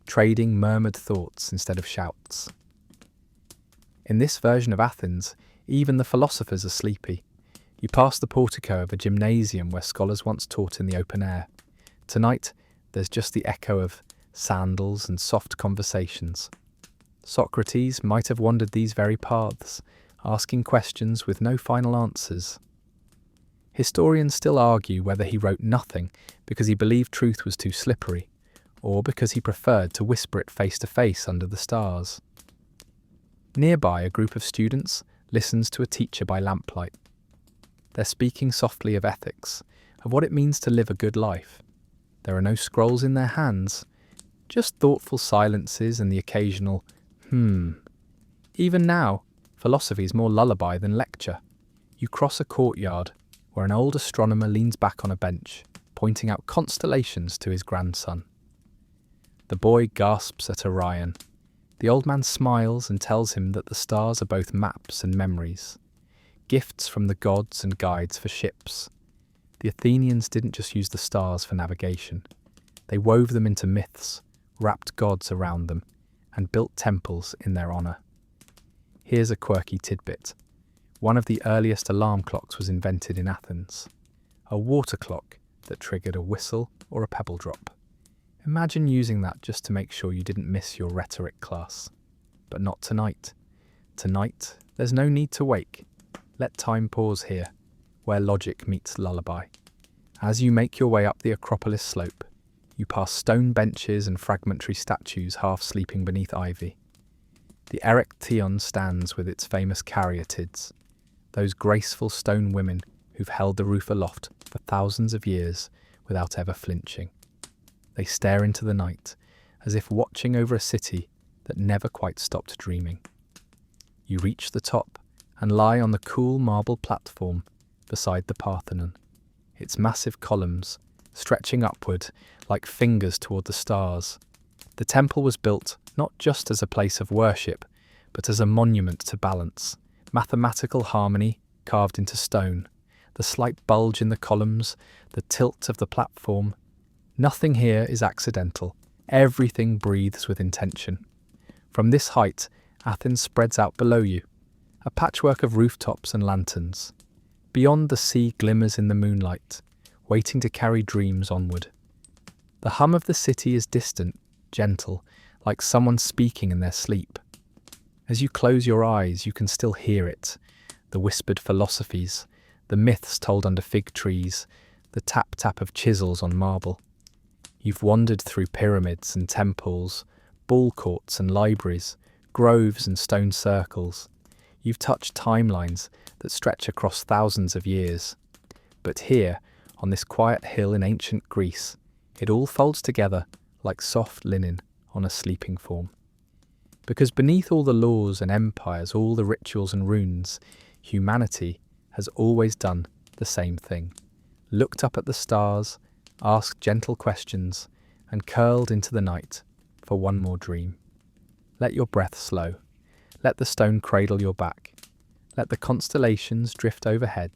trading murmured thoughts instead of shouts. In this version of Athens, even the philosophers are sleepy. You pass the portico of a gymnasium where scholars once taught in the open air. Tonight, there's just the echo of sandals and soft conversations. Socrates might have wandered these very paths, asking questions with no final answers. Historians still argue whether he wrote nothing because he believed truth was too slippery, or because he preferred to whisper it face to face under the stars. Nearby, a group of students listens to a teacher by lamplight. They're speaking softly of ethics, of what it means to live a good life. There are no scrolls in their hands, just thoughtful silences and the occasional Even now, philosophy is more lullaby than lecture. You cross a courtyard where an old astronomer leans back on a bench, pointing out constellations to his grandson. The boy gasps at Orion. The old man smiles and tells him that the stars are both maps and memories, gifts from the gods and guides for ships. The Athenians didn't just use the stars for navigation. They wove them into myths, wrapped gods around them, and built temples in their honour. Here's a quirky tidbit. One of the earliest alarm clocks was invented in Athens, a water clock that triggered a whistle or a pebble drop. Imagine using that just to make sure you didn't miss your rhetoric class. But not tonight. Tonight, there's no need to wake. Let time pause here, where logic meets lullaby. As you make your way up the Acropolis slope, you pass stone benches and fragmentary statues half sleeping beneath ivy. The Erechtheion stands with its famous caryatids, those graceful stone women who've held the roof aloft for thousands of years without ever flinching. They stare into the night, as if watching over a city that never quite stopped dreaming. You reach the top and lie on the cool marble platform beside the Parthenon, its massive columns stretching upward like fingers toward the stars. The temple was built not just as a place of worship, but as a monument to balance, mathematical harmony carved into stone, the slight bulge in the columns, the tilt of the platform. Nothing here is accidental. Everything breathes with intention. From this height, Athens spreads out below you, a patchwork of rooftops and lanterns. Beyond, the sea glimmers in the moonlight, waiting to carry dreams onward. The hum of the city is distant, gentle, like someone speaking in their sleep. As you close your eyes, you can still hear it, the whispered philosophies, the myths told under fig trees, the tap-tap of chisels on marble. You've wandered through pyramids and temples, ball courts and libraries, groves and stone circles. You've touched timelines that stretch across thousands of years. But here, on this quiet hill in ancient Greece, it all folds together like soft linen on a sleeping form. Because beneath all the laws and empires, all the rituals and runes, humanity has always done the same thing. Looked up at the stars, asked gentle questions, and curled into the night for one more dream. Let your breath slow. Let the stone cradle your back. Let the constellations drift overhead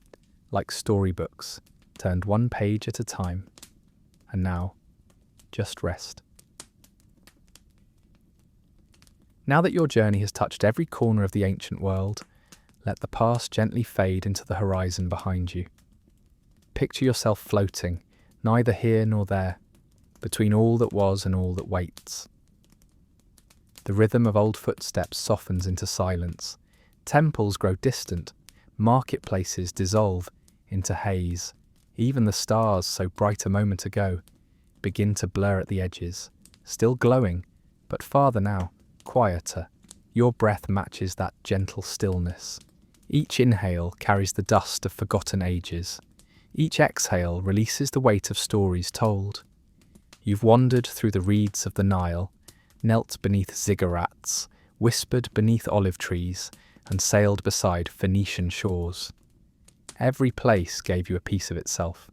like storybooks, turned one page at a time. And now, just rest. Now that your journey has touched every corner of the ancient world, let the past gently fade into the horizon behind you. Picture yourself floating, neither here nor there, between all that was and all that waits. The rhythm of old footsteps softens into silence. Temples grow distant. Marketplaces dissolve into haze. Even the stars, so bright a moment ago, begin to blur at the edges. Still glowing, but farther now, quieter. Your breath matches that gentle stillness. Each inhale carries the dust of forgotten ages. Each exhale releases the weight of stories told. You've wandered through the reeds of the Nile, knelt beneath ziggurats, whispered beneath olive trees, and sailed beside Phoenician shores. Every place gave you a piece of itself,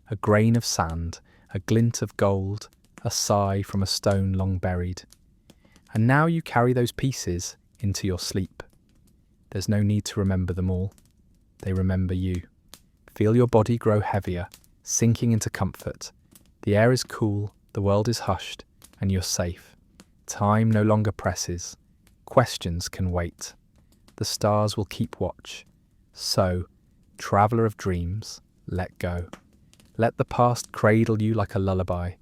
a grain of sand, a glint of gold, a sigh from a stone long buried. And now you carry those pieces into your sleep. There's no need to remember them all. They remember you. Feel your body grow heavier, sinking into comfort. The air is cool, the world is hushed, and you're safe. Time no longer presses. Questions can wait. The stars will keep watch. So, traveller of dreams, let go. Let the past cradle you like a lullaby.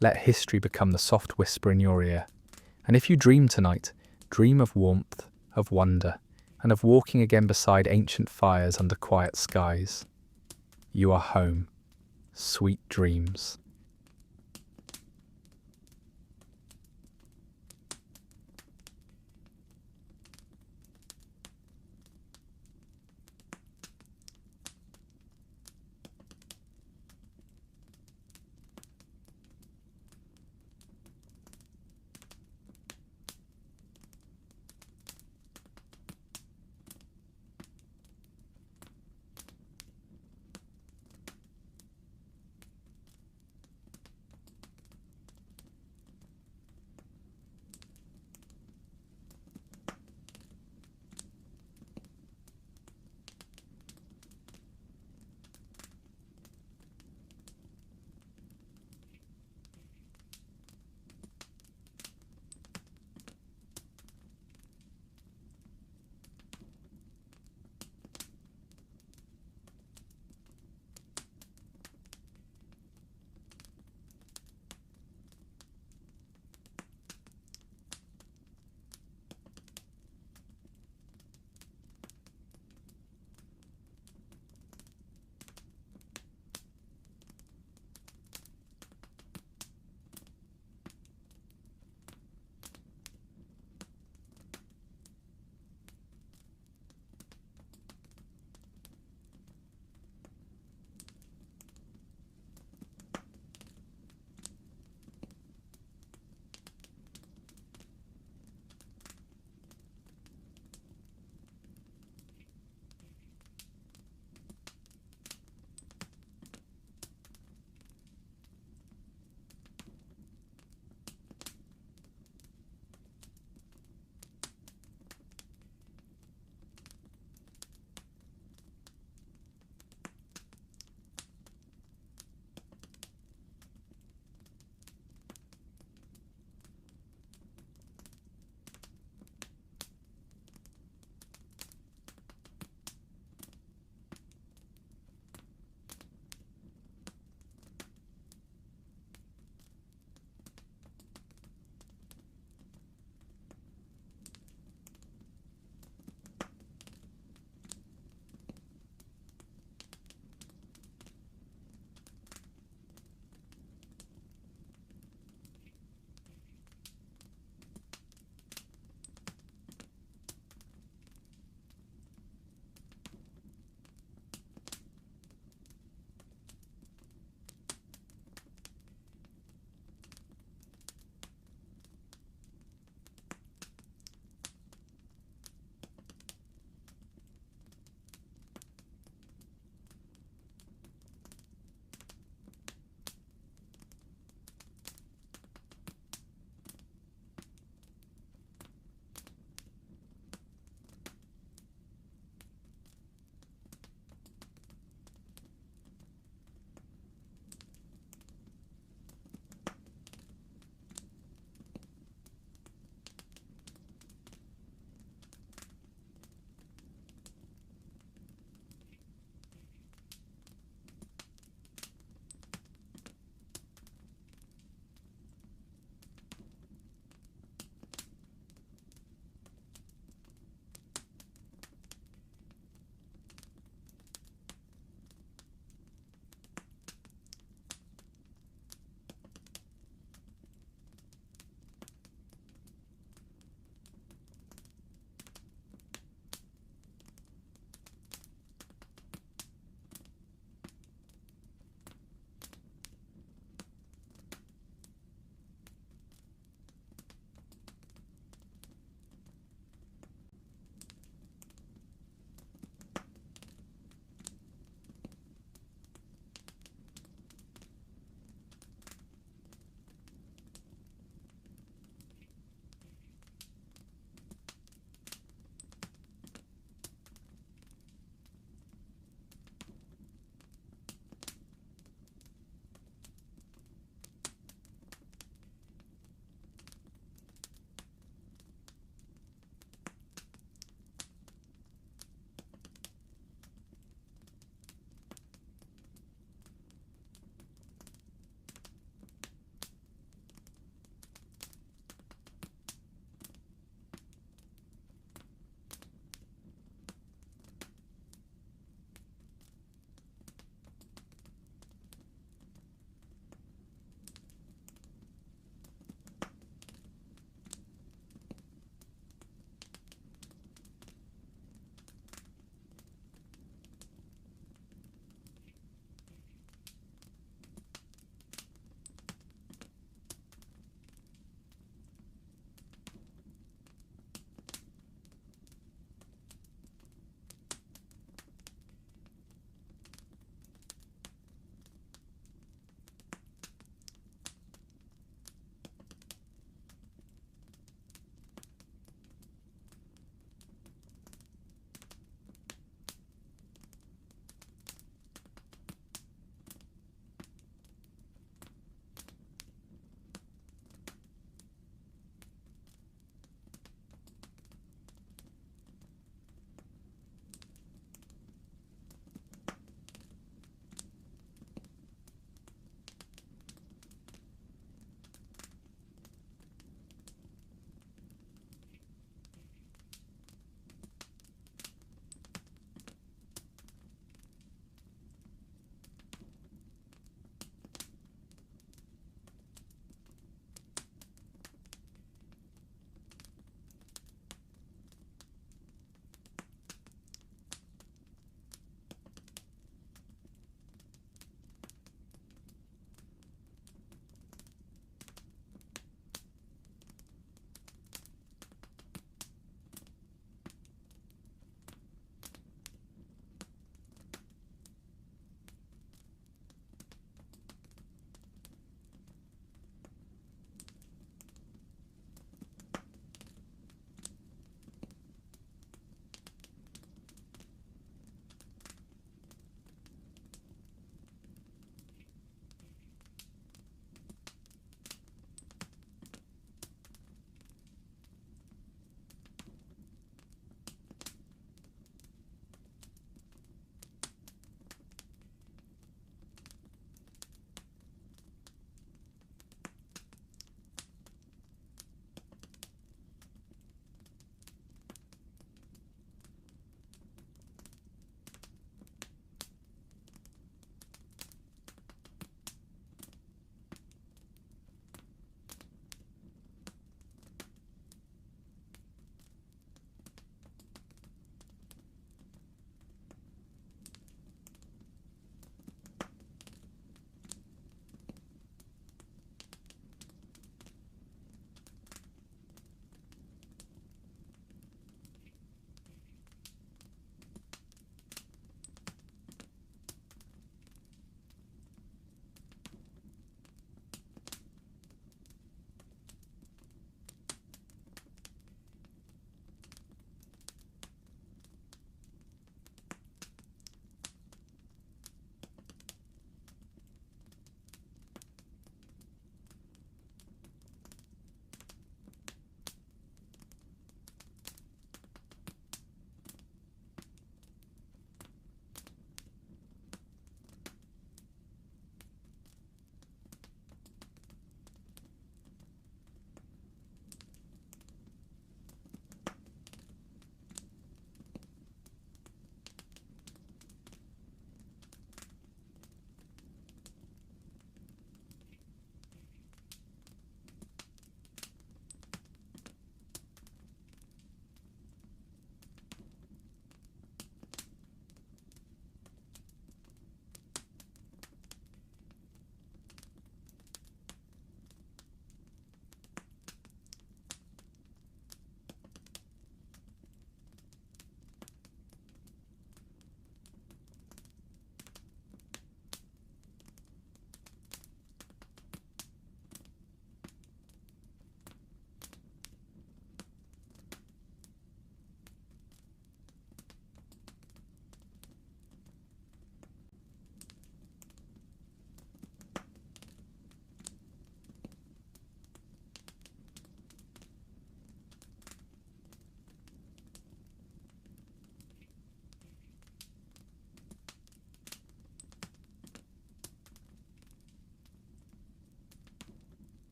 Let history become the soft whisper in your ear. And if you dream tonight, dream of warmth, of wonder, and of walking again beside ancient fires under quiet skies. You are home. Sweet dreams.